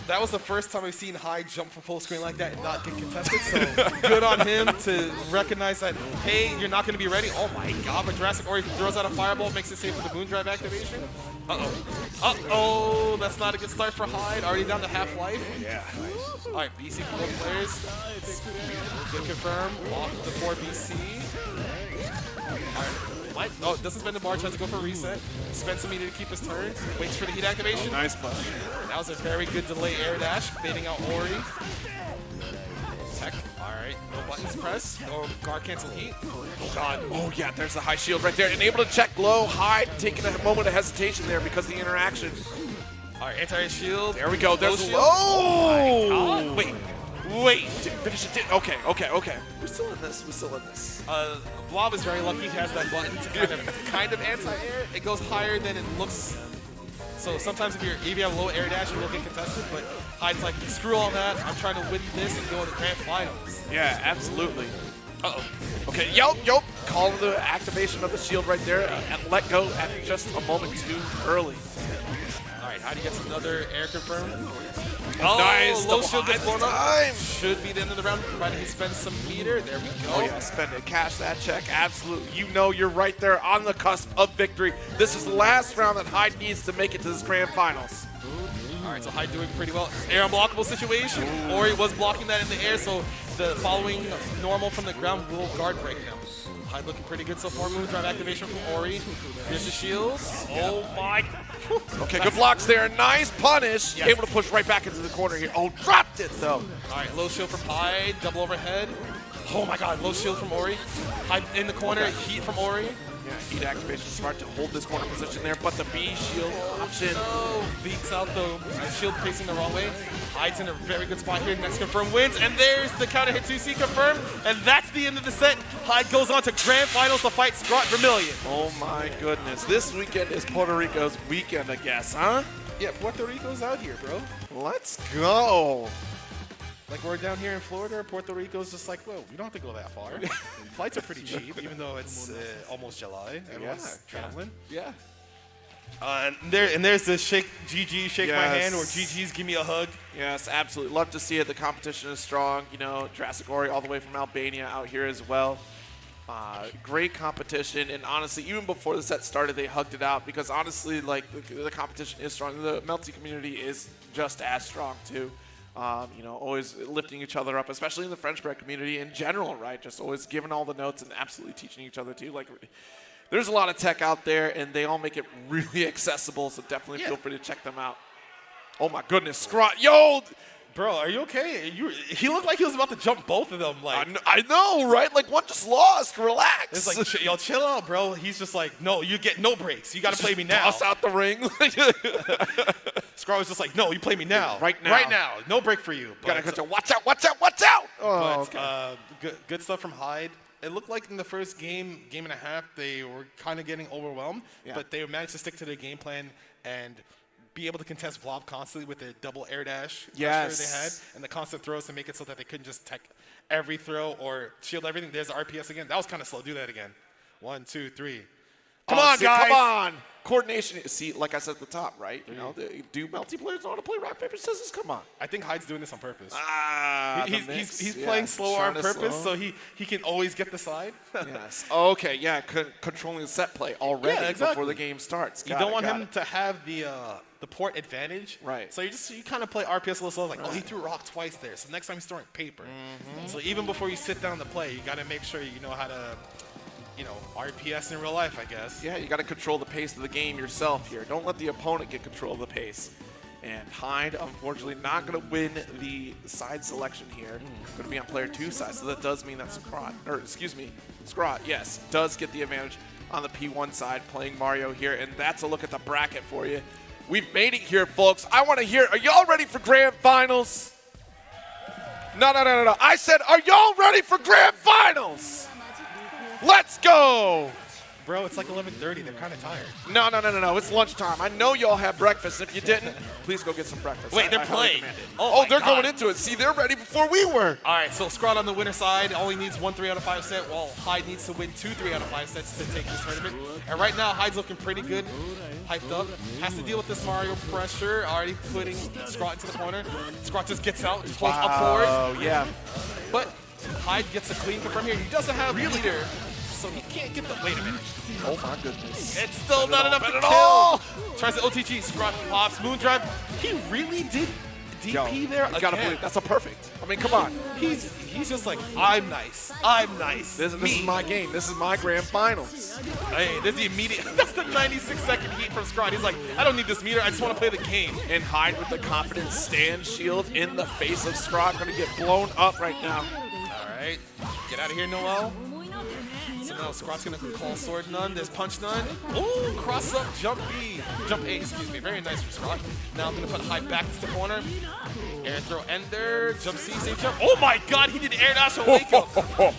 That was the first time I've seen Hyde jump from full screen like that and not get contested, so good on him to recognize that, hey, you're not going to be ready. Oh my god, but Jurassic Ori throws out a fireball, makes it safe with the Moondrive activation. Uh-oh, that's not a good start for Hyde, already down to half-life.
Yeah.
All right, BC for both players. Good confirm, off the 4 BC. All right. Oh, doesn't spend the bar, tries to go for a reset. Spends some meter to keep his turn. Waits for the heat activation.
Nice push.
That was a very good delay air dash, baiting out Ori. Tech. All right, no buttons press. No guard cancel heat. Oh god.
Oh yeah, there's the high shield right there. And able to check low. Hyde taking a moment of hesitation there because of the interaction.
All right, anti-air shield.
There we go. There's
shield.
low.
Oh my god. Wait.
Finish it. Okay. We're still in this.
Blob is very lucky he has that button to kind of anti-air. It goes higher than it looks. So sometimes if you have low air dash, you will get contested, but Hyde's like, screw all that, I'm trying to win this and go to the grand finals.
Yeah, absolutely. Uh-oh. Okay, yup. Call the activation of the shield right there and let go at just a moment too early.
All right, Hyde gets another air confirm.
Oh, nice.
Low shield gets blown up.
Time.
Should be the end of the round, provided he spends some meter. There we go.
Oh yeah, spend it. Cash that check. Absolutely. You know you're right there on the cusp of victory. This is the last round that Hyde needs to make it to this grand finals.
All right, so Hyde doing pretty well. Air unblockable situation. Ori was blocking that in the air, so the following normal from the ground will guard break him. Hyde looking pretty good so far. Moondrive activation from Ori. Here's the shields. Oh my
Okay, good blocks there. Nice punish.
Yes.
Able to push right back into the corner here. Oh, dropped it though.
All right, low shield from Hyde, double overhead. Oh my God, low shield from Ori. Hyde in the corner, heat from Ori.
Yeah, heat activation smart to hold this corner position there, but the B shield option.
Oh, beats out the shield facing the wrong way. Hyde's in a very good spot here. Next confirm wins, and there's the counter hit 2C confirmed, and that's the end of the set. Hyde goes on to grand finals to fight Scott Vermillion.
Oh my goodness, this weekend is Puerto Rico's weekend, I guess, huh?
Yeah, Puerto Rico's out here, bro.
Let's go.
Like, we're down here in Florida, Puerto Rico's just like, whoa, we don't have to go that far. Flights are pretty cheap, even though it's almost July. Everyone's traveling.
Yeah.
And there's the shake GG, shake my hand, or
Yes.
GG's give me a hug.
Yes, absolutely. Love to see it. The competition is strong. You know, Jurassic Ori all the way from Albania out here as well. Great competition, and honestly, even before the set started, they hugged it out because honestly, like the competition is strong. The Melty community is just as strong too. You know, always lifting each other up, especially in the French bread community in general, right? Just always giving all the notes and absolutely teaching each other too. Like, there's a lot of tech out there, and they all make it really accessible. So definitely feel free to check them out. Oh my goodness, Scrot, yo!
Bro, are you okay? He looked like he was about to jump both of them. Like,
I know, right? Like, one just lost. Relax.
it's like, yo, chill out, bro. He's just like, no, you get no breaks. You got to play me now.
Toss out the ring.
Scraw was just like, no, you play me now.
Right now.
Right now. No break for you.
Gotta catch it. Watch out, watch out, watch out! Oh,
But good stuff from Hyde. It looked like in the first game and a half, they were kind of getting overwhelmed, but they managed to stick to their game plan and be able to contest Blob constantly with the double air dash pressure they had and the constant throws to make it so that they couldn't just tech every throw or shield everything. There's the RPS again. That was kind of slow. Do that again. 1, 2, 3.
Come on, guys. Come on. Coordination. See, like I said at the top, right? You know, do Melty players know how to play rock, paper, scissors? Come on.
I think Hyde's doing this on purpose.
He's
playing slow on purpose, so he can always get the side.
Yes. Okay, yeah, controlling the set play already before the game starts.
You don't want him to have the port advantage.
Right.
So you kind of play RPS a little slow, like, oh, he threw rock twice there, so next time he's throwing paper. So even before you sit down to play, you got to make sure you know how to, you know, RPS in real life, I guess.
Yeah, you got to control the pace of the game yourself here. Don't let the opponent get control of the pace. And Hyde, unfortunately, not going to win the side selection here. Going to be on player 2 side, so that does mean that Scrot, yes, does get the advantage on the P1 side, playing Mario here. And that's a look at the bracket for you. We've made it here, folks. I want to hear, are y'all ready for grand finals? No. I said, are y'all ready for grand finals? Let's go!
Bro, it's like 11:30. They're kind of tired.
No. It's lunchtime. I know y'all have breakfast. If you didn't, please go get some breakfast.
Wait, they're
I highly
playing.
recommend it.
Oh,
They're going into it. See, they're ready before we were.
All right, so Scrot on the winner side only needs 1 3 out of 5 set, while Hyde needs to win 2 3 out of 5 sets to take this tournament. And right now, Hyde's looking pretty good, hyped up. Has to deal with this Mario pressure, already putting Scrot into the corner. Scrot just gets out, just holds up forward.
Oh, yeah.
But Hyde gets a clean confirm here. He doesn't have leader, so he can't get the. Wait a minute.
Oh, my goodness.
It's still not enough to
at
kill.
all.
Tries the OTG, Scrot pops, moon drive. He really did DP there again.
Gotta believe that's a perfect. I mean, come on.
He's just like, I'm nice. I'm nice.
This is my game. This is my grand finals.
Hey, this is the immediate. That's the 96-second heat from Scrot. He's like, I don't need this meter. I just want to play the game.
And Hyde with the confident stand shield in the face of Scrot. Gonna get blown up right now.
All right, get out of here, Noel. So now Scrot's gonna call sword none. There's punch none. Ooh, cross up, jump B, jump A. Excuse me. Very nice from Scrot. Now I'm gonna put Hyde back to the corner. Air throw ender, jump C, safe jump. Oh my God, he did air dash and wake up.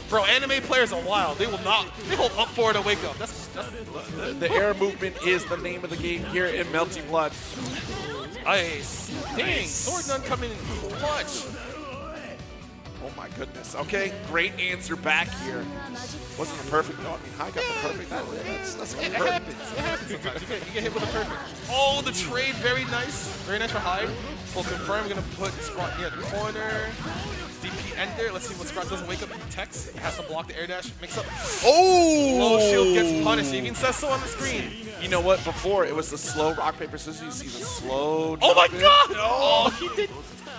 Bro, anime players are wild. They will not. They hold up forward and wake up. That's
The air movement is the name of the game here in Melty Blood.
nice. Dang, sword none coming in clutch.
Oh my goodness. Okay, great answer back here. Wasn't a perfect. No, I mean, Hyde got the perfect. That's
It happens. It happens sometimes. You get hit with a perfect. Oh, the trade, very nice. Very nice for Hyde. Full confirm. We're gonna put Scrot near the corner. DP ender. Let's see what Scrot doesn't wake up. He techs. It has to block the air dash. Mix up.
Oh!
Low shield gets punished. It even says so on the screen.
You know what? Before it was the slow rock paper scissors. You see the slow.
Oh my
jump in.
God! Oh,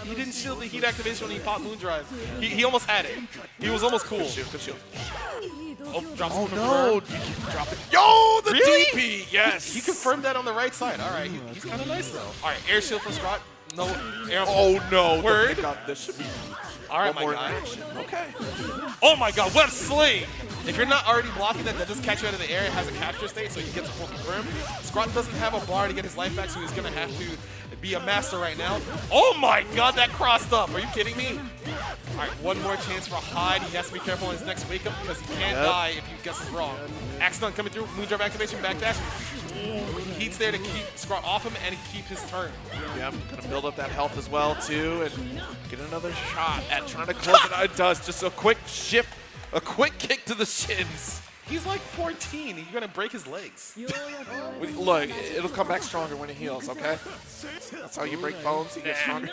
he didn't shield the heat activation when he popped Moon Drive. He almost had it. He was almost cool.
Good shield.
Oh, drops
Oh
him
no!
confirmed.
You can drop it. Yo, the
Really?
DP. Yes.
He confirmed that on the right side. All right, he's kind of nice though. All right, air shield from Scott. No air.
Oh no!
Word.
This should be
All right,
one
my
more
guy.
action. Okay.
Oh my God, web sling! If you're not already blocking that, that does catch you out of the air. It has a capture state, so he gets a full confirm. Scott doesn't have a bar to get his life back, so he's gonna have to be a master right now. Oh my God, that crossed up. Are you kidding me? All right, one more chance for Hyde. He has to be careful on his next wake up because he can't die if he guesses wrong. Axon coming through, Moondrive activation, backdash. Heat's there to keep Scott off him and keep his turn.
Yeah, gonna build up that health as well too, and get another shot at trying to close it out. It does. Just a quick shift, a quick kick to the shins.
He's like 14. You're gonna break his legs.
Look, it'll come back stronger when it heals. Okay. That's how you break bones. You get stronger.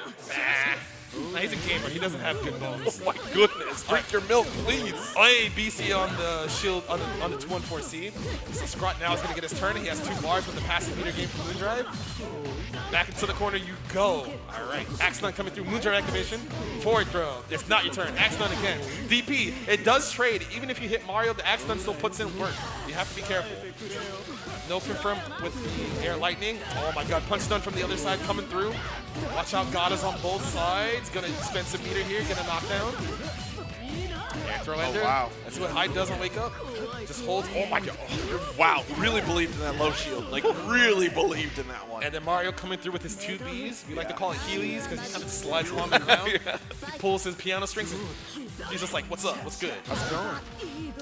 Nah, he's a gamer. He doesn't have good bones.
Oh my goodness! Drink your milk, please.
Hey, BC on the shield on the 214C. So Scott now is going to get his turn. He has 2 bars with the passive meter game from Moondrive. Back into the corner you go. All right, Axon coming through. Moondrive activation. Forward throw. It's not your turn. Axon again. DP. It does trade. Even if you hit Mario, the Axon still puts in work. You have to be careful. No confirm with the air lightning. Oh my God, punch done from the other side coming through. Watch out, God is on both sides. Gonna spend some meter here, get a knockdown. Air throw ender.
Wow.
That's what Hyde does on wake up. Just holds. Oh my God. Oh.
Wow, really believed in that low shield. Like, really believed in that one.
And then Mario coming through with his 2 Bs. We like to call it Heelys because he kind of slides along the ground. He pulls his piano strings and he's just like, what's up? What's good? How's it going?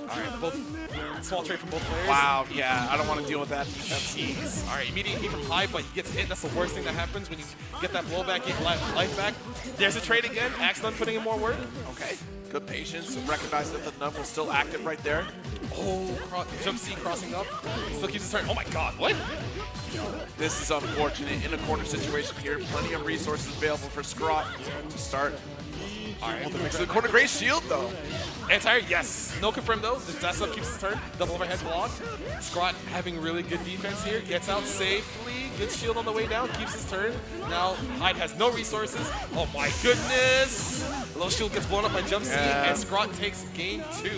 All right, both small trade from both players.
Wow, yeah, I don't want to deal with that defense.
Jeez. All right, immediate heat from Hyde, but he gets hit. That's the worst thing that happens when you get that blowback, get life back. There's a trade again. Axon putting in more work.
Okay, good patience. Recognize that the nub was still active right there.
Oh, jump C crossing up. Still keeps his turn. Oh my God, what?
This is unfortunate in a corner situation here. Plenty of resources available for Scrot to start.
All right,
Mix the corner. Great shield though.
Anti-air, yes. No confirm though. The dash up keeps his turn. Double overhead block. Scrot having really good defense here. Gets out safely. Good shield on the way down. Keeps his turn. Now Hyde has no resources. Oh my goodness. Low shield gets blown up by jump C, and Scrot takes game 2.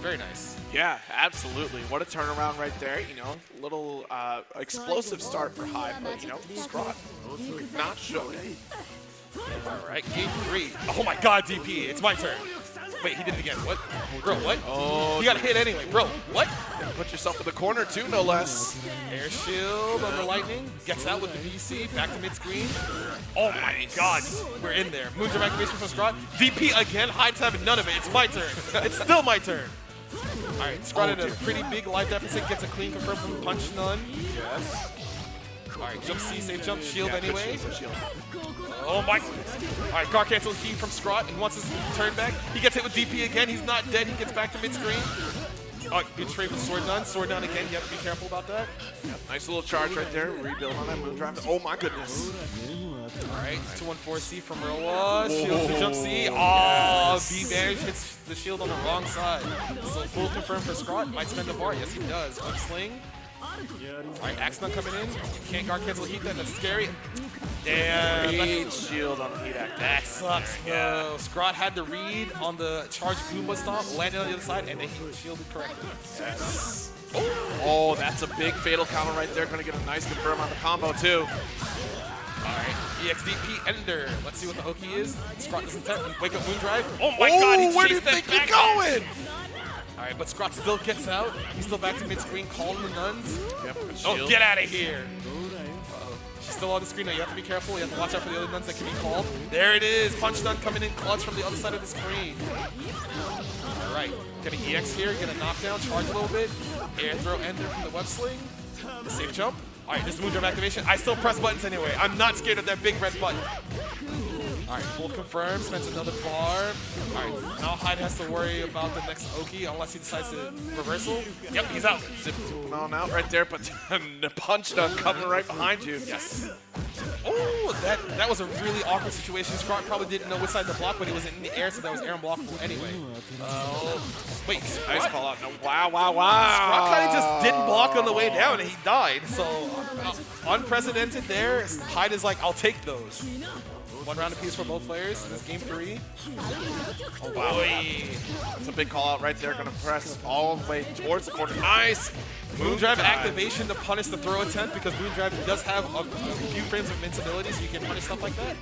Very nice.
Yeah, absolutely. What a turnaround right there. You know, little explosive start for Hyde, but you know, Scrot not showing.
All right, game 3. Oh my God, DP. It's my turn. Wait, he did it again. What? Bro, what?
Oh,
you got to hit anyway. Bro, what?
put yourself in the corner too, no less.
Air shield on the lightning. Gets out with the BC. Back to mid-screen. Oh my God. We're in there. Moondrive activation from Scrot. DP again. Hyde's having none of it. It's my turn. It's still my turn. All right, Scrot at a pretty big life deficit. Gets a clean confirm from Punch None.
Yes.
All right, jump C, safe jump, shield anyway.
Shield.
Oh my. All right, guard cancel heat from Scrot. He wants his turn back. He gets hit with DP again. He's not dead. He gets back to mid-screen. All right, good trade with Sword Down. Sword Down again. You have to be careful about that.
Yep, nice little charge right there. Rebuild on that Moondrive. Oh my goodness.
All right, 214C from Roa. Shield to jump C. Oh, B Bears hits the shield on the wrong side. So full confirm for Scrot. Might spend a bar. Yes, he does. Up sling. All right, Axon coming in. Can't guard cancel heat then. That's scary. Damn.
Great shield on the heat act.
That sucks, though. Scrot had the read on the charge Goomba stomp, landed on the other side, and then he shielded correctly.
Yes. Oh, that's a big fatal counter right there. Gonna get a nice confirm on the combo too.
All right, EXDP Ender. Let's see what the Oki is. Scrot doesn't wake up Moondrive. Oh my God, he
where do you
chased that
think you're
back.
going?
All right, but Scrot still gets out. He's still back to mid-screen, calling the nuns.
Yep,
Oh, get out of here. She's still on the screen now. You have to be careful. You have to watch out for the other nuns that can be called. There it is. Punch Nun coming in clutch from the other side of the screen. All right, get an EX here, get a knockdown, charge a little bit. Air throw ender from the web sling. Safe jump. All right, this is Moondrive activation. I still press buttons anyway. I'm not scared of that big red button. All right, full confirm, spends another bar. All right, now Hyde has to worry about the next Oki unless he decides to reversal. Yep, he's out.
Zipping on out right there, but the punch done coming right behind you.
Yes. Oh, that was a really awkward situation. Scrot probably didn't know which side to block, but he was in the air, so that was air unblockable anyway. Wait,
Nice call out. No, wow, wow,
Scrot
wow.
kind of just didn't block on the way down, and he died. So unprecedented there. Hyde is like, I'll take those.
One round apiece for both players. This is game 3.
Oh, wow. That's a big call out right there. Going to press all the way towards the corner. Nice.
Moondrive activation to punish the throw attempt because Moondrive does have a few frames of invincibility, so you can punish stuff like that.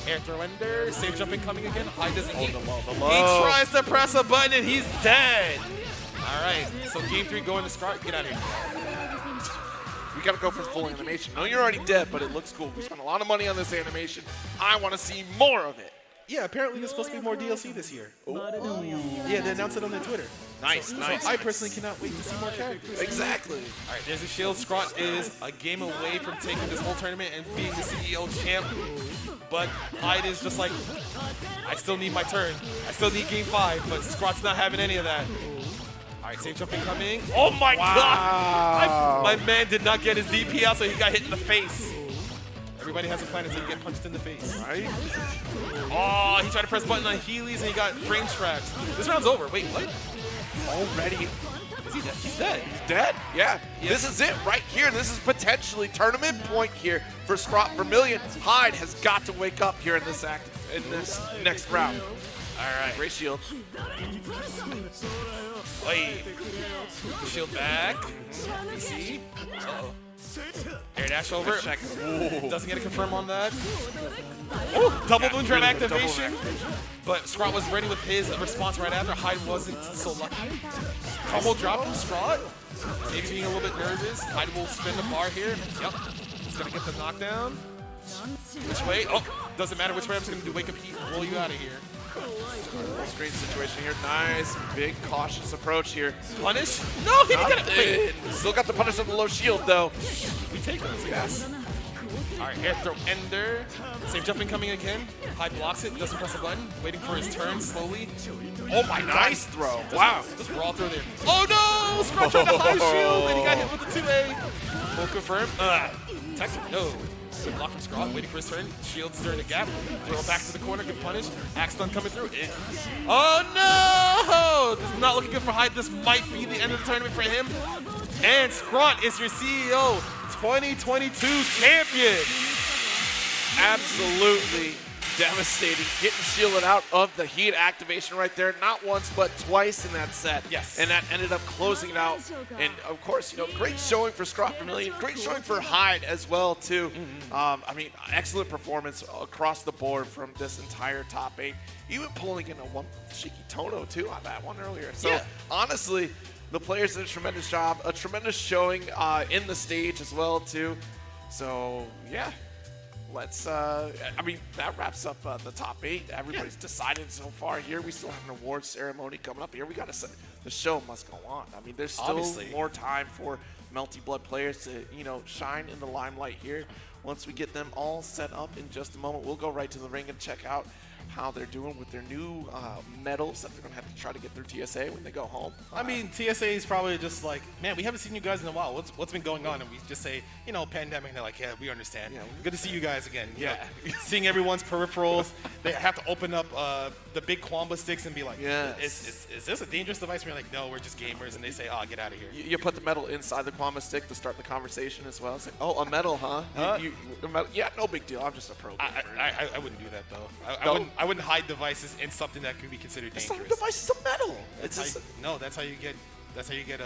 Air throw ender, safe jumping coming again. High doesn't eat. He tries to press a button and he's dead. All right, so game 3 going to Scott. Get out of here.
We got to go for full animation. No, you're already dead, but it looks cool. We spent a lot of money on this animation. I want to see more of it.
Yeah, apparently there's supposed to be more DLC this year. Yeah, they announced it on their Twitter.
Nice, nice.
So I personally cannot wait to see more characters.
Exactly.
All right, there's a shield. Scrot is a game away from taking this whole tournament and being the CEO champ. But Hyde is just like, I still need my turn. I still need game 5, but Scrot's not having any of that. All right, safe jumping coming. Oh my God! My man did not get his DP out, so he got hit in the face. Everybody has a plan until you get punched in the face.
Right?
Oh, he tried to press button on Heelys and he got frame traps. This round's over. Wait, what?
Already?
Is he dead? He's dead.
He's dead? Yeah. This is it right here. This is potentially tournament point here for Scrot Vermillion. Hyde has got to wake up here in this next round. All right, great shield.
Wait. Shield back. PC. Uh-oh. Air dash over.
Check.
Doesn't get a confirm on that. Ooh, double Moondrive activation. But Scrot was ready with his response right after. Hyde wasn't so lucky. Combo drop from Scrot. Maybe being a little bit nervous. Hyde will spin the bar here. Yep. He's going to get the knockdown. Which way? Oh, doesn't matter which way. I'm just going to do wake up heat and roll you out of here.
Great situation here. Nice, big, cautious approach here.
Punish? No, he didn't get it.
Wait. Still got the punish of the low shield, though.
We take those, yes. All right, air throw ender. Same jumping coming again. Hyde blocks it, doesn't press a button. Waiting for his turn slowly. Oh my God.
Nice throw. Wow.
Just raw throw there. Oh no! Scrot tried to high shield and he got hit with the 2A. Full confirm. Tech, no. Good block from Scrot, waiting for his turn. Shields during the gap. Throw back to the corner, good punish. Axe stun coming through. Oh no! This is not looking good for Hyde. This might be the end of the tournament for him. And Scrot is your CEO 2022 champion.
Absolutely devastating. Getting shielded out of the heat activation right there. Not once, but twice in that set.
Yes.
And that ended up closing it out. And of course, you know, great showing for Scrot Vermillion. Great showing for Hyde as well, too. I mean, excellent performance across the board from this entire top 8. Even pulling in a one cheeky Tono, too, on that one earlier. So, honestly, the players did a tremendous job. A tremendous showing in the stage as well, too. So, yeah. Let's, I mean, that wraps up the top 8. Everybody's decided so far here. We still have an awards ceremony coming up here. We got to, the show must go on. I mean, there's still more time for Melty Blood players to, you know, shine in the limelight here. Once we get them all set up in just a moment, we'll go right to the ring and check out how they're doing with their new medals that they're going to have to try to get through TSA when they go home.
I mean, TSA is probably just like, man, we haven't seen you guys in a while. What's been going on? And we just say, you know, pandemic. And they're like, yeah, we understand. Yeah, good to see you guys again. Yeah. Seeing everyone's peripherals. They have to open up the big Quamba sticks and be like, is this a dangerous device? And we're like, no, we're just gamers. And they say, oh, get out of here.
You put the medal inside the Quamba stick to start the conversation as well. It's like, oh, a medal, huh? Yeah, no big deal. I'm just a pro gamer.
I wouldn't do that, though. I wouldn't hide devices in something that could be considered dangerous.
It's not a device, it's a medal.
That's how you get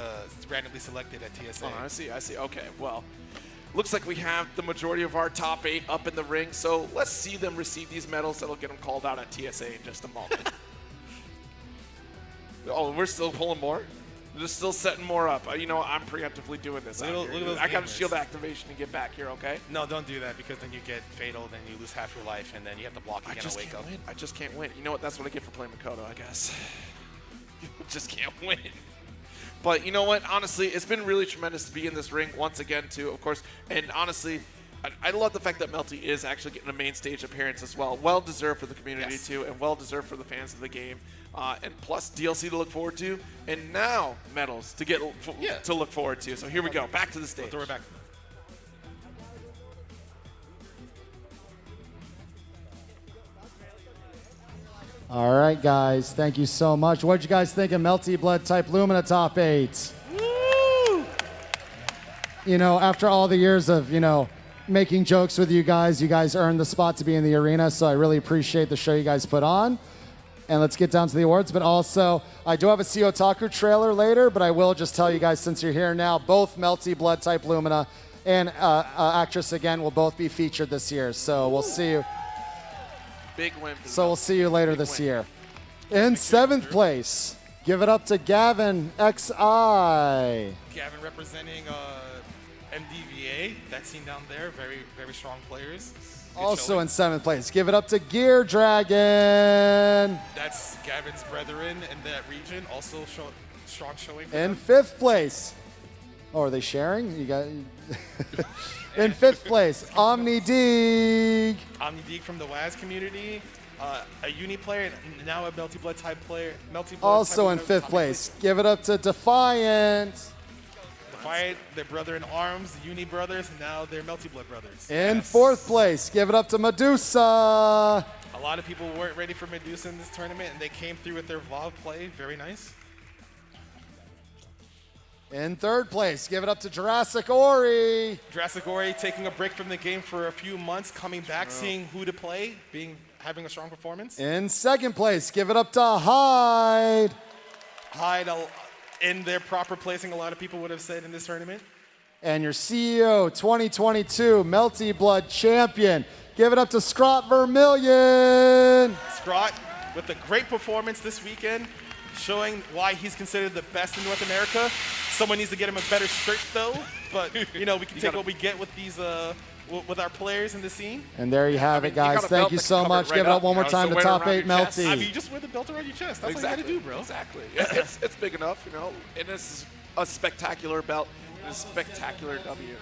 randomly selected at TSA.
Oh, I see. Okay, well, looks like we have the majority of our top 8 up in the ring, so let's see them receive these medals. That'll get them called out at TSA in just a moment. Oh, we're still pulling more? We're just still setting more up. You know, I'm preemptively doing this.
Look at those
I got a shield activation to get back here, okay?
No, don't do that because then you get fatal, then you lose half your life, and then you have to block again and wake up.
I just can't win. You know what? That's what I get for playing Makoto, I guess. Just can't win. But you know what? Honestly, it's been really tremendous to be in this ring once again, too, of course. And honestly, I love the fact that Melty is actually getting a main stage appearance as well. Well-deserved for the community, too, and well-deserved for the fans of the game. And plus DLC to look forward to, and now medals to get to look forward to. So here we go, back to the stage.
Throw it back.
All right, guys, thank you so much. What'd you guys think of Melty Blood Type Lumina Top 8? Woo! You know, after all the years of, you know, making jokes with you guys. You guys earned the spot to be in the arena, so I really appreciate the show you guys put on. And let's get down to the awards. But also, I do have a CO Taku trailer later, but I will just tell you guys, since you're here now, both Melty, Blood type Lumina, and Actress again will both be featured this year. So we'll see you.
Big win.
So we'll see you later this year. In 7th place, give it up to Gavin XI.
Gavin representing MDVA, that team down there, very, very strong players. Good
Also
showing.
in 7th place, give it up to Gear Dragon.
That's Gavin's brethren in that region, also strong showing. for
In
them.
5th place, oh, are they sharing? You got. In 5th place, Omni Deeg.
Omni Deeg from the WAS community, a uni player, and now a Melty Blood type player.
Also in 5th place, give it up to Defiant.
Defiant, their brother in arms, the uni brothers, and now they're Melty Blood brothers.
In
Yes.
4th place, give it up to Medusa.
A lot of people weren't ready for Medusa in this tournament, and they came through with their VOV play. Very nice.
In 3rd place, give it up to Jurassic Ori.
Jurassic Ori taking a break from the game for a few months, coming back, seeing who to play, having a strong performance.
In 2nd place, give it up to Hyde.
Hyde in their proper placing, a lot of people would have said in this tournament.
And your CEO 2022 Melty Blood champion, give it up to Scrot Vermillion.
Scrot with a great performance this weekend, showing why he's considered the best in North America. Someone needs to get him a better shirt though, but you know, we can take what we get with these with our players in the scene.
And there you have it,
you
guys.
got a
Thank
belt
you
that
so
can cover
much.
it right
Give it up
up,
one more
you know,
time
so
to
wear it
Top
around
8
your chest.
I
Melty.
mean, you just wear the belt around your chest. That's all you gotta do, bro.
Exactly. It's big enough, you know. And it's a spectacular belt and a spectacular W.